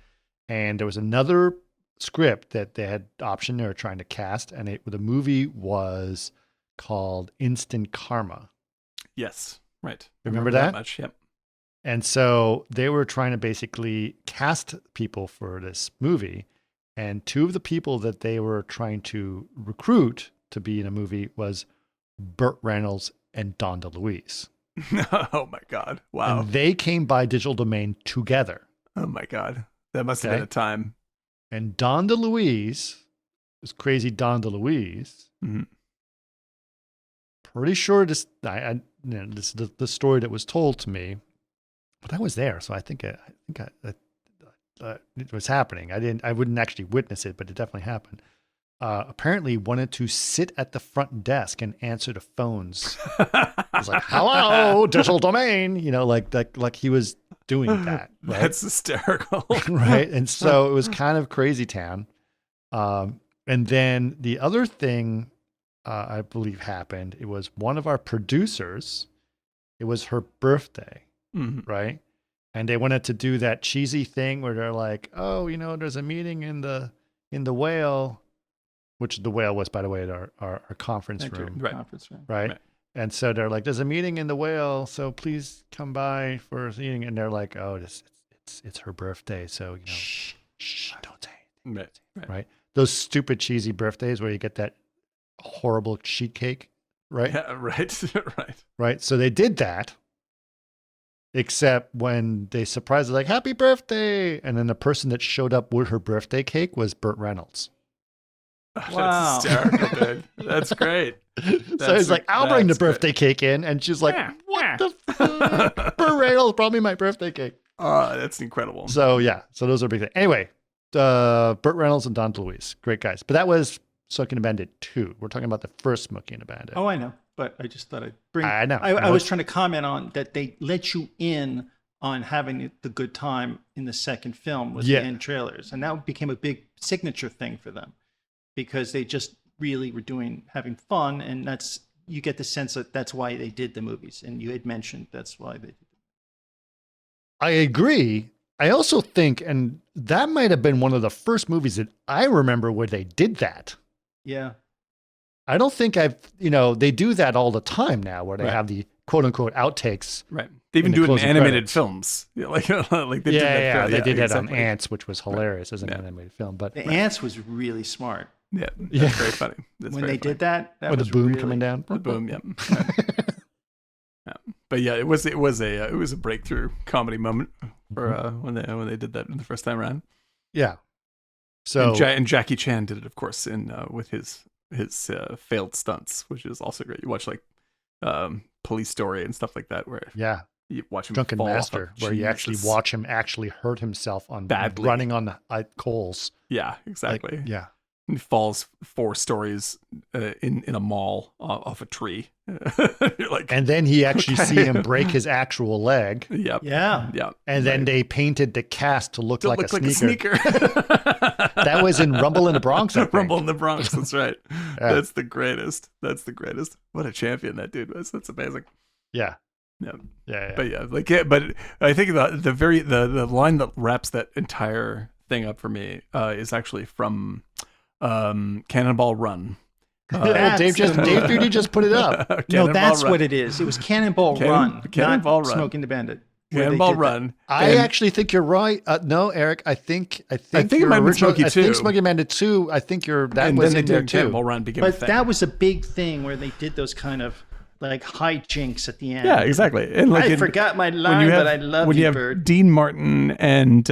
And there was another script that they had option they were trying to cast, and the movie was called Instant Karma. Yes, right. Remember that? Much? Yep. And so they were trying to basically cast people for this movie. And two of the people that they were trying to recruit to be in a movie was Burt Reynolds and Don DeLuise. Oh my God. Wow. And they came by Digital Domain together. Oh my God. That must have been a time. And Don DeLuise, this crazy Don DeLuise, pretty sure this is the story that was told to me. But I was there, so I think it was happening. I wouldn't actually witness it, but it definitely happened. Apparently wanted to sit at the front desk and answer the phones. I was like, "Hello, Digital Domain," like he was doing that. Right? That's hysterical, right? And so it was kind of crazy town. And then the other thing I believe happened. It was one of our producers. It was her birthday. Right. And they wanted to do that cheesy thing where they're like, oh, there's a meeting in the Whale, which the Whale was, by the way, at our conference room. Right. Conference room. Right. And so they're like, there's a meeting in the Whale, so please come by for a meeting. And they're like, oh, it's her birthday. So, shh, don't say anything. Right. Those stupid cheesy birthdays where you get that horrible sheet cake. Right. Yeah, right. Right. So they did that. Except when they surprised her, like, happy birthday. And then the person that showed up with her birthday cake was Burt Reynolds. Wow. That's hysterical, dude. That's great. So he's like, I'll bring the birthday cake in. And she's like, what the fuck? Burt Reynolds brought me my birthday cake. Oh, that's incredible. So, yeah. So those are big things. Anyway, Burt Reynolds and Don DeLuise. Great guys. But that was Smokey and the Bandit 2. We're talking about the first Smokey and the Bandit. Oh, I know. But I just thought I'd bring. I know. I was trying to comment on that. They let you in on having the good time in the second film with the end trailers, and that became a big signature thing for them because they just really were having fun, and you get the sense that that's why they did the movies. And you had mentioned that's why they did. I agree. I also think, and that might have been one of the first movies that I remember where they did that. Yeah. I don't think they do that all the time now where they have the quote unquote outtakes. Right. They even do it in animated films. Yeah, like they did that. They did that on Ants, which was hilarious as an animated film. But the Ants was really smart. Yeah. That's very funny. When they did that with the boom coming down. The boom, yeah. But yeah, it was a breakthrough comedy moment for when they did that the first time around. Yeah. So and Jackie Chan did it, of course, in with his failed stunts, which is also great. You watch like Police Story and stuff like that, where You watch him Drunken fall off Master, of- where you actually Jesus. watch him actually hurt himself on Badly. running on the coals. Yeah, exactly. Like, yeah. He falls 4 stories in a mall off a tree. You're like, And then he actually Okay. see him break his actual leg. yep. Yeah. Yep. And then they painted the cast to look, To like, look a like sneaker. a sneaker. That was in Rumble in the Bronx, I think. Rumble in the Bronx. That's right. Yeah. That's the greatest. That's the greatest. What a champion that dude was. That's amazing. Yeah. Yeah. Yeah. But yeah, like yeah, but I think the line that wraps that entire thing up for me is actually from Cannonball Run. Dave Judy just put it up. No, Cannonball that's Run. what it is. It was Cannonball Run, Cannonball not Run. Smoking the Bandit. where they Cannonball did that. Run. I And- actually think you're right. No, Eric, I think it your might have been original- Smokey I think 2. Smoky Bandit 2. I think that and was then in they there did too. Cannonball Run became a But thing. that was a big thing where they did those kind of like hijinks at the end. Yeah, exactly. And like I forgot my line, but I love when you you, have Burt. Dean Martin and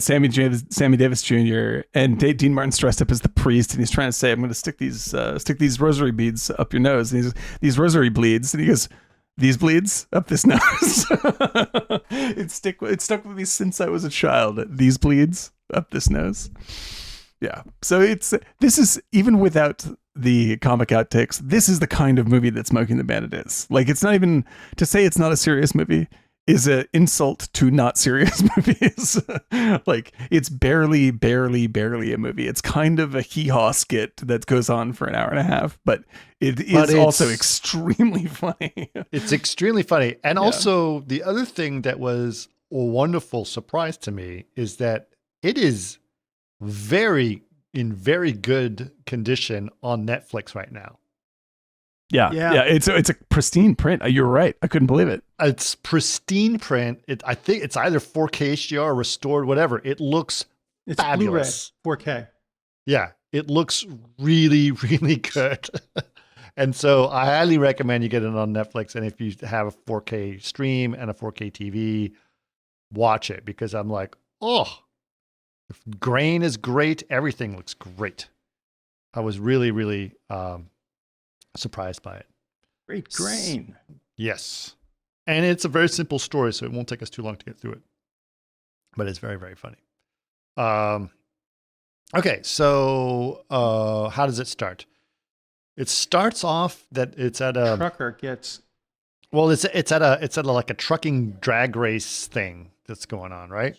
Sammy Davis Jr. and Dean Martin's dressed up as the priest, and he's trying to say, "I'm going to stick these rosary beads up your nose." And these rosary bleeds, and he goes, "These bleeds up this nose." It stuck with me since I was a child. These bleeds up this nose. Yeah. So this is, even without the comic outtakes, this is the kind of movie that Smoking the Bandit is. Like, it's not even, to say it's not a serious movie is an insult to not serious movies. Like, it's barely a movie. It's kind of a hee-haw skit that goes on for an hour and a half, but it's also extremely funny. It's extremely funny. And also, the other thing that was a wonderful surprise to me is that it is in very good condition on Netflix right now. Yeah. It's a pristine print. You're right. I couldn't believe it. It's pristine print. I think it's either 4K HDR or restored, whatever. It looks It's fabulous. Blu-ray, 4K. Yeah, it looks really, really good. And so I highly recommend you get it on Netflix. And if you have a 4K stream and a 4K TV, watch it, because I'm like, oh, the grain is great. Everything looks great. I was really, really surprised by it. Great grain. Yes. And it's a very simple story, so it won't take us too long to get through it. But it's very, very funny. Okay, so how does it start? It starts off that it's at a Trucker gets it's at a like a trucking drag race thing that's going on, right?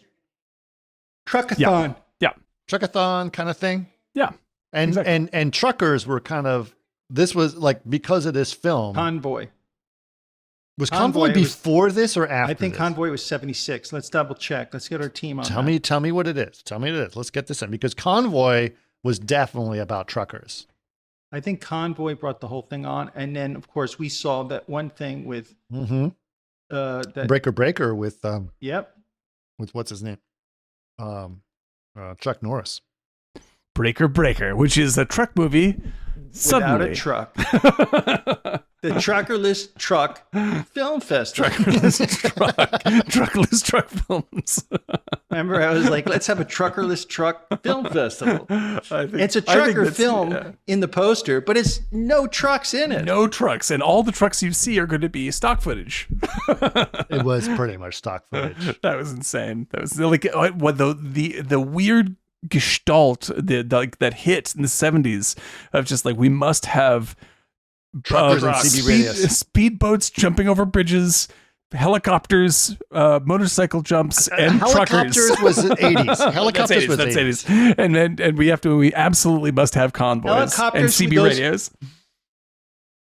truckathon. Yeah. Truckathon kind of thing. Yeah. And Exactly. and truckers were kind of, this was like, because of this film. Convoy. Was Convoy Convoy was- before this or after I think this? Convoy was 76. Let's double check. Let's get our team on Tell that. me what it is. Tell me what it is. Let's get this in, because Convoy was definitely about truckers. I think Convoy brought the whole thing on. And then, of course, we saw that one thing with Mm-hmm. that. Breaker with Yep. what's his name? Chuck Norris. Breaker, which is a truck movie. Without Suddenly. a truck. The Truckerless Truck Film Festival. Truckless truck films. Remember, I was like, let's have a Truckerless Truck Film Festival. I think- It's a I think trucker that's- film yeah. in the poster, but it's no trucks in it. No trucks, and all the trucks you see are going to be stock footage. It was pretty much stock footage. That was insane. That was like what the weird gestalt that hit in the 70s of just like, we must have Truckers and CB radios. speedboats jumping over bridges, helicopters, motorcycle jumps, and Helicopters truckers. was the 80s. Helicopters was that's 80s. 80s. And we absolutely must have convoys and Helicopters with CB those- radios.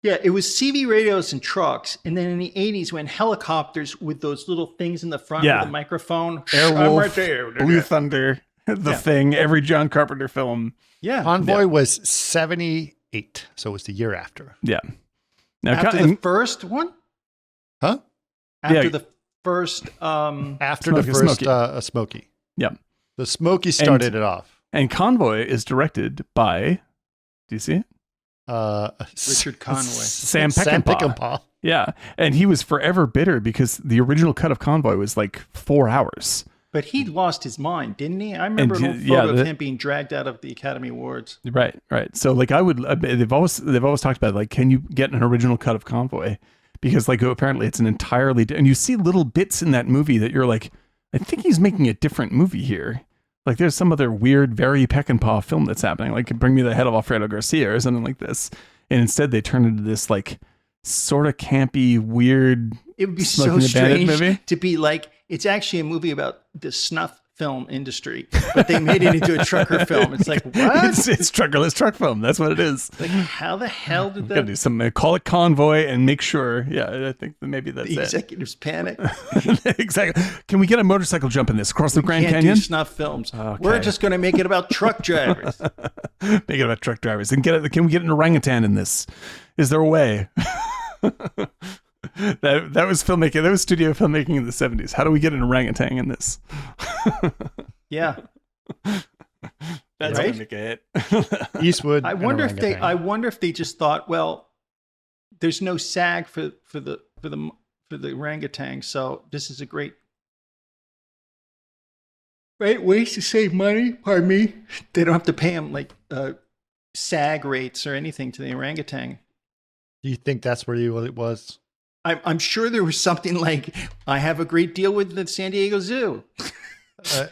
Yeah, it was CB radios and trucks, and then in the 80s, when helicopters with those little things in the front Yeah. with the microphone. I'm Airwolf, right there. Blue Thunder, The Yeah. Thing, every John Carpenter film. Yeah. Convoy was 78, so it was the year after. Yeah. Now, After the first one? Huh? After Yeah. the first After Smokey, the first Smokey. Smokey. Yeah. The Smokey started it off. And Convoy is directed by, do you see it? Richard Conway. Sam Sam Peckinpah. Peckinpah. Yeah. And he was forever bitter because the original cut of Convoy was like 4 hours. But he lost his mind, didn't he? I remember And an old yeah, photo of the- him being dragged out of the Academy Awards. Right. So like they've always talked about, like, can you get an original cut of Convoy? because like apparently it's an entirely, and you see little bits in that movie that you're like, I think he's making a different movie here. Like there's some other weird, very peck and paw film that's happening. Like Bring Me the Head of Alfredo Garcia or something like this. And instead they turn into this like sort of campy, weird. It would be Smoking so the Bandit strange movie. to be like, it's actually a movie about the snuff film industry, but they made it into a trucker film. It's like, what? It's truckerless truck film. That's what it is. Like, how the hell did Gotta that? do some, call it Convoy and make sure. Yeah, I think that maybe that's The it. executives panic. Exactly. Can we get a motorcycle jump in this across the Grand Can't Canyon? do snuff films. Okay. We're just going to make it about truck drivers. Make it about truck drivers and get it. Can we get an orangutan in this? Is there a way? That was filmmaking. That was studio filmmaking in the 70s. How do we get an orangutan in this? Yeah. That's Right? gonna make a hit. Eastwood. I and wonder if they. orangutan. I wonder if they just thought, well, there's no SAG for the orangutan, so this is a great ways to save money. Pardon me. They don't have to pay him like SAG rates or anything to the orangutan. Do you think that's what it was? I'm sure there was something like, I have a great deal with the San Diego Zoo.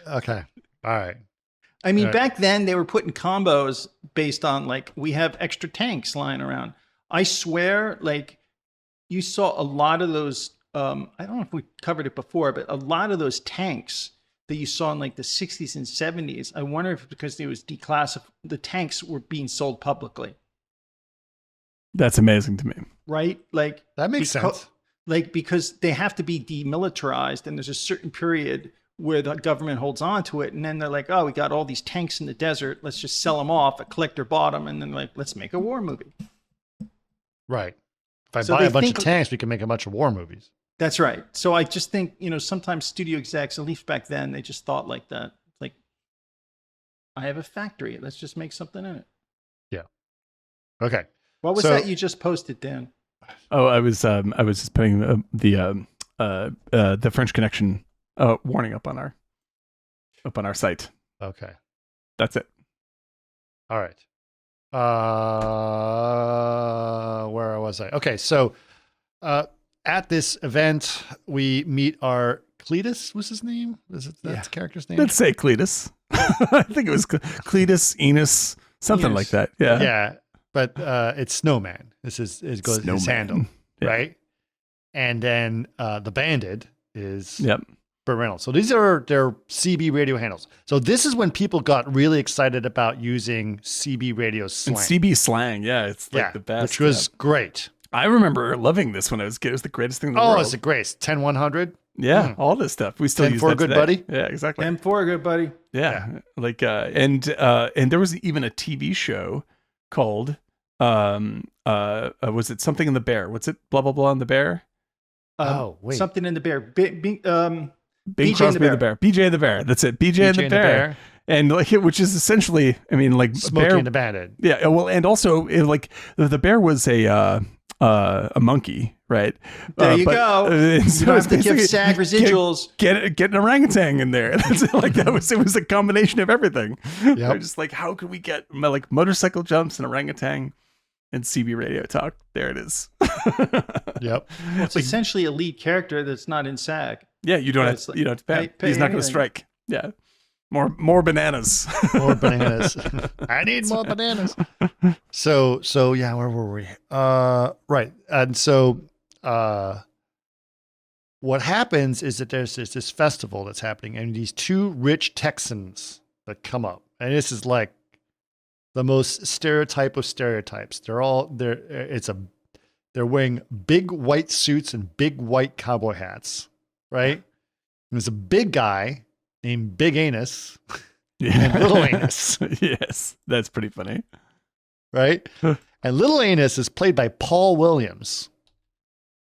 Okay. All right. I mean, Right. back then they were putting combos based on like, we have extra tanks lying around. I swear, like you saw a lot of those. I don't know if we covered it before, but a lot of those tanks that you saw in like the 60s and 70s, I wonder if because they was declassified, the tanks were being sold publicly. That's amazing to me. Right? Like That makes sense. Like, because they have to be demilitarized and there's a certain period where the government holds on to it. And then they're like, oh, we got all these tanks in the desert. Let's just sell them off. A collector bought them. And then like, let's make a war movie. Right. If I So buy they a bunch of think- tanks, we can make a bunch of war movies. That's right. So I just think, sometimes studio execs, at least back then, they just thought like that. Like, I have a factory. Let's just make something in it. Okay. What was So- that you just posted, Dan? Oh, I was just putting the French Connection warning up on our site. Okay. That's it. All right. Where was I? Okay. So, at this event, we meet our Cletus. What's his name? Is it that character's name? Let's say Cletus. I think it was Cletus, Enos, something Enos. like that. Yeah. Yeah, but it's Snowman. This is goes his Snowman. handle, Yeah. right? And then the Bandit is Yep. Burt Reynolds. So these are their CB radio handles. So this is when people got really excited about using CB radio slang. And CB slang. Yeah. It's like the best. which was great. I remember loving this when I was a kid. It was the greatest thing in the Oh, world. it's a great 10100. Yeah. All this stuff. We still 10 use for that a good today. buddy? Yeah, exactly. M4, good buddy. Yeah. Like, and there was even a TV show called, was it Something in the Bear? What's it? Blah, blah, blah in the Bear? Oh, wait. Something in the bear. Bing BJ and Crosby the the Bear. BJ and the Bear. That's it. BJ and the Bear. And like, which is essentially, I mean, like Smokey bear, and the Bandit. yeah. Well, and also like the bear was a monkey, right? There you but- go. and You so don't it's have to give basically- SAG residuals. Get an orangutan in there. That's like it was a combination of everything. They're just like, how could we get like motorcycle jumps and orangutan and CB radio talk? There it is. Yep. It's essentially a lead character that's not in SAG. Yeah, you don't But have it's like, you don't have to pay. pay He's not going to anything. strike. Yeah, more bananas. More bananas. I need more bananas. So yeah, where were we? Right. And so what happens is that there's this festival that's happening, and these two rich Texans that come up. And this is like the most stereotype of stereotypes. They're wearing big white suits and big white cowboy hats, right? And there's a big guy named Big Anus and Little Anus, Yes, that's pretty funny. right? And Little Anus is played by Paul Williams,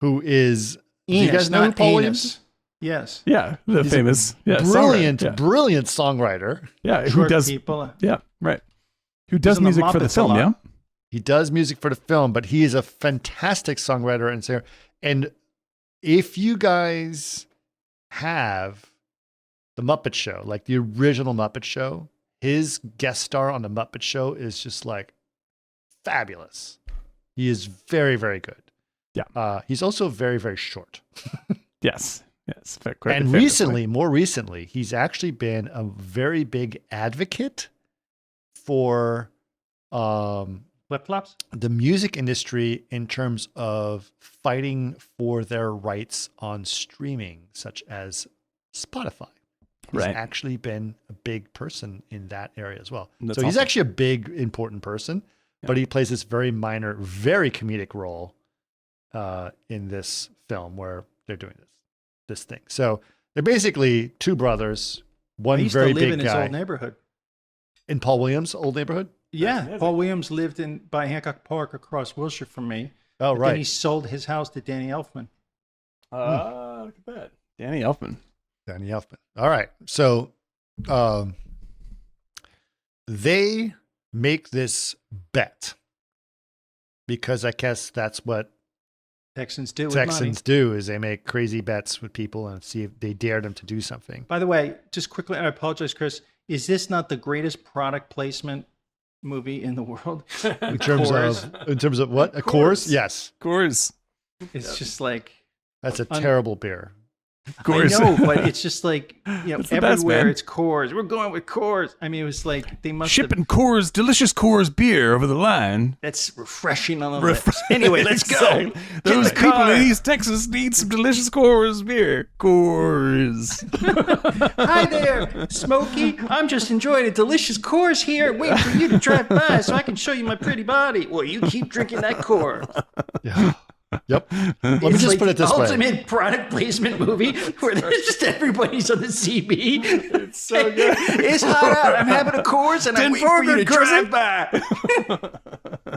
who is do you guys know who not Paul anus. Williams is? Yes. Yeah, the He's a famous, brilliant, songwriter. brilliant songwriter. Yeah, who Short does? people. Yeah, right. Who does in the music for the Muppets a film? lot. Yeah. He does music for the film, but he is a fantastic songwriter and singer. And if you guys have the Muppet Show, like the original Muppet Show, his guest star on the Muppet Show is just like fabulous. He is very, very good. Yeah. He's also very, very short. Yes. Quite And famously. more recently, he's actually been a very big advocate for Flip flops. the music industry in terms of fighting for their rights on streaming, such as Spotify. He's Right. actually been a big person in that area as well. That's so he's awesome. actually a big, important person, but he plays this very minor, very comedic role in this film where they're doing this thing. So they're basically two brothers, I one used very to live big in his guy old neighborhood. in Paul Williams' old neighborhood. Yeah, Paul Williams lived by Hancock Park across Wilshire from me. Oh, But right. Then he sold his house to Danny Elfman. Look at that. Danny Elfman. Danny Elfman. All right. So they make this bet because I guess that's what Texans do with money. Texans do is they make crazy bets with people and see if they dare them to do something. By the way, just quickly, I apologize, Chris. Is this not the greatest product placement movie in the world? In terms of what? A Coors? Yes. Coors. It's just like That's a terrible beer. Coors. I know, but it's just like It's the best, everywhere man. it's Coors. We're going with Coors. I mean, it was like they must have. Shipping Coors, delicious Coors beer over the line. That's refreshing on the lips. Anyway, let's go. Exactly. Get Those in the people car. in East Texas need some delicious Coors beer. Coors. Hi there, Smokey. I'm just enjoying a delicious Coors here, waiting for you to drive by so I can show you my pretty body. Well, you keep drinking that Coors. Yeah. Yep. Let me It's just like put it this the way. ultimate product placement movie where there's just everybody's on the CB. It's so good. It's hot out. I'm having a Coors and I'm waiting for you to drive by.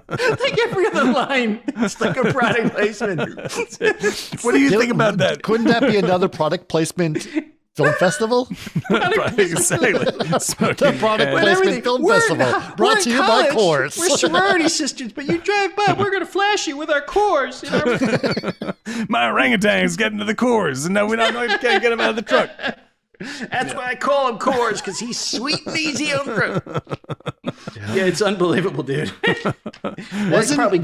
Like every other line, it's like a product placement. What do you think about that? Couldn't that be another product placement film festival? Right, exactly. The product But placement everything- film we're in- festival we're brought in to you by college. Coors. We're sorority sisters, but you drive by, we're going to flash you with our Coors. You know? My orangutan's getting to the Coors, and now we can't get him out of the truck. That's why I call him Coors, because he's sweet and easy on the road. Yeah, it's unbelievable, dude. Wasn't the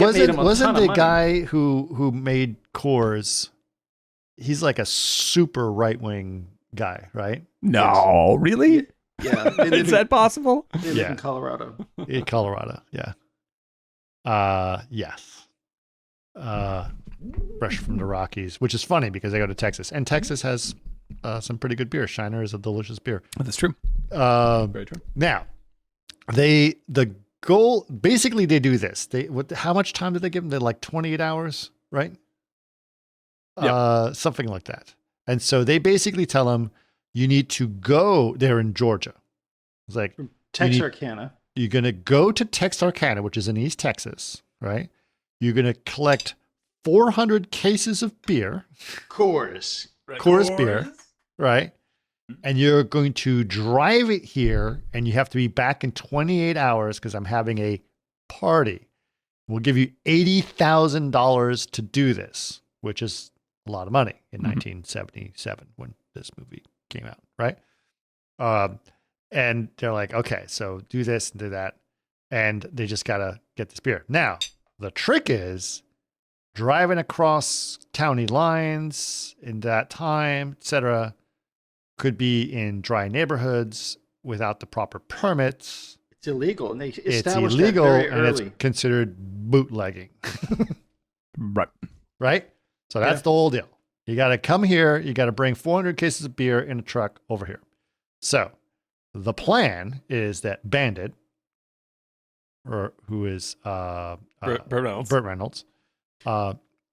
guy? guy who made Coors? He's like a super right wing guy, right? No, really? Yeah, Is that possible? they live Yeah. in Colorado. In Colorado, yeah. Yes. Fresh from the Rockies, which is funny because they go to Texas, and Texas has some pretty good beer. Shiner is a delicious beer. That's true. Very true. Now, the goal basically they do this. How much time did they give them? They're like 28 hours, right? Something like that. And so they basically tell them you need to go. They're in Georgia. It's like Texarkana. you're going to go to Texarkana, which is in East Texas, right? You're going to collect 400 cases of beer, Coors. Coors beer, right? And you're going to drive it here, and you have to be back in 28 hours because I'm having a party. We'll give you $80,000 to do this, which is a lot of money in 1977 when this movie came out, right? And they're like, okay, so do this and do that. And they just got to get this beer. Now, the trick is driving across county lines in that time, etc., could be in dry neighborhoods without the proper permits. It's illegal, and they It's established illegal, that very and it's early. considered bootlegging, Right. right? So that's the whole deal. You got to come here. You got to bring 400 cases of beer in a truck over here. So the plan is that Bandit, or who is Burt Reynolds. Burt Reynolds,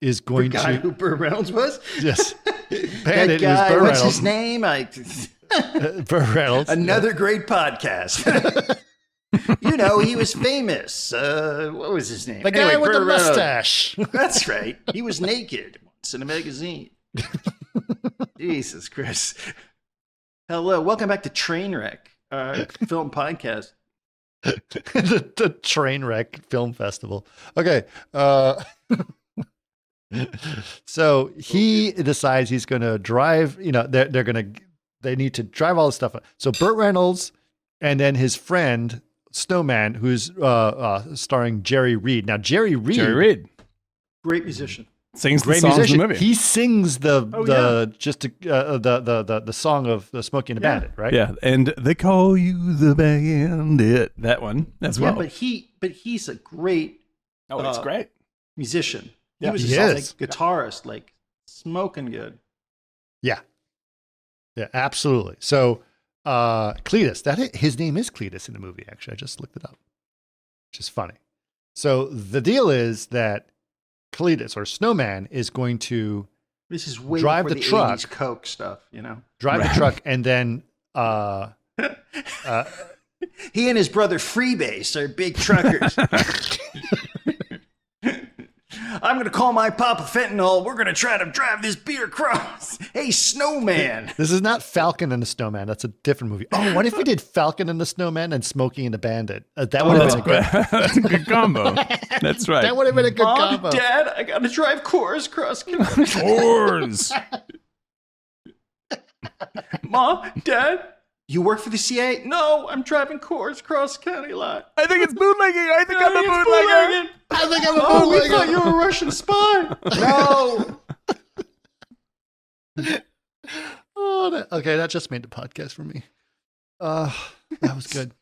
is going Forgot to who Burt Reynolds was? yes, That Bandit guy, is Burt what's Reynolds. his name? Burt Reynolds. Another great podcast. You know, he was famous. What was his name? The guy Anyway, with the Burt Reynolds. mustache. That's right. He was naked once in a magazine. Jesus Christ. Hello. Welcome back to Trainwreck, film podcast. the Trainwreck Film Festival. Okay. So he decides he's going to drive, they need to drive all this stuff. So Burt Reynolds and then his friend Snowman, who's starring Jerry Reed. Now, Jerry Reed. Great musician. Sings the great songs in musician. the movie. He sings the yeah. the song of the Smokey and the Yeah. Bandit, right? Yeah, and they call you the Bandit. That one as well. Yeah, but he's a great It's great. musician. Yeah, He was he just is. like guitarist, like smoking good. Yeah, absolutely. So Cletus, his name is Cletus in the movie. Actually, I just looked it up, which is funny. So the deal is that Cletus or Snowman is going to This is way drive before the the truck. 80s Coke stuff, you know. drive the truck and then He and his brother Freebase are big truckers. I'm going to call my Papa Fentanyl. We're going to try to drive this beer across. Hey, Snowman. this is not Falcon and the Snowman. That's a different movie. Oh, what if we did Falcon and the Snowman and Smokey and the Bandit? That would have been a good. That's a good combo. That's right. That would have been a good Mom, combo. Dad, I got to drive cars across country. Horns. Mom, Dad, you work for the CIA? No, I'm driving cars across the county line. I think it's bootlegging. I think I'm a bootlegger. I think I'm a Oh, we bootlegger. thought you were a Russian spy. No. Okay, that just made the podcast for me. That was good.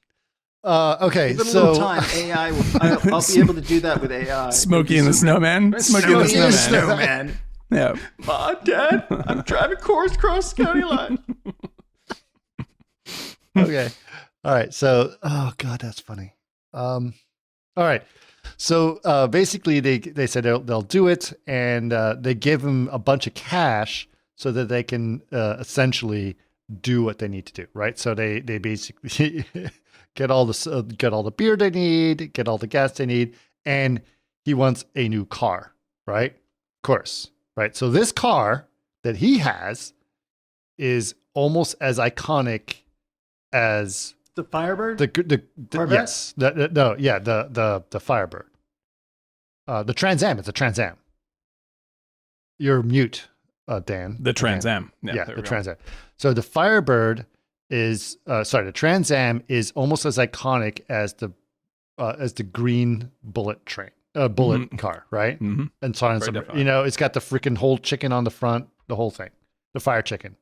Okay, Give it a so little time. AI, I'll be able to do that with AI. Smokey and the Snowman. Smokey and the Smokey and the Snowman. Snowman. Yeah. Mom, Dad, I'm driving cars across the county line. okay, all right. So, oh god, that's funny. All right. So basically, they said they'll do it, and they give him a bunch of cash so that they can essentially do what they need to do, right? So they basically get all the beer they need, get all the gas they need, and he wants a new car, right? Of course, right? So this car that he has is almost as iconic as The Firebird? the Corvette? yes, the Firebird, the Trans Am. It's a Trans Am. You're mute, Dan. The Trans Am. Yeah, there the we go. Trans Am. So the Firebird is the Trans Am is almost as iconic as the green Bullitt Bullitt car, right? Mm-hmm. And so on and Very so forth. definitely. You know, it's got the freaking whole chicken on the front, the whole thing, the fire chicken.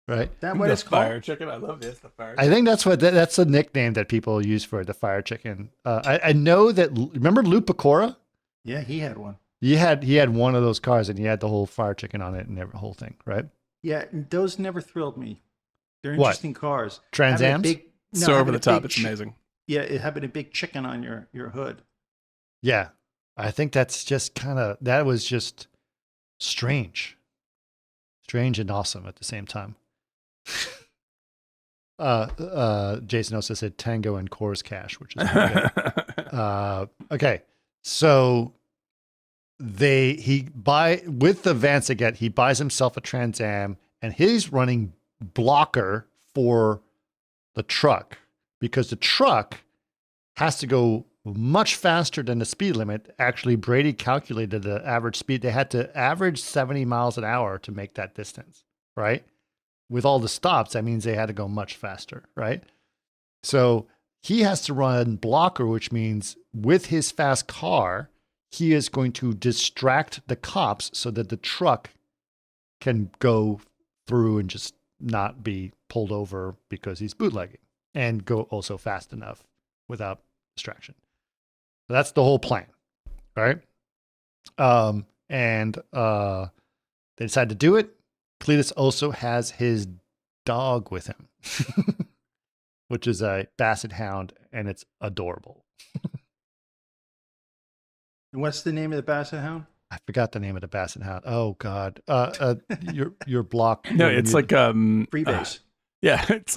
Right? That what The it's called? fire chicken. I love this. The fire. I think that's the nickname that people use for it, the fire chicken. I know that. Remember Lou Pecora? Yeah, he had one. He had one of those cars, and he had the whole fire chicken on it and every whole thing, right? Yeah, those never thrilled me. They're What? interesting cars. Trans Having a Ams? big- no, So over having the a top. big It's chi- amazing. Yeah, it having a big chicken on your hood. Yeah, I think that's just that was just strange and awesome at the same time. Jason also said Tango and Coors Cash, which is pretty good. Okay, so with the advance they get, he buys himself a Trans Am, and he's running blocker for the truck because the truck has to go much faster than the speed limit. Actually, Brady calculated the average speed. They had to average 70 miles an hour to make that distance, right? With all the stops, that means they had to go much faster, right? So he has to run blocker, which means with his fast car, he is going to distract the cops so that the truck can go through and just not be pulled over because he's bootlegging and go also fast enough without distraction. So that's the whole plan, right? And they decide to do it. Cletus also has his dog with him, which is a basset hound, and it's adorable. What's the name of the Basset Hound? I forgot the name of the basset hound. Oh God, your block. No, it's like Freebase. yeah, it's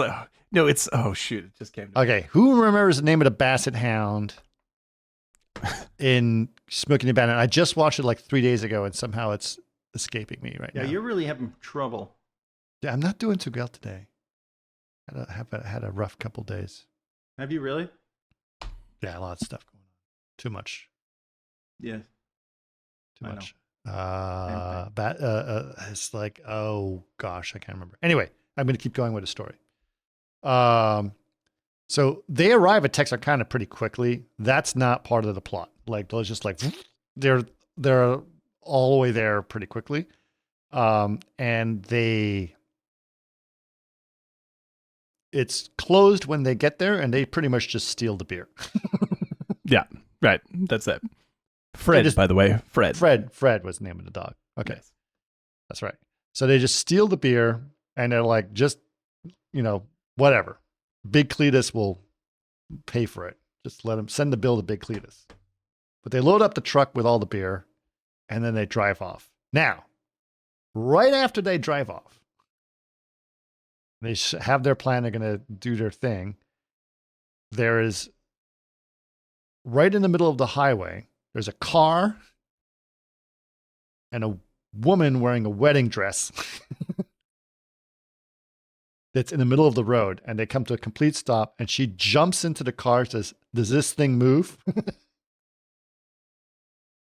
no, it's oh shoot, it just came to me. Okay, who remembers the name of the basset hound in Smokey and the Bandit? I just watched it like 3 days ago, and somehow it's escaping me right Yeah, now. you're really having trouble. Yeah, I'm not doing too well today. Had a rough couple days. Have you really? Yeah, a lot of stuff going on. Too much. Yeah. Too I much. Same It's like, oh gosh, I can't remember. Anyway, I'm going to keep going with the story. So they arrive at Texarkana pretty quickly. That's not part of the plot. Like, they're just like, they're they're all the way there pretty quickly. And it's closed when they get there, and they pretty much just steal the beer. Yeah, right. That's it. Fred, by the way. Fred was the name of the dog. Okay. Yes. That's right. So they just steal the beer, and they're like, just, whatever. Big Cletus will pay for it. Just let him send the bill to Big Cletus. But they load up the truck with all the beer, and then they drive off. Now, right after they drive off, they have their plan. They're going to do their thing. There is, right in the middle of the highway, there's a car and a woman wearing a wedding dress that's in the middle of the road, and they come to a complete stop, and she jumps into the car, says, "Does this thing move?"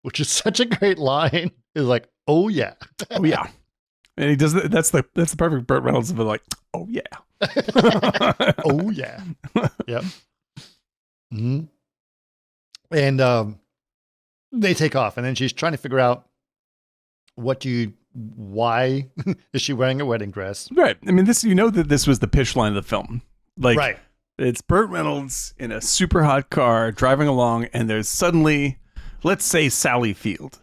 Which is such a great line. It's like, "Oh yeah." Oh yeah. And he does that's the perfect Burt Reynolds of like, "Oh yeah." Oh yeah. Yep. Mm-hmm. And they take off, and then she's trying to figure out why is she wearing a wedding dress? Right. I mean, that this was the pitch line of the film. Like, right. It's Burt Reynolds in a super hot car driving along, and there's suddenly, let's say, Sally Field,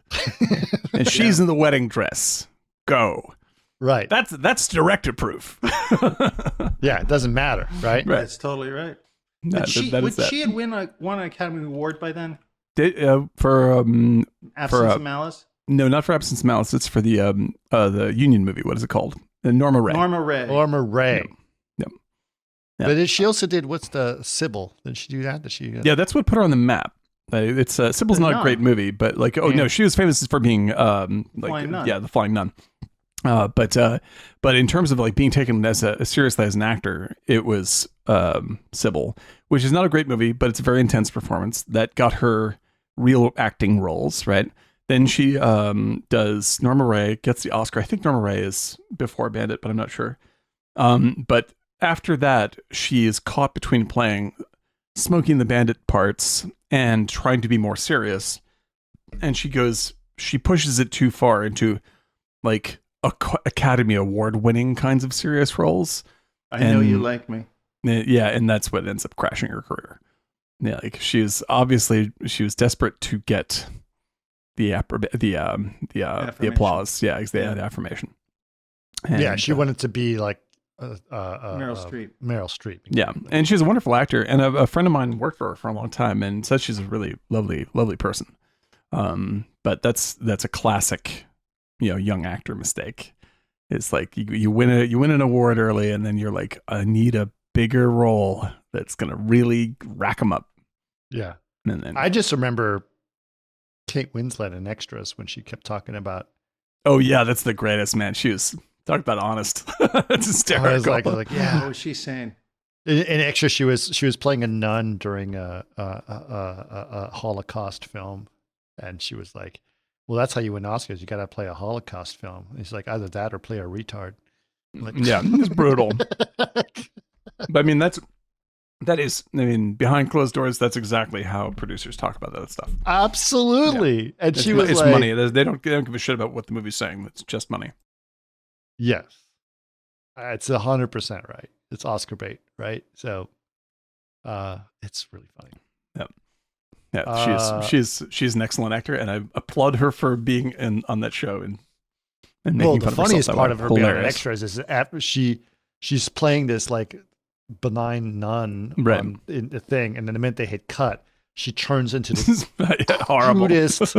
and she's in the wedding dress. Go. Right. That's director proof. Yeah, it doesn't matter, right? Right. That's totally right. Would she had won an Academy Award by then? For Absence of Malice? No, not for Absence of Malice. It's for the Union movie. What is it called? Norma Ray. Yep. But she also did, what's the Sybil? Did she do that? Yeah, that's what put her on the map. It's Sybil's not a great movie, but no, she was famous for being Flying Nun. Yeah, the Flying Nun. But in terms of like being taken as seriously as an actor, it was Sybil, which is not a great movie, but it's a very intense performance that got her real acting roles, right? Then she does Norma Ray, gets the Oscar. I think Norma Ray is before Bandit, but I'm not sure. But after that, she is caught between playing Smokey and the Bandit parts and trying to be more serious. And she pushes it too far into like Academy Award winning kinds of serious roles. I Know You Like Me. Yeah, and that's what ends up crashing her career. Yeah, like she was desperate to get the applause. Yeah, the affirmation. And, she wanted to be like Meryl Streep. Meryl Streep. Yeah, and she's a wonderful actor, and a friend of mine worked for her for a long time, and says she's a really lovely person. But that's a classic, young actor mistake. It's like you win an award early, and then you're like, I need a bigger role that's gonna really rack them up. Yeah, and then I just remember Kate Winslet in Extras when she kept talking about. Oh yeah, that's the greatest, man. She was talking about honest. It's hysterical. I was like, yeah. What was she saying? In Extras, she was playing a nun during a Holocaust film, and she was like, "Well, that's how you win Oscars. You got to play a Holocaust film." And he's like, either that or play a retard. I'm like, yeah, it's brutal. But I mean, behind closed doors, that's exactly how producers talk about that stuff. Absolutely. Yeah. And she was it's like, money. They don't give a shit about what the movie's saying. It's just money. Yes. It's 100% right. It's Oscar bait, right? So it's really funny. Yep. Yeah, she's an excellent actor, and I applaud her for being on that show and making fun of herself. The funniest part of her being on Hilarious. Extras is after she's playing this like benign nun in the thing, and then the minute they hit cut, she turns into the horrible, crudest,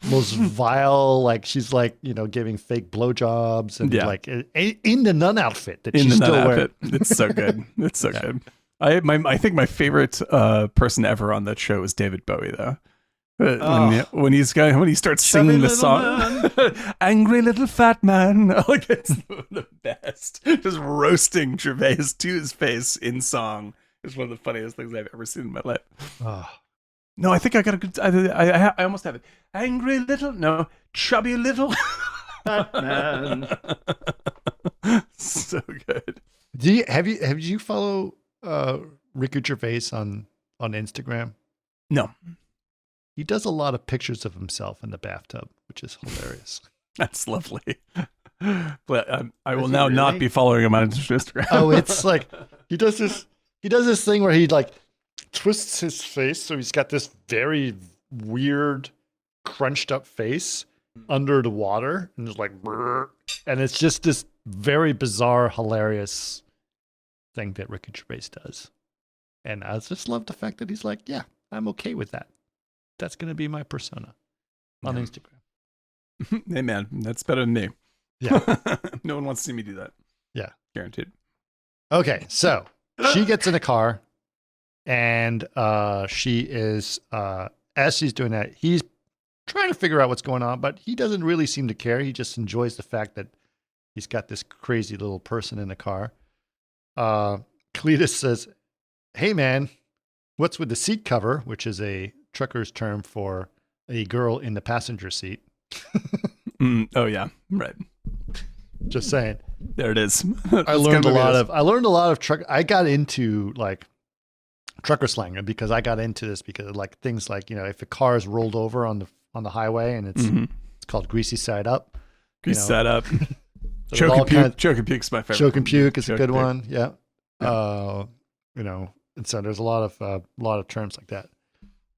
most vile. Like she's like giving fake blowjobs and like in the nun outfit that she's still wearing. It's so good. It's so good. I think my favorite person ever on that show is David Bowie though. When he starts singing the song, "Angry Little Fat Man," like it's the best. Just roasting Gervais to his face in song is one of the funniest things I've ever seen in my life. Oh. No, I think I got a good. I almost have it. Angry little, no, chubby little Fat man. So good. Have you follow Ricky Gervais on Instagram? No. he does a lot of pictures of himself in the bathtub, which is hilarious. That's lovely. But I will he now not really? be following him on Instagram. Oh, it's like he does this thing where he like twists his face, so he's got this very weird, crunched up face under the water, and it's like, brrr, and it's just this very bizarre, hilarious thing that Ricky Gervais does. And I just love the fact that he's like, yeah, I'm okay with that. That's going to be my persona on Yeah. Instagram. Hey man, that's better than me. Yeah. No one wants to see me do that. Yeah. Guaranteed. Okay, so she gets in a car, and she is, as she's doing that, he's trying to figure out what's going on, but he doesn't really seem to care. He just enjoys the fact that he's got this crazy little person in the car. Cletus says, hey man, what's with the seat cover, which is a trucker's term for a girl in the passenger seat. Oh yeah, right. Just saying. There it is. I learned a lot of truck. I got into like trucker slang because I got into this because like things like, if a car is rolled over on the highway and it's called greasy side up. Greasy side up. So Choke and puke's my favorite. Choke and puke is a good puke. one. Yeah. And so there's a lot of terms like that.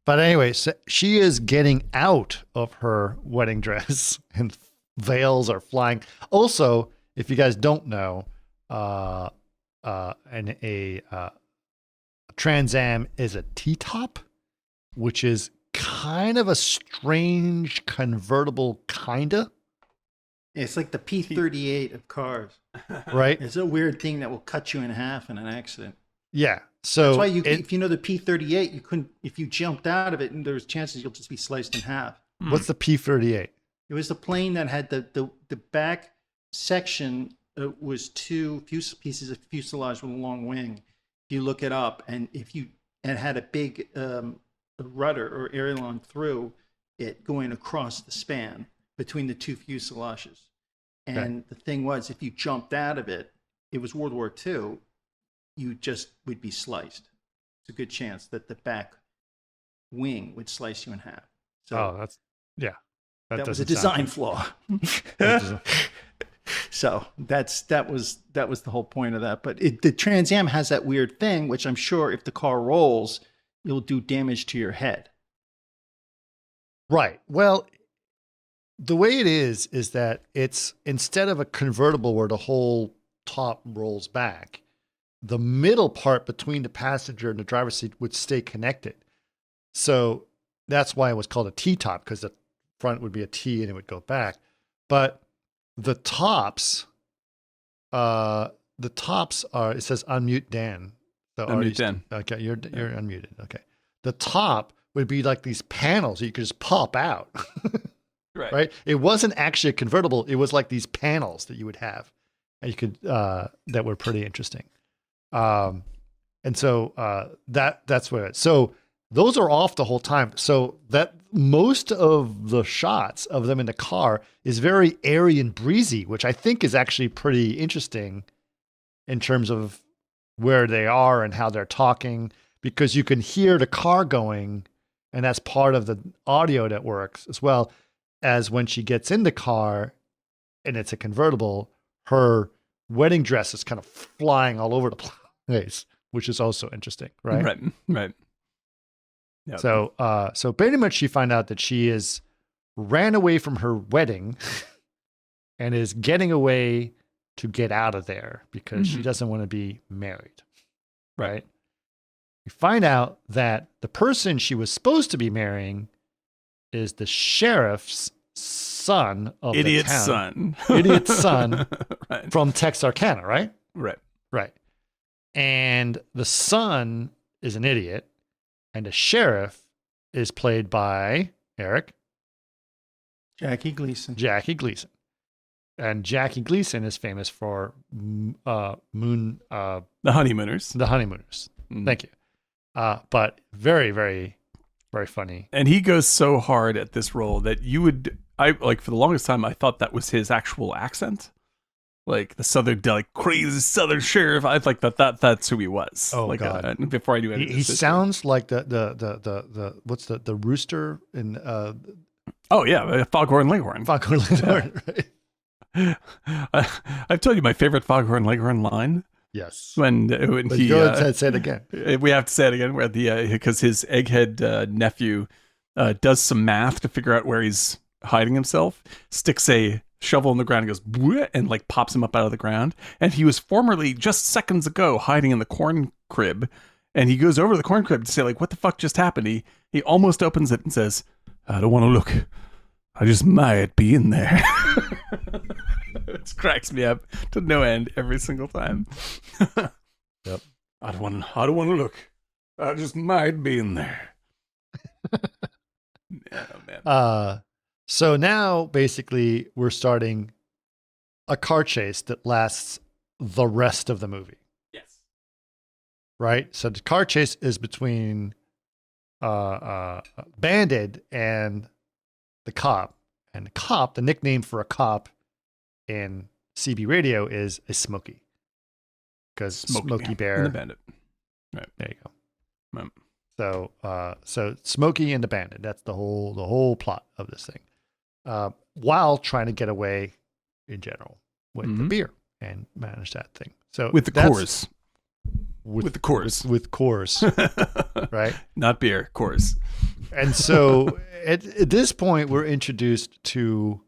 But anyway, so she is getting out of her wedding dress and veils are flying. Also, if you guys don't know, a Trans Am is a T-top, which is kind of a strange convertible, kinda. It's like the P-38 of cars. Right? It's a weird thing that will cut you in half in an accident. Yeah. So That's why if you know the P-38, you couldn't. If you jumped out of it, and there's chances you'll just be sliced in half. What's the P-38? It was the plane that had the back section was two pieces of fuselage with a long wing. If you look it up, and it had a big rudder or aileron through it going across the span between the two fuselages. And the thing was, if you jumped out of it, it was World War II, you just would be sliced. It's a good chance that the back wing would slice you in half. So that was a design flaw. So that was the whole point of that. But the Trans Am has that weird thing, which I'm sure if the car rolls, it'll do damage to your head. Right. Well, the way it is that it's instead of a convertible where the whole top rolls back, the middle part between the passenger and the driver's seat would stay connected. So that's why it was called a T-top, because the front would be a T and it would go back. But the tops are, it says unmute Dan. So Unmute Dan. Okay, you're unmuted. Okay. The top would be like these panels that you could just pop out. Right. It wasn't actually a convertible. It was like these panels that you would have, and you could that were pretty interesting. And so that's where. So those are off the whole time. So that most of the shots of them in the car is very airy and breezy, which I think is actually pretty interesting in terms of where they are and how they're talking, because you can hear the car going, and that's part of the audio that works as well. As when she gets in the car and it's a convertible, her wedding dress is kind of flying all over the place, which is also interesting, right? Right. Yep. So pretty much she find out that she ran away from her wedding and is getting away to get out of there because she doesn't want to be married, right? You find out that the person she was supposed to be marrying is the sheriff's son of the town. Idiot's son Right. from Texarkana, right? Right. And the son is an idiot, and the sheriff is played by Eric. Jackie Gleason. And Jackie Gleason is famous for The Honeymooners. Thank you. But very, very, very funny. And he goes so hard at this role that for the longest time, I thought that was his actual accent. like the southern, like crazy southern sheriff. I like that's who he was. Oh, like, God. Before I knew He, anything. he sounds like the what's the rooster in Oh yeah, Foghorn Leghorn. Foghorn Leghorn, right? I've told you my favorite Foghorn Leghorn line. Yes. When But he go ahead, say it again. we have to say it again, where because his egghead nephew does some math to figure out where he's hiding himself, sticks a shovel in the ground and goes "Bleh," and like pops him up out of the ground, and he was formerly just seconds ago hiding in the corn crib, and he goes over to the corn crib to say like, what the fuck just happened? He almost opens it and says, I don't want to look, I just might be in there. It cracks me up to no end every single time. Yep. I don't want to look, I just might be in there. Yeah, man. So now basically we're starting a car chase that lasts the rest of the movie. Yes. Right? So the car chase is between Bandit and the cop. And the cop, the nickname for a cop in CB radio is a Smokey. Because Smokey Bear. And the Bandit. Right. There you go. Right. So Smokey and the Bandit. That's the whole plot of this thing. While trying to get away in general with the beer and manage that thing. So with the Coors. With the Coors. With Coors. Right? Not beer, Coors. And so at this point, we're introduced to.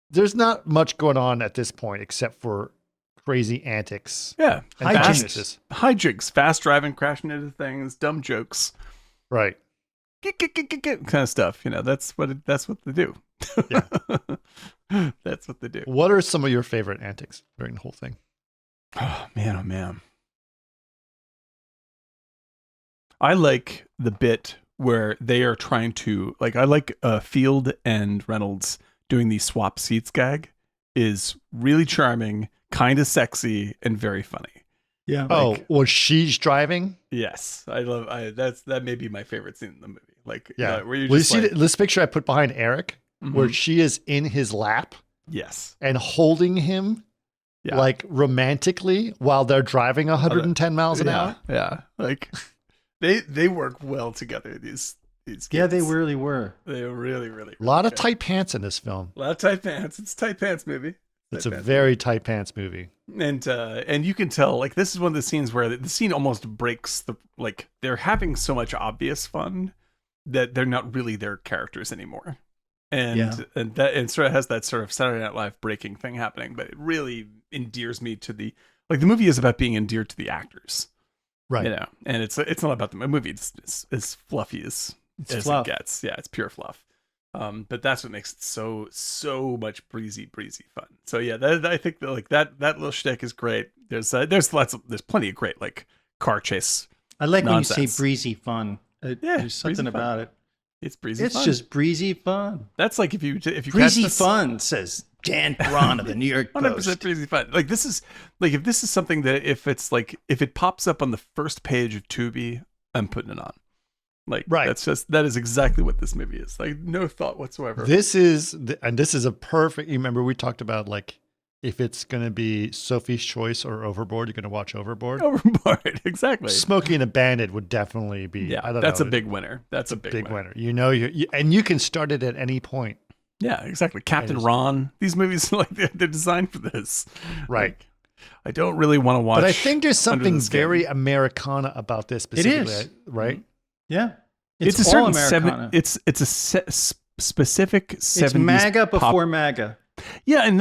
There's not much going on at this point except for crazy antics. Yeah. And Hijinks. Fast driving, crashing into things, dumb jokes. Right. Kind of stuff. You know, that's what they do. Yeah. That's what they do. What are some of your favorite antics during the whole thing? Oh, man. I like the bit where they are trying to, like, I like Field and Reynolds doing the swap seats gag is really charming, kind of sexy, and very funny. Yeah. Well, she's driving. Yes, that may be my favorite scene in the movie. Like, yeah, where you well, just you see this picture I put behind Eric, Mhm. where she is in his lap. Yes, and holding him, yeah. like romantically, while they're driving 110 miles an hour. Yeah, like they work well together. These kids. Yeah, they really were. They were really A lot of tight pants in this film. A lot of tight pants. It's a tight pants movie. It's a very tight pants movie. And you can tell, like, this is one of the scenes where the scene almost breaks the, like, they're having so much obvious fun that they're not really their characters anymore. And sort of has that sort of Saturday Night Live breaking thing happening, but it really endears me to the movie is about being endeared to the actors. Right. You know, and it's not about the movie. It's as fluffy as it gets. Yeah, it's pure fluff. But that's what makes it so much breezy fun. So yeah, I think that, like, that little shtick is great. There's plenty of great, like, car chase. I like nonsense. when you say breezy fun. There's something about it. It's breezy. It's fun. just breezy fun. That's like if you breezy fun, says Dan Braun of the New York Post. 100% breezy fun. Like, this is like, if this is something that if it pops up on the first page of Tubi, I'm putting it on. Like, right. That is exactly what this movie is. Like, no thought whatsoever. This is a perfect. You remember we talked about, like, if it's going to be Sophie's Choice or Overboard, you're going to watch Overboard. Overboard, exactly. Smokey and the Bandit would definitely be. Yeah, that's a big winner. That's a big winner. You know, and you can start it at any point. Yeah, exactly. Captain Ron. These movies, like, they're designed for this. Right. Like, I don't really want to watch. But I think there's something very Americana about this specifically. It is. Right? Mm-hmm. Yeah. It's a certain Americana. It's a specific 70s. It's MAGA pop. before MAGA. Yeah, and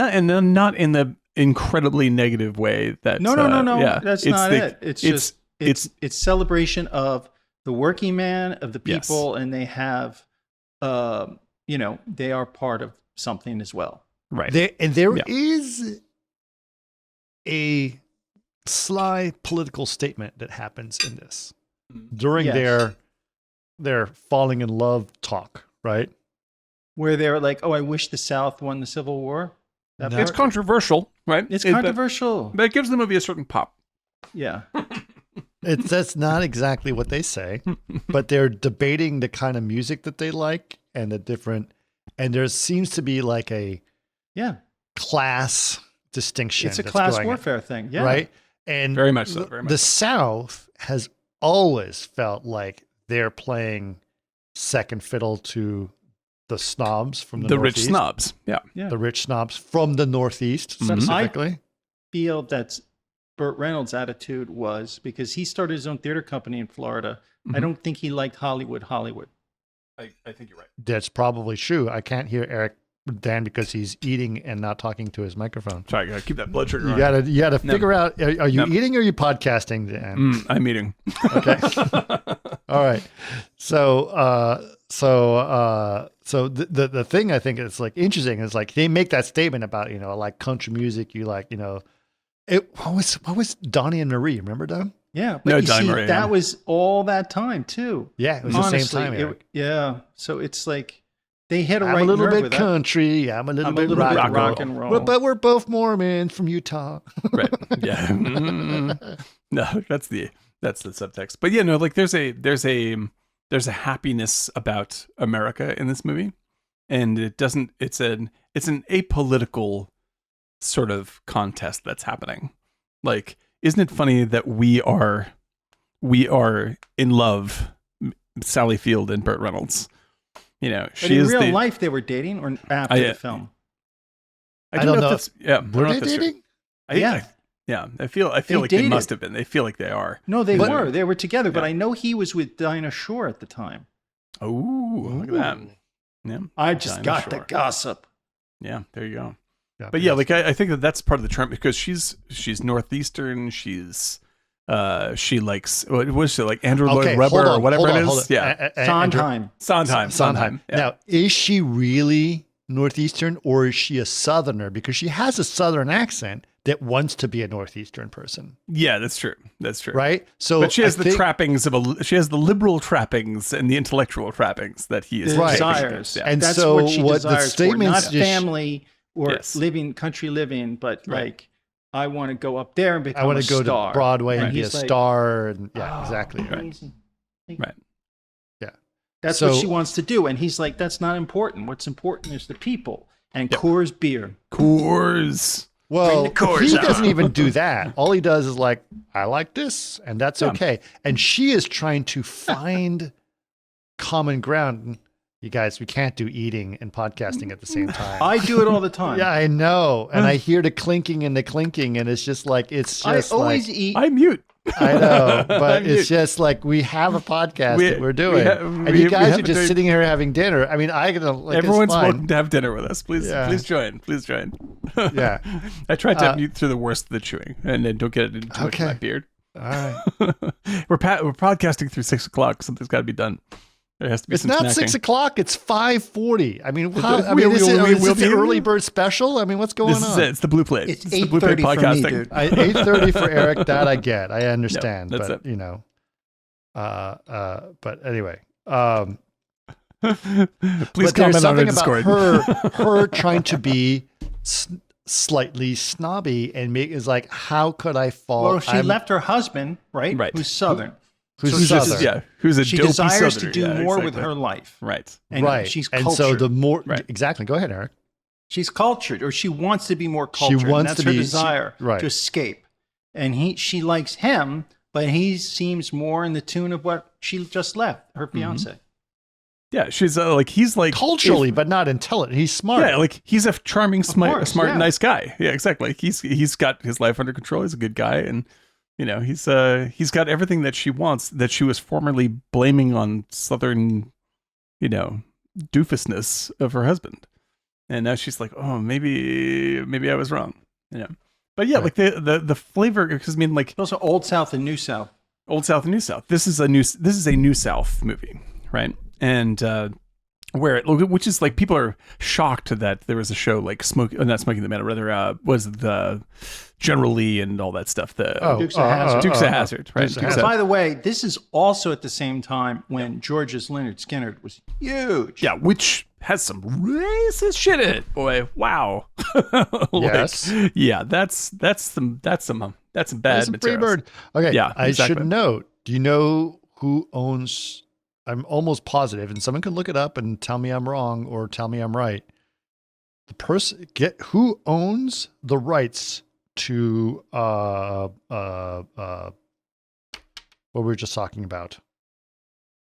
not in the incredibly negative way that. No. Yeah, that's not it. It's celebration of the working man, of the people, and they have, they are part of something as well. Right. There is a sly political statement that happens in this during their falling in love talk, right? Where they're like, "Oh, I wish the South won the Civil War." It's controversial, right? It's controversial, but it gives the movie a certain pop. Yeah. That's not exactly what they say, but they're debating the kind of music that they like and the different. And there seems to be like a Yeah. class distinction. It's a that's class going on, warfare thing. Yeah. right? And Very much so. Very much the so. South has always felt like they're playing second fiddle to the snobs from the The rich Northeast. snobs. Yeah. Yeah. The rich snobs from the Northeast Mhm. specifically. Feel that's Burt Reynolds' attitude was because he started his own theater company in Florida. I Mhm. don't think he liked Hollywood. I think you're right. That's probably true. I can't hear Eric Dan because he's eating and not talking to his microphone. Sorry, gotta keep that blood sugar You on. gotta No. figure out, are you No. eating or are you podcasting, Dan? I'm eating. Okay. All right. So the thing I think is like interesting is like they make that statement about, like country music, you like, what was Donnie and Marie? Remember them? Yeah. But No, you Don see, Marie, that yeah. was all that time too. Yeah, it was Honestly, the same time. Eric. yeah. So it's like they hit a I'm right a little nerve bit with that. country. I'm a little bit rock and roll. But we're both Mormons from Utah. Right. Yeah. No, that's the subtext. But yeah, no, like there's a happiness about America in this movie, and it's an apolitical sort of contest that's happening. Like, isn't it funny that we are in love, Sally Field and Burt Reynolds? But she in is real life, they were dating or after the film. I don't know. If that's, yeah, Were they dating? I feel like they dated. must have been. They feel like they are. No, they But- were. They were together, but Yeah. I know he was with Dinah Shore at the time. Oh, look at that. Yeah. I just Dinah got the Shore. gossip. Yeah, there you go. But yeah, like I think that's part of the charm because she's northeastern. She likes what was it like Andrew Lloyd Webber or whatever it is. Yeah, Sondheim. Sondheim. Yeah. Now, is she really Northeastern or is she a Southerner? Because she has a Southern accent that wants to be a Northeastern person, Yeah, that's true. That's true. right? So, But she has I the think- trappings she has the liberal trappings and the intellectual trappings that he is. Right. Desires. Yeah. And That's so what she what the desires for. Not statements just- family or Yes. country living, but Right. like, I want to go up there and become I want a to go star. to Broadway and Right. be a He's like, star. And yeah, "Oh, exactly. Right. amazing." Right. That's So- what she wants to do. And he's like, that's not important. What's important is the people and Coors beer. Coors. Well, Bring the Coors he out. doesn't even do that. All he does is like, I like this, and that's Yeah. okay. And she is trying to find common ground. You guys, we can't do eating and podcasting at the same time. I do it all the time. Yeah, I know. And I hear the clinking, and it's just like, I always eat. I mute. I know, but I'm it's mute. just like we have a podcast We- that we're we doing. have- and we- you we guys have are a just very- sitting here having dinner. I mean, Everyone's it's fine. welcome to have dinner with us. Please, Yeah. please join. Please join. Yeah. I tried to mute through the worst of the chewing, and then don't get it into Okay. my beard. All right. we're podcasting through 6 o'clock. Something's got to be done. There has to be It's some not snacking. 6 o'clock. It's 5:40. I mean, We'll- is we'll this be- an early bird special? I mean, what's going This on? is it. It's the blue plate. It's the blue plate 8:30 for me, podcasting. dude. 8:30 for Eric. That I get. I understand. that's but it. but anyway. Please But there's comment on our something about Discord. her trying to be slightly snobby and is like, how could I fall? Well, she left her husband, right? Right. Who's Southern. Who's so Who's Southern. just, yeah, who's a She dopey desires Southerner. to do Yeah, more with exactly. her life. Right. And right. she's and cultured. so the more Right. exactly. Go ahead, Eric. She's cultured, or she wants to be more She cultured. wants and that's to her be- desire right. to escape. And she likes him, but he seems more in the tune of what she just left, her fiance. Yeah, she's like he's like Culturally, but not intelligent. He's smart. Yeah, like he's a charming, smart, yeah. nice guy. Yeah, exactly. Like, he's got his life under control. He's a good guy, and he's got everything that she wants. That she was formerly blaming on Southern, doofusness of her husband, and now she's like, oh, maybe I was wrong. But yeah, Right. like the flavor, because I mean, like Also, Old South and New South. Old South and New South. This is a New South movie, right? And which is like people are shocked that there was a show like not Smoking the Man, rather was the General Lee and all that stuff. The Dukes of Hazzard. Dukes of Hazzard, right? Dukes of Dukes Hazzard. By the way, this is also at the same time when George's Leonard Skinner was huge. Yeah, which has some racist shit in it, boy. Wow. Yes. Yeah, that's some bad That's a material. Freebird. Okay. Yeah, I exactly. should note. Do you know who owns? I'm almost positive, and someone can look it up and tell me I'm wrong or tell me I'm right. the person who owns the rights to what we were just talking about.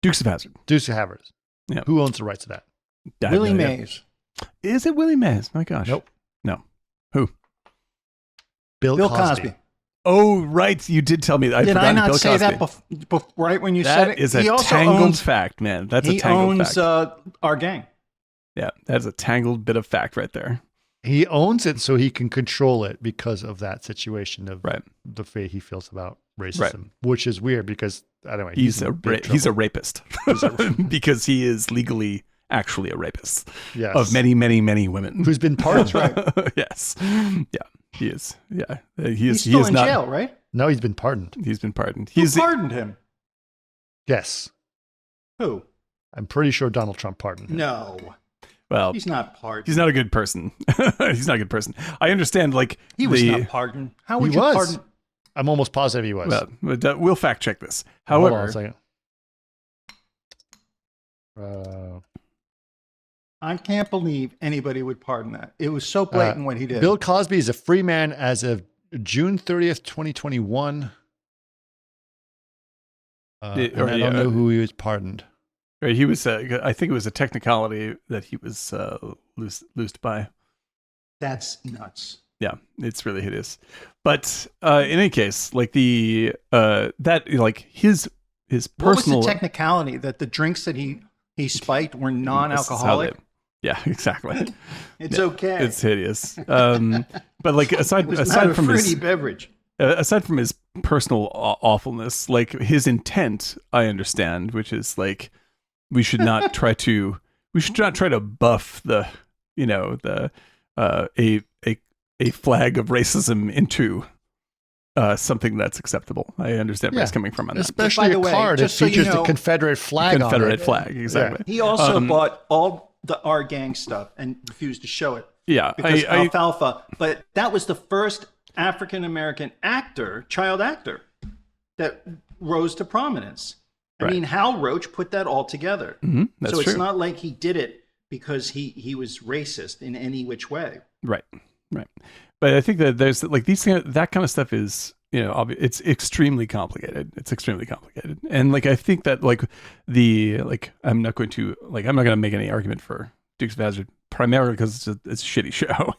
Dukes of Hazzard. Dukes of Hazzard. Yeah. Who owns the rights to that? Willie Mays. Is it Willie Mays? My gosh. Nope. No. Who? Bill Cosby. Oh, right. You did tell me that. Did I not Bill say Cosby. that right when you said it? That is a tangled fact, man. That's a tangled fact. He owns our gang. Yeah, that's a tangled bit of fact right there. He owns it so he can control it because of that situation of the way he feels about racism, which is weird because, anyway, he's a rapist because he is legally actually a rapist of many, many, many women. Who's been pardoned, right? Yes. Yeah, he is. Yeah. He's still in jail, right? No, he's been pardoned. He's been pardoned. Who pardoned him? Yes. Who? I'm pretty sure Donald Trump pardoned him. No. Well, he's not pardoned. He's not a good person. He's not a good person. I understand, like, he was not pardoned. How would you pardon? I'm almost positive he was. Well, we'll fact check this. However, hold on a second. I can't believe anybody would pardon that. It was so blatant what he did. Bill Cosby is a free man as of June 30th, 2021. I don't know who he was pardoned. Right, he was. I think it was a technicality that he was loosed by. That's nuts. Yeah, it's really hideous. But in any case, like his personal. What was the technicality that the drinks that he spiked were non-alcoholic? Yeah, exactly. It's okay. It's hideous. But like aside from his beverage. Aside from his personal awfulness, like his intent, I understand, which is like. We should not try to buff a flag of racism into something that's acceptable. I understand where he's coming from on that. Especially a card that features the Confederate flag on it. Confederate flag, exactly. Yeah. He also bought all our gang stuff and refused to show it. Yeah. Because alfalfa. But that was the first African-American child actor, that rose to prominence. I mean, Hal Roach put that all together. Mm-hmm, that's so it's true. not like he did it because he was racist in any which way. Right. But I think that there's like that kind of stuff is, it's extremely complicated. And like, I think that I'm not going to make any argument for Dukes of Hazzard primarily because it's a shitty show,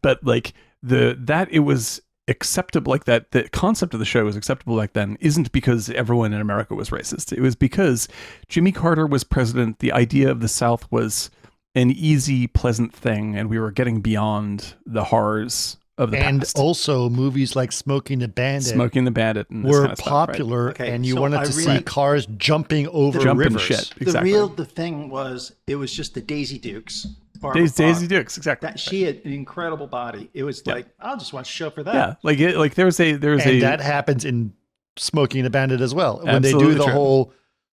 but like it was acceptable, like that the concept of the show was acceptable back then isn't because everyone in America was racist. It was because Jimmy Carter was president. The idea of the South was an easy, pleasant thing, and we were getting beyond the horrors of the past. And also movies like Smoking the Bandit and were kind of popular, stuff, right? and you wanted to see cars jumping over rivers. Shit. Exactly. The thing was, it was just the Daisy Dukes. Daisy Dukes, exactly. That she had an incredible body. It was like, I'll just watch a show for that. Yeah, that happens in Smoking the Bandit as well. When they do the whole,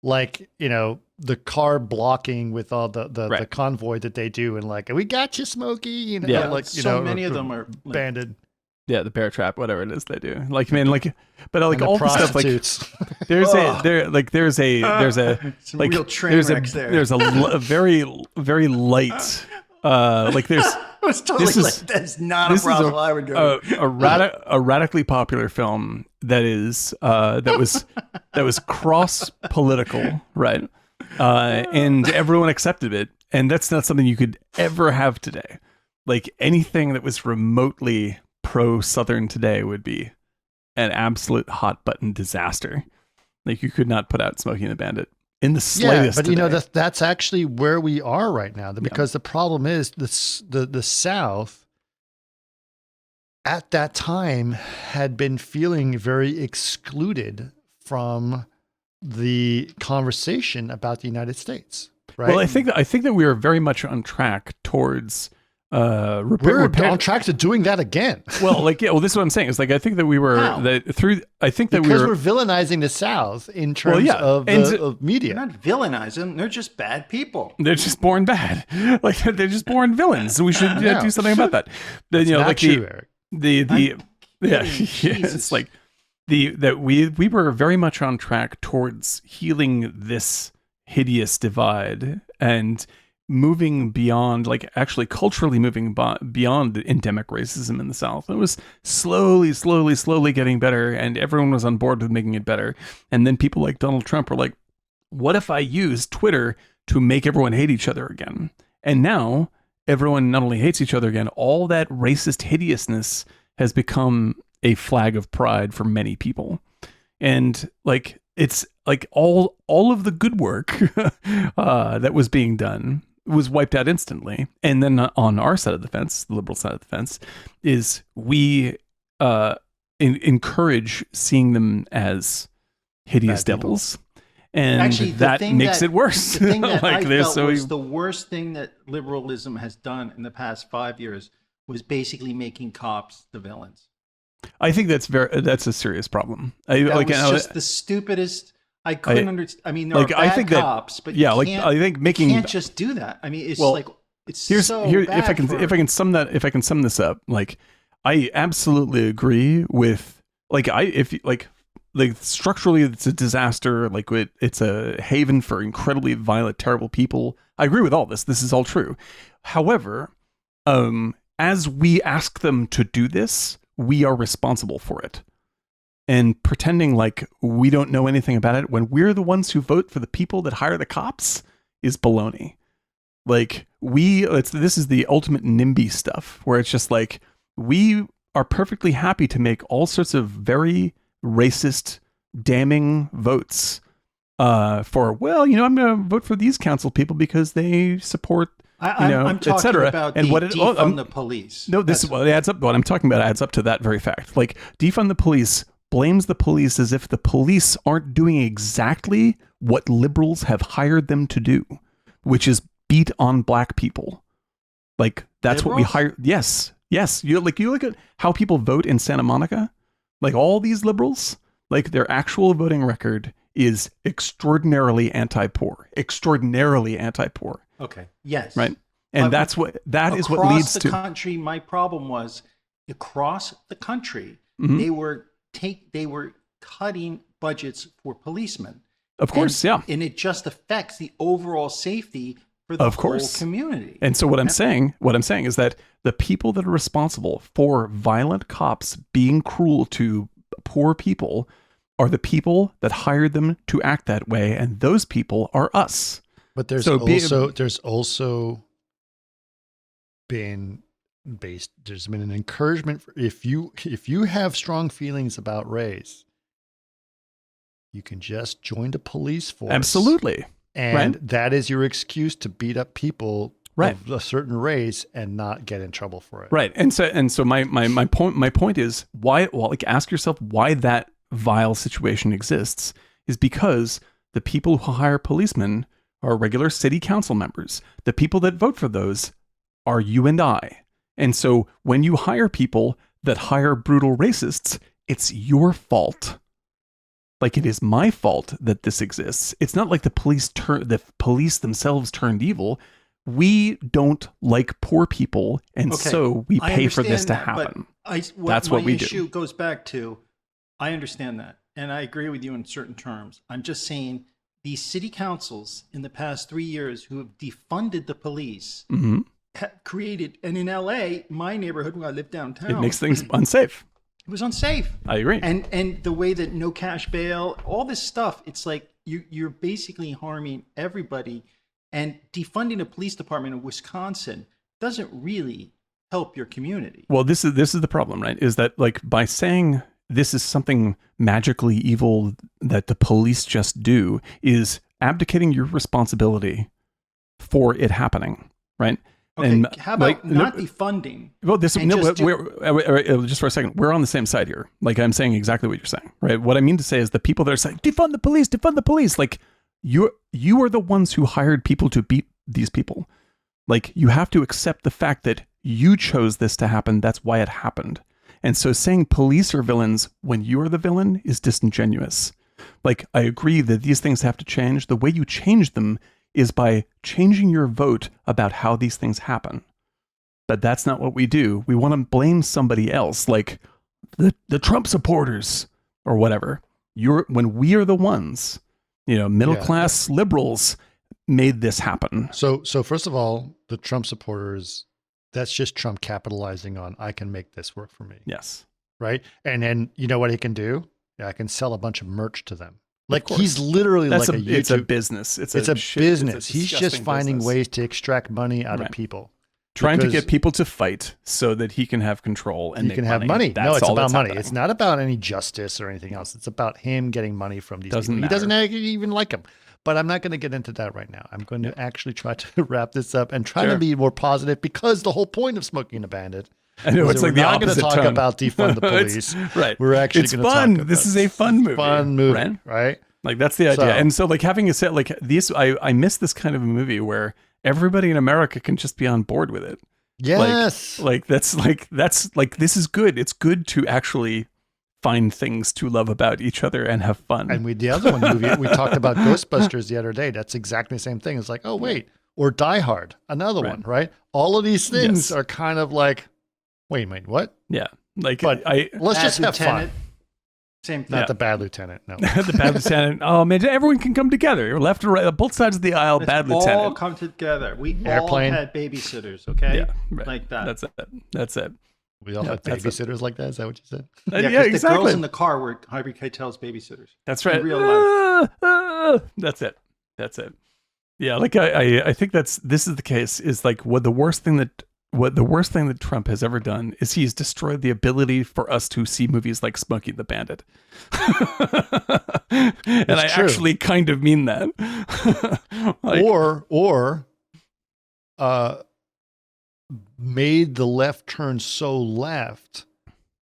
the car blocking with all the convoy that they do, and like, we got you, Smokey. Many of them are Bandit. Yeah, the bear trap, whatever it is they do. Like, man, like, but like all the stuff, like, there's some real train wrecks there. There's a very, very light, like there's. I was totally that's not a brothel I would go to. A radically popular film that was cross political, right? And everyone accepted it, and that's not something you could ever have today. Like anything that was remotely pro-Southern today would be an absolute hot button disaster. Like you could not put out Smoking the Bandit in the slightest. Yeah, but today. that's actually where we are right now. Because the problem is the South at that time had been feeling very excluded from the conversation about the United States. Right. Well, I think that we are very much on track towards. We're on track to doing that again. Well, this is what I'm saying. It's like I think that we were we're villainizing the South in terms of media. They're not villainizing; they're just bad people. They're just born bad. Like they're just born villains. So we should do something about that. It's like we were very much on track towards healing this hideous divide and moving beyond, like actually culturally moving beyond the endemic racism in the South. It was slowly getting better, and everyone was on board with making it better. And then people like Donald Trump were like, what if I use Twitter to make everyone hate each other again? And now everyone not only hates each other again, all that racist hideousness has become a flag of pride for many people. And like, it's like all of the good work that was being done was wiped out instantly. And then on our side of the fence, the liberal side of the fence, is we encourage seeing them as hideous devils. And actually, that makes it worse. The thing that like, I felt was the worst thing that liberalism has done in the past 5 years was basically making cops the villains. I think that's a serious problem. That was just the stupidest. I couldn't understand. I mean, there are bad cops, but yeah, like I think you can't just do that. I mean, it's like it's so bad. If I can sum this up, like I absolutely agree with like structurally it's a disaster. Like it's a haven for incredibly violent, terrible people. I agree with all this. This is all true. However, as we ask them to do this, we are responsible for it. And pretending like we don't know anything about it when we're the ones who vote for the people that hire the cops is baloney. Like this is the ultimate NIMBY stuff where it's just like we are perfectly happy to make all sorts of very racist, damning votes for, well, I'm going to vote for these council people because they support, I'm talking about and defund the police. No, this is what it adds up. What I'm talking about adds up to that very fact. Like defund the police blames the police as if the police aren't doing exactly what liberals have hired them to do, which is beat on black people. Like that's liberals? What we hire. Yes. You look at how people vote in Santa Monica. Like all these liberals, like their actual voting record is extraordinarily anti-poor. Okay. Yes. Right. And that is what leads to across the country. My problem was across the country, they were cutting budgets for policemen. Of course, yeah. And it just affects the overall safety for the whole community. And so what I'm saying is that the people that are responsible for violent cops being cruel to poor people are the people that hired them to act that way, and those people are us. But there's also been an encouragement for if you have strong feelings about race, you can just join the police force. Absolutely. And that is your excuse to beat up people of a certain race and not get in trouble for it. Right. And so my point is why, ask yourself why that vile situation exists is because the people who hire policemen are regular city council members. The people that vote for those are you and I. And so when you hire people that hire brutal racists, it's your fault. Like it is my fault that this exists. It's not like the police themselves turned evil. We don't like poor people, and so we pay for this to happen. That's what we do. My issue goes back to, I understand that, and I agree with you in certain terms. I'm just saying these city councils in the past 3 years who have defunded the police have created, and in LA, my neighborhood where I live downtown, it makes things unsafe. It was unsafe. I agree. And the way that no cash bail, all this stuff, it's like you're basically harming everybody. And defunding a police department in Wisconsin doesn't really help your community. Well, this is the problem, right? Is that like by saying this is something magically evil that the police just do is abdicating your responsibility for it happening, right? Okay, and how about not defunding? Well, just for a second, we're on the same side here. Like I'm saying exactly what you're saying, right? What I mean to say is the people that are saying defund the police, like you are the ones who hired people to beat these people. Like you have to accept the fact that you chose this to happen. That's why it happened. And so saying police are villains when you're the villain is disingenuous. Like I agree that these things have to change. The way you change them is by changing your vote about how these things happen. But that's not what we do. We want to blame somebody else, like the Trump supporters or whatever. When we are the ones, middle class liberals made this happen. So first of all, the Trump supporters, that's just Trump capitalizing on, I can make this work for me. Yes. Right. And then you know what he can do? Yeah, I can sell a bunch of merch to them. Like he's literally like a YouTube. It's a business. It's a business. He's just finding business. ways to extract money out of people. Trying to get people to fight so that he can have control and he can have money. No, it's about money. Happening. It's not about any justice or anything else. It's about him getting money from these people. Matter. He doesn't even like him. But I'm not going to get into that right now. I'm going to actually try to wrap this up and try to be more positive, because the whole point of Smoking the Bandit, I know it's like the opposite. We're not going to talk about defund the police. Right. We're actually going to talk fun. about This is a fun movie. Fun movie, right? Like that's the idea. And so like having a set like this, I miss this kind of a movie where everybody in America can just be on board with it. Yes. That's this is good. It's good to actually find things to love about each other and have fun. And the other one movie, we talked about Ghostbusters the other day. That's exactly the same thing. It's like, oh wait, or Die Hard, another one, right? All of these things are kind of like, wait, what? Yeah. Like, but let's just have fun. Same thing. Not the Bad Lieutenant, no. The Bad Lieutenant. Oh man, everyone can come together. Left and right, both sides of the aisle. Bad Lieutenant. All come together. We all had babysitters, okay? Yeah, right. Like that. That's it. We all have babysitters like that. Is that what you said? Yeah, exactly. The girls in the car were Harvey Keitel's babysitters. That's right. In real life. That's it. Yeah, like I think this is the case. Is like the worst thing that Trump has ever done is he's destroyed the ability for us to see movies like Smokey the Bandit. And I actually kind of mean that. Or made the left turn so left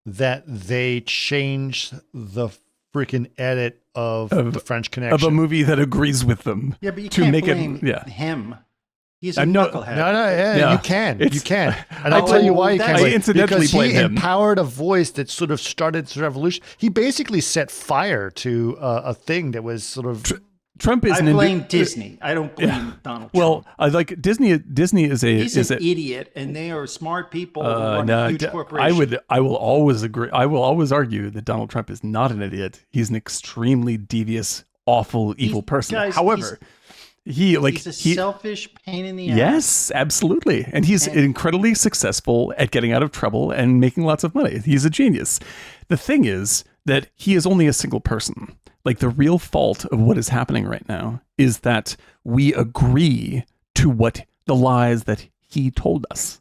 that they changed the freaking edit of the French Connection. Of a movie that agrees with them. Yeah, but you can't blame him. He's a knucklehead. No, you can. And I'll tell you why you can't. Incidentally because he empowered a voice that sort of started the revolution. He basically set fire to a thing that was sort of... Trump is. I blame Disney. I don't blame Donald Trump. Well, I like Disney. Disney is an idiot, and they are smart people who run a huge corporation. I will always agree. I will always argue that Donald Trump is not an idiot. He's an extremely devious, awful, evil person. However, he's a selfish pain in the ass. Yes, absolutely. And he's incredibly successful at getting out of trouble and making lots of money. He's a genius. The thing is that he is only a single person. Like the real fault of what is happening right now is that we agree to what the lies that he told us.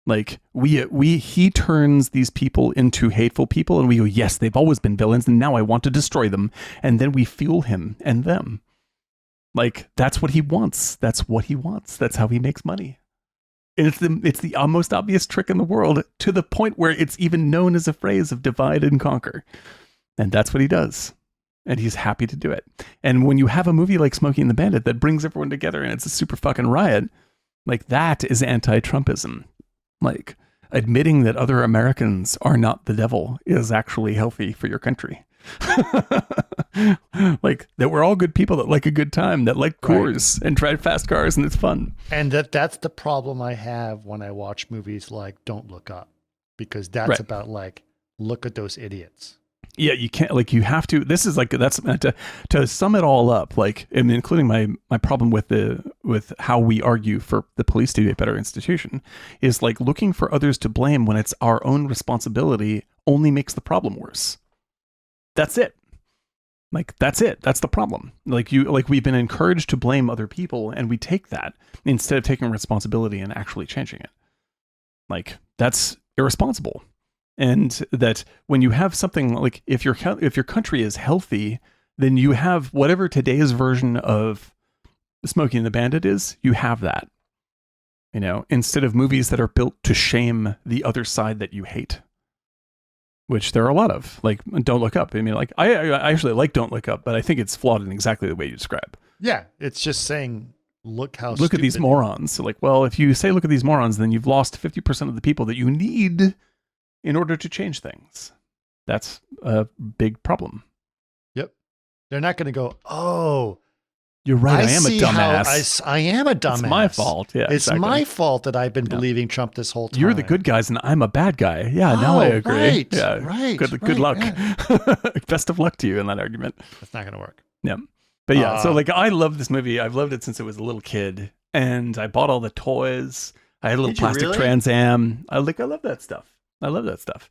Like he turns these people into hateful people, and we go, yes, they've always been villains, and now I want to destroy them. And then we fuel him and them. Like that's what he wants. That's what he wants. That's how he makes money. And it's the most obvious trick in the world, to the point where it's even known as a phrase of divide and conquer. And that's what he does. And he's happy to do it. And when you have a movie like Smokey and the Bandit that brings everyone together and it's a super fucking riot, like that is anti-Trumpism. Like admitting that other Americans are not the devil is actually healthy for your country. Like that we're all good people that like a good time, that like Coors and drive fast cars, and it's fun. And that's the problem I have when I watch movies like Don't Look Up, because that's about like, look at those idiots. Yeah, you can't, like, you have to, this is like, that's to sum it all up, like, and including my problem with how we argue for the police to be a better institution, is like looking for others to blame when it's our own responsibility only makes the problem worse. That's it. Like, that's it. That's the problem. Like we've been encouraged to blame other people, and we take that instead of taking responsibility and actually changing it. Like, that's irresponsible. And that when you have something like, if your country is healthy, then you have whatever today's version of Smokey and the Bandit is, you have that, you know, instead of movies that are built to shame the other side that you hate, which there are a lot of. Like Don't Look Up. I mean, like I actually like Don't Look Up, but I think it's flawed in exactly the way you describe. Yeah, it's just saying, look at these morons. So like, well, if you say look at these morons, then you've lost 50% of the people that you need in order to change things. That's a big problem. Yep. They're not going to go, oh, you're right, I am a dumbass. I am a dumbass. It's my fault. Yeah, it's my fault that I've been believing Trump this whole time. You're the good guys and I'm a bad guy. Yeah, now I agree. Right, yeah, right. Good luck. Yeah. Best of luck to you in that argument. That's not going to work. Yeah. But yeah, so like I love this movie. I've loved it since I was a little kid, and I bought all the toys. I had a little plastic Trans Am. I love that stuff. I love that stuff.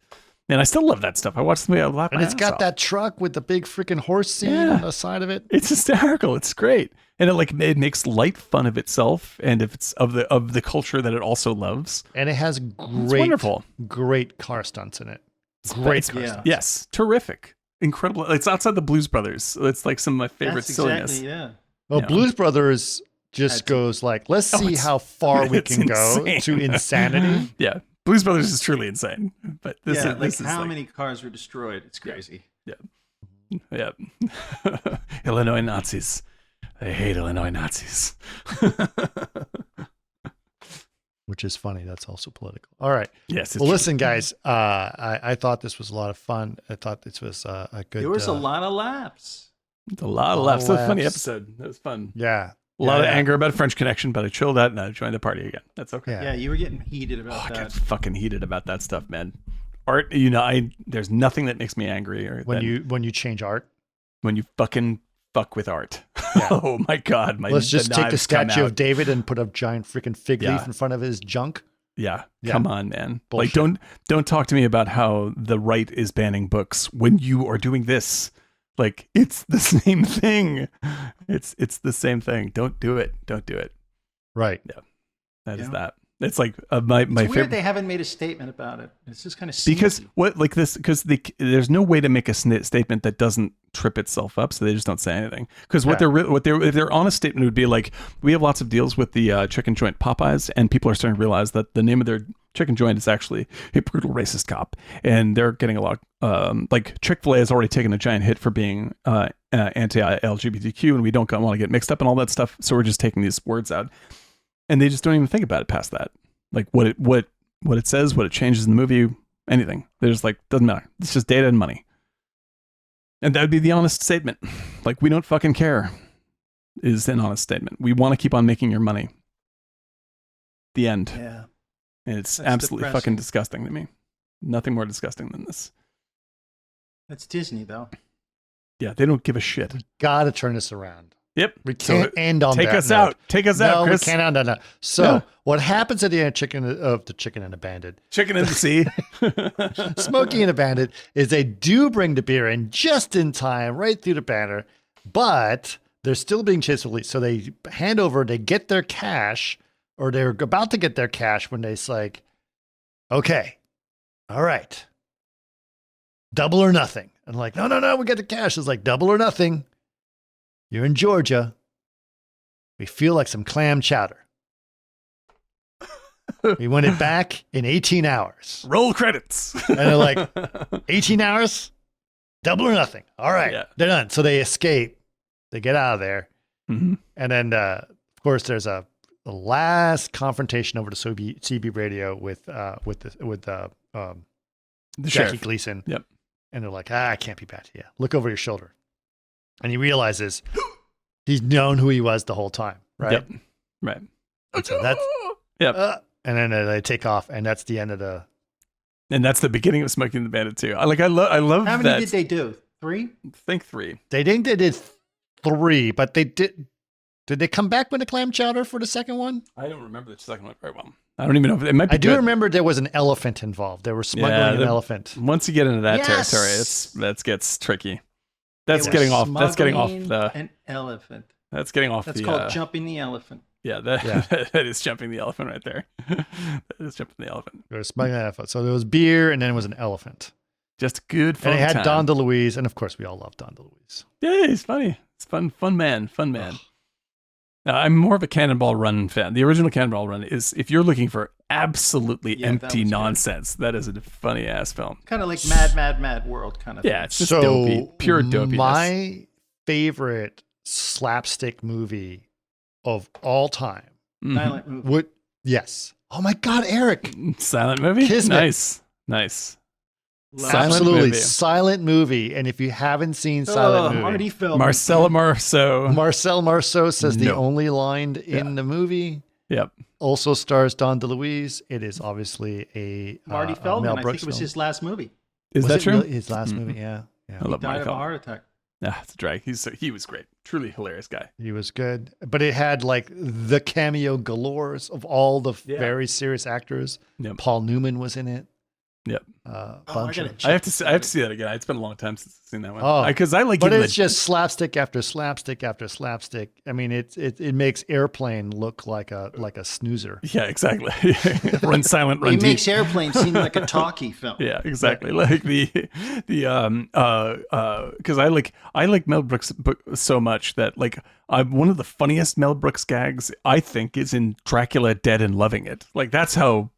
And I still love that stuff. I watched the movie a lot. And it's got that truck with the big freaking horse scene on the side of it. It's hysterical. It's great. And it makes light fun of itself and if it's of the culture that it also loves. And it has great car stunts in it. Great car stunts. Yes. Terrific. Incredible. It's outside the Blues Brothers. It's like some of my favorite silliness. Exactly, yeah. Well, Blues Brothers just goes like, let's see how far we can go to insanity. Yeah. Blues Brothers is truly insane, but this is how many cars were destroyed? It's crazy. Yeah. Illinois Nazis. They hate Illinois Nazis. Which is funny. That's also political. All right. Yes. Well, listen, guys. I thought this was a lot of fun. I thought this was a good. There was a lot of laughs. A lot of laughs. It was a funny episode. It was fun. Yeah. A lot of anger about French Connection, but I chilled out and I joined the party again. That's okay. Yeah, you were getting heated about that. I get fucking heated about that stuff, man. Art, there's nothing that makes me angrier when you change art. When you fucking fuck with art. Yeah. Oh my God. Let's just take the statue of David and put a giant freaking fig leaf in front of his junk. Yeah. Come on, man. Bullshit. Like don't talk to me about how the right is banning books when you are doing this. Like it's the same thing. It's the same thing. Don't do it. Don't do it. Right. Yeah. That is that. It's like my weird favorite. They haven't made a statement about it. It's just kind of because there's no way to make a statement that doesn't trip itself up, so they just don't say anything. Because if their honest statement would be like, we have lots of deals with the chicken joint Popeyes, and people are starting to realize that the name of their chicken joint is actually a brutal racist cop, and they're getting a lot. Like Chick-fil-A has already taken a giant hit for being anti-LGBTQ, and we don't want to get mixed up in all that stuff, so we're just taking these words out. And they just don't even think about it past that. Like what it says, what it changes in the movie, anything. They're just like, doesn't matter. It's just data and money. And that would be the honest statement. Like, we don't fucking care is an honest statement. We want to keep on making your money. The end. Yeah. And it's absolutely fucking disgusting to me. Nothing more disgusting than this. That's Disney, though. Yeah, they don't give a shit. We got to turn this around. Yep. We can't end on that. Take us out. Take us out, Chris. We can't end on that. So what happens at the end of the Chicken and a Bandit? Chicken in the Sea. Smokey and a Bandit is they do bring the beer in just in time, right through the banner, but they're still being chased with police. So they get their cash, or they're about to get their cash when they're like, okay, all right, double or nothing. And like, no, we get the cash. It's like double or nothing. You're in Georgia. We feel like some clam chowder. We want it back in 18 hours. Roll credits. And they're like, 18 hours? Double or nothing. All right. They're done. So they escape. They get out of there. Mm-hmm. And then, of course, there's the last confrontation over to CB radio with Jackie sheriff. Gleason. Yep. And they're like, I can't be bad to you. Look over your shoulder. And he realizes he's known who he was the whole time, right? Yep. Right. And so that's and then they take off, and that's the end of the. And that's the beginning of Smokey and the Bandit too. I love. How many did they do? 3? I think 3. They think they did 3, but they did. Did they come back with the clam chowder for the second one? I don't remember the second one very well. I don't even know if it might be. I do remember there was an elephant involved. They were smuggling an elephant. Once you get into that territory, that gets tricky. That's getting off the an elephant. That's getting off. That's called jumping the elephant. Yeah, that is jumping the elephant right there. That is jumping the elephant. They were smuggling an elephant. So there was beer, and then it was an elephant. Just good fun. And they had time. Don DeLuise, and of course we all love Don DeLuise. Yeah, he's funny. It's fun man. I'm more of a Cannonball Run fan. The original Cannonball Run is, if you're looking for absolutely empty nonsense, that is a funny ass film. Kind of like Mad World kind of thing. Yeah, it's just dopey, pure dopiness. My favorite slapstick movie of all time. Silent movie. Yes. Oh my God, Eric. Silent movie? Kismet. Nice. Absolutely. Silent movie. And if you haven't seen Silent movie. Marty Feldman. Marcel Marceau says the only line in the movie. Yep. Also stars Don DeLuise. It is obviously a Marty Feldman. Mel Brooks I think it was his last movie. Is that true? Really his last movie? Yeah. I love He died of a heart attack. Yeah, it's a drag. He was great. Truly hilarious guy. He was good, but it had like the cameo galores of all the very serious actors. Yep. Paul Newman was in it. Yep. Bunch of. I have to see that again. It's been a long time since I've seen that one. Oh, because I like. But it's just slapstick after slapstick after slapstick. I mean, it makes Airplane look like a snoozer. Yeah, exactly. Run silent, run He deep. makes Airplane seem like a talkie film. Yeah, exactly. Like because I like Mel Brooks so much that like one of the funniest Mel Brooks gags I think is in Dracula Dead and Loving It. Like that's how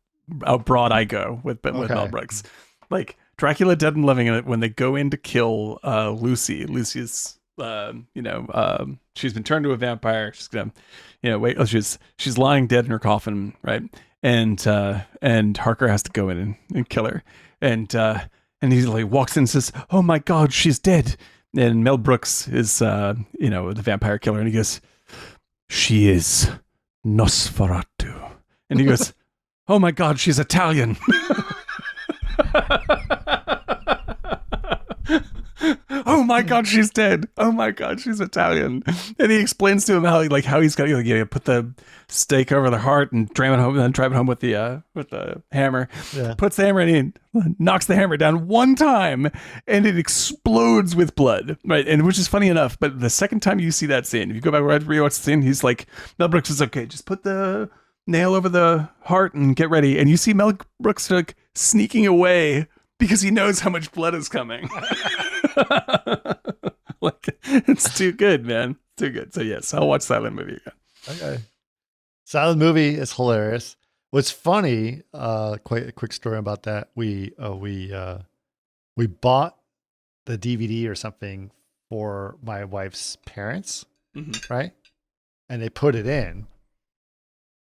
broad I go with Mel Brooks. Like Dracula Dead and Loving It, when they go in to kill Lucy. Lucy's she's been turned to a vampire. She's gonna she's lying dead in her coffin, right? And Harker has to go in and kill her. And he like walks in and says, "Oh my God, she's dead." And Mel Brooks is the vampire killer, and he goes, "She is Nosferatu." And he goes, "Oh my God, she's Italian." "Oh my God, she's dead. Oh my God, she's Italian." And he explains to him how he's got to put the stake over the heart and drive it home with the hammer. Yeah. Puts the hammer in, knocks the hammer down one time, and it explodes with blood. Right, and which is funny enough. But the second time you see that scene, if you go back and rewatch the scene, he's like, Mel Brooks is okay. Just put the nail over the heart and get ready. And you see Mel Brooks like sneaking away because he knows how much blood is coming. Like, it's too good, man. Too good. So yes, I'll watch Silent Movie again. Okay. Silent Movie is hilarious. What's funny, quite a quick story about that. We bought the DVD or something for my wife's parents, right? And they put it in.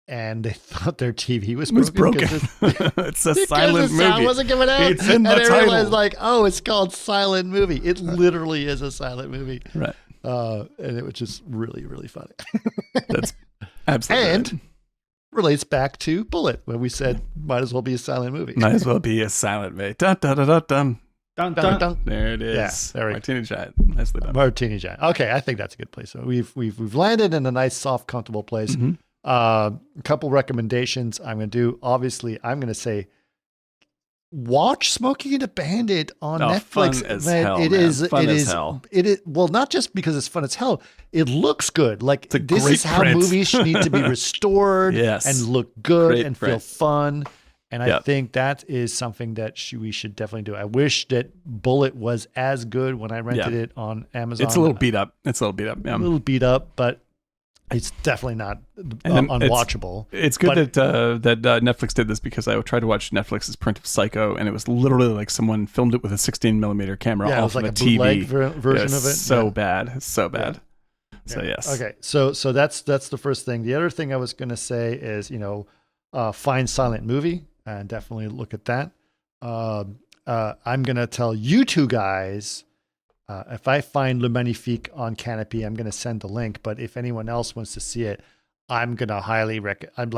And they thought their TV was broken. It's a silent movie. The sound wasn't coming out. It's in the title. And realized, like, oh, it's called Silent Movie. It literally is a silent movie. Right. And it was just really, really funny. That's absolutely and right. Relates back to Bullitt, when we said might as well be a silent movie. Might as well be a silent movie. Dun, dun, dun, dun, dun. Dun, dun, dun. There it is. Yeah, there we go. Martini Giant. Nicely done. Martini Giant. Okay, I think that's a good place. So we've landed in a nice, soft, comfortable place. Mm-hmm. A couple recommendations I'm going to do. Obviously, I'm going to say watch Smokey and the Bandit on Netflix. Fun as hell, man. Fun as hell. It is well, not just because it's fun as hell. It looks good. Like this is how print. movies need to be restored yes. and look good Great and print. feel fun. And I think that is something that we should definitely do. I wish that Bullitt was as good when I rented it on Amazon. It's a little beat up. Yeah. A little beat up, but it's definitely not unwatchable. It's good that Netflix did this, because I tried to watch Netflix's print of Psycho, and it was literally like someone filmed it with a 16mm camera off it was like of a a TV bootleg version of it. So bad. It's so bad. Yeah. So yes. Okay. So that's the first thing. The other thing I was going to say is, find Silent Movie and definitely look at that. I'm going to tell you two guys, if I find Le Magnifique on Canopy, I'm going to send the link. But if anyone else wants to see it, I'm going to highly recommend.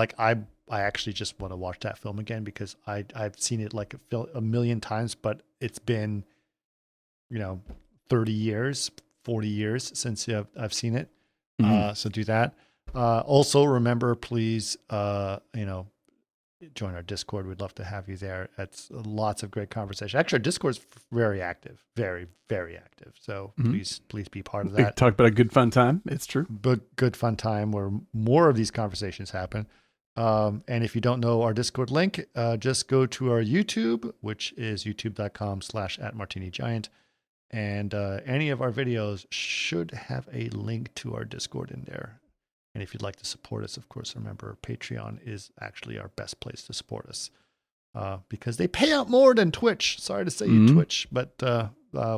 I actually just want to watch that film again, because I've seen it like a million times, but it's been, 30 years, 40 years since I've seen it. Mm-hmm. So do that. Also remember, please, join our Discord. We'd love to have you there. It's lots of great conversation. Actually, our Discord's very active, very, very active. So please be part of that. We talk about a good fun time. It's true. But good fun time where more of these conversations happen. And if you don't know our Discord link, just go to our YouTube, which is youtube.com/@martinigiant. And any of our videos should have a link to our Discord in there. And if you'd like to support us, of course, remember Patreon is actually our best place to support us, because they pay out more than Twitch. Sorry to say you Twitch, but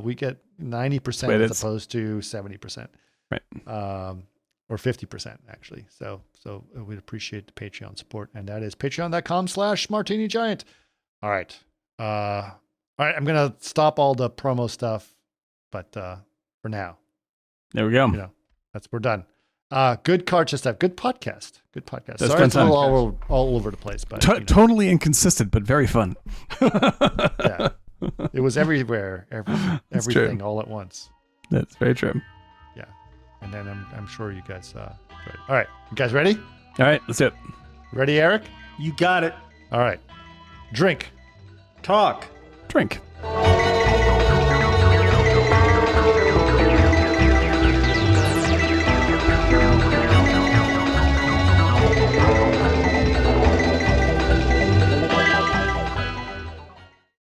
we get 90% as opposed to 70%, right? Or 50% actually. So we'd appreciate the Patreon support, and that is patreon.com/martinigiant. All right. I'm gonna stop all the promo stuff, but for now, there we go. We're done. Good card stuff. Good podcast. That's Sorry, it's all over the place, but totally inconsistent, but very fun. Yeah, it was everywhere, everything all at once. That's very true. Yeah. And then I'm sure you guys enjoyed it. All right. You guys ready? All right, let's do it. Ready, Eric? You got it. All right. Drink. Talk. Drink.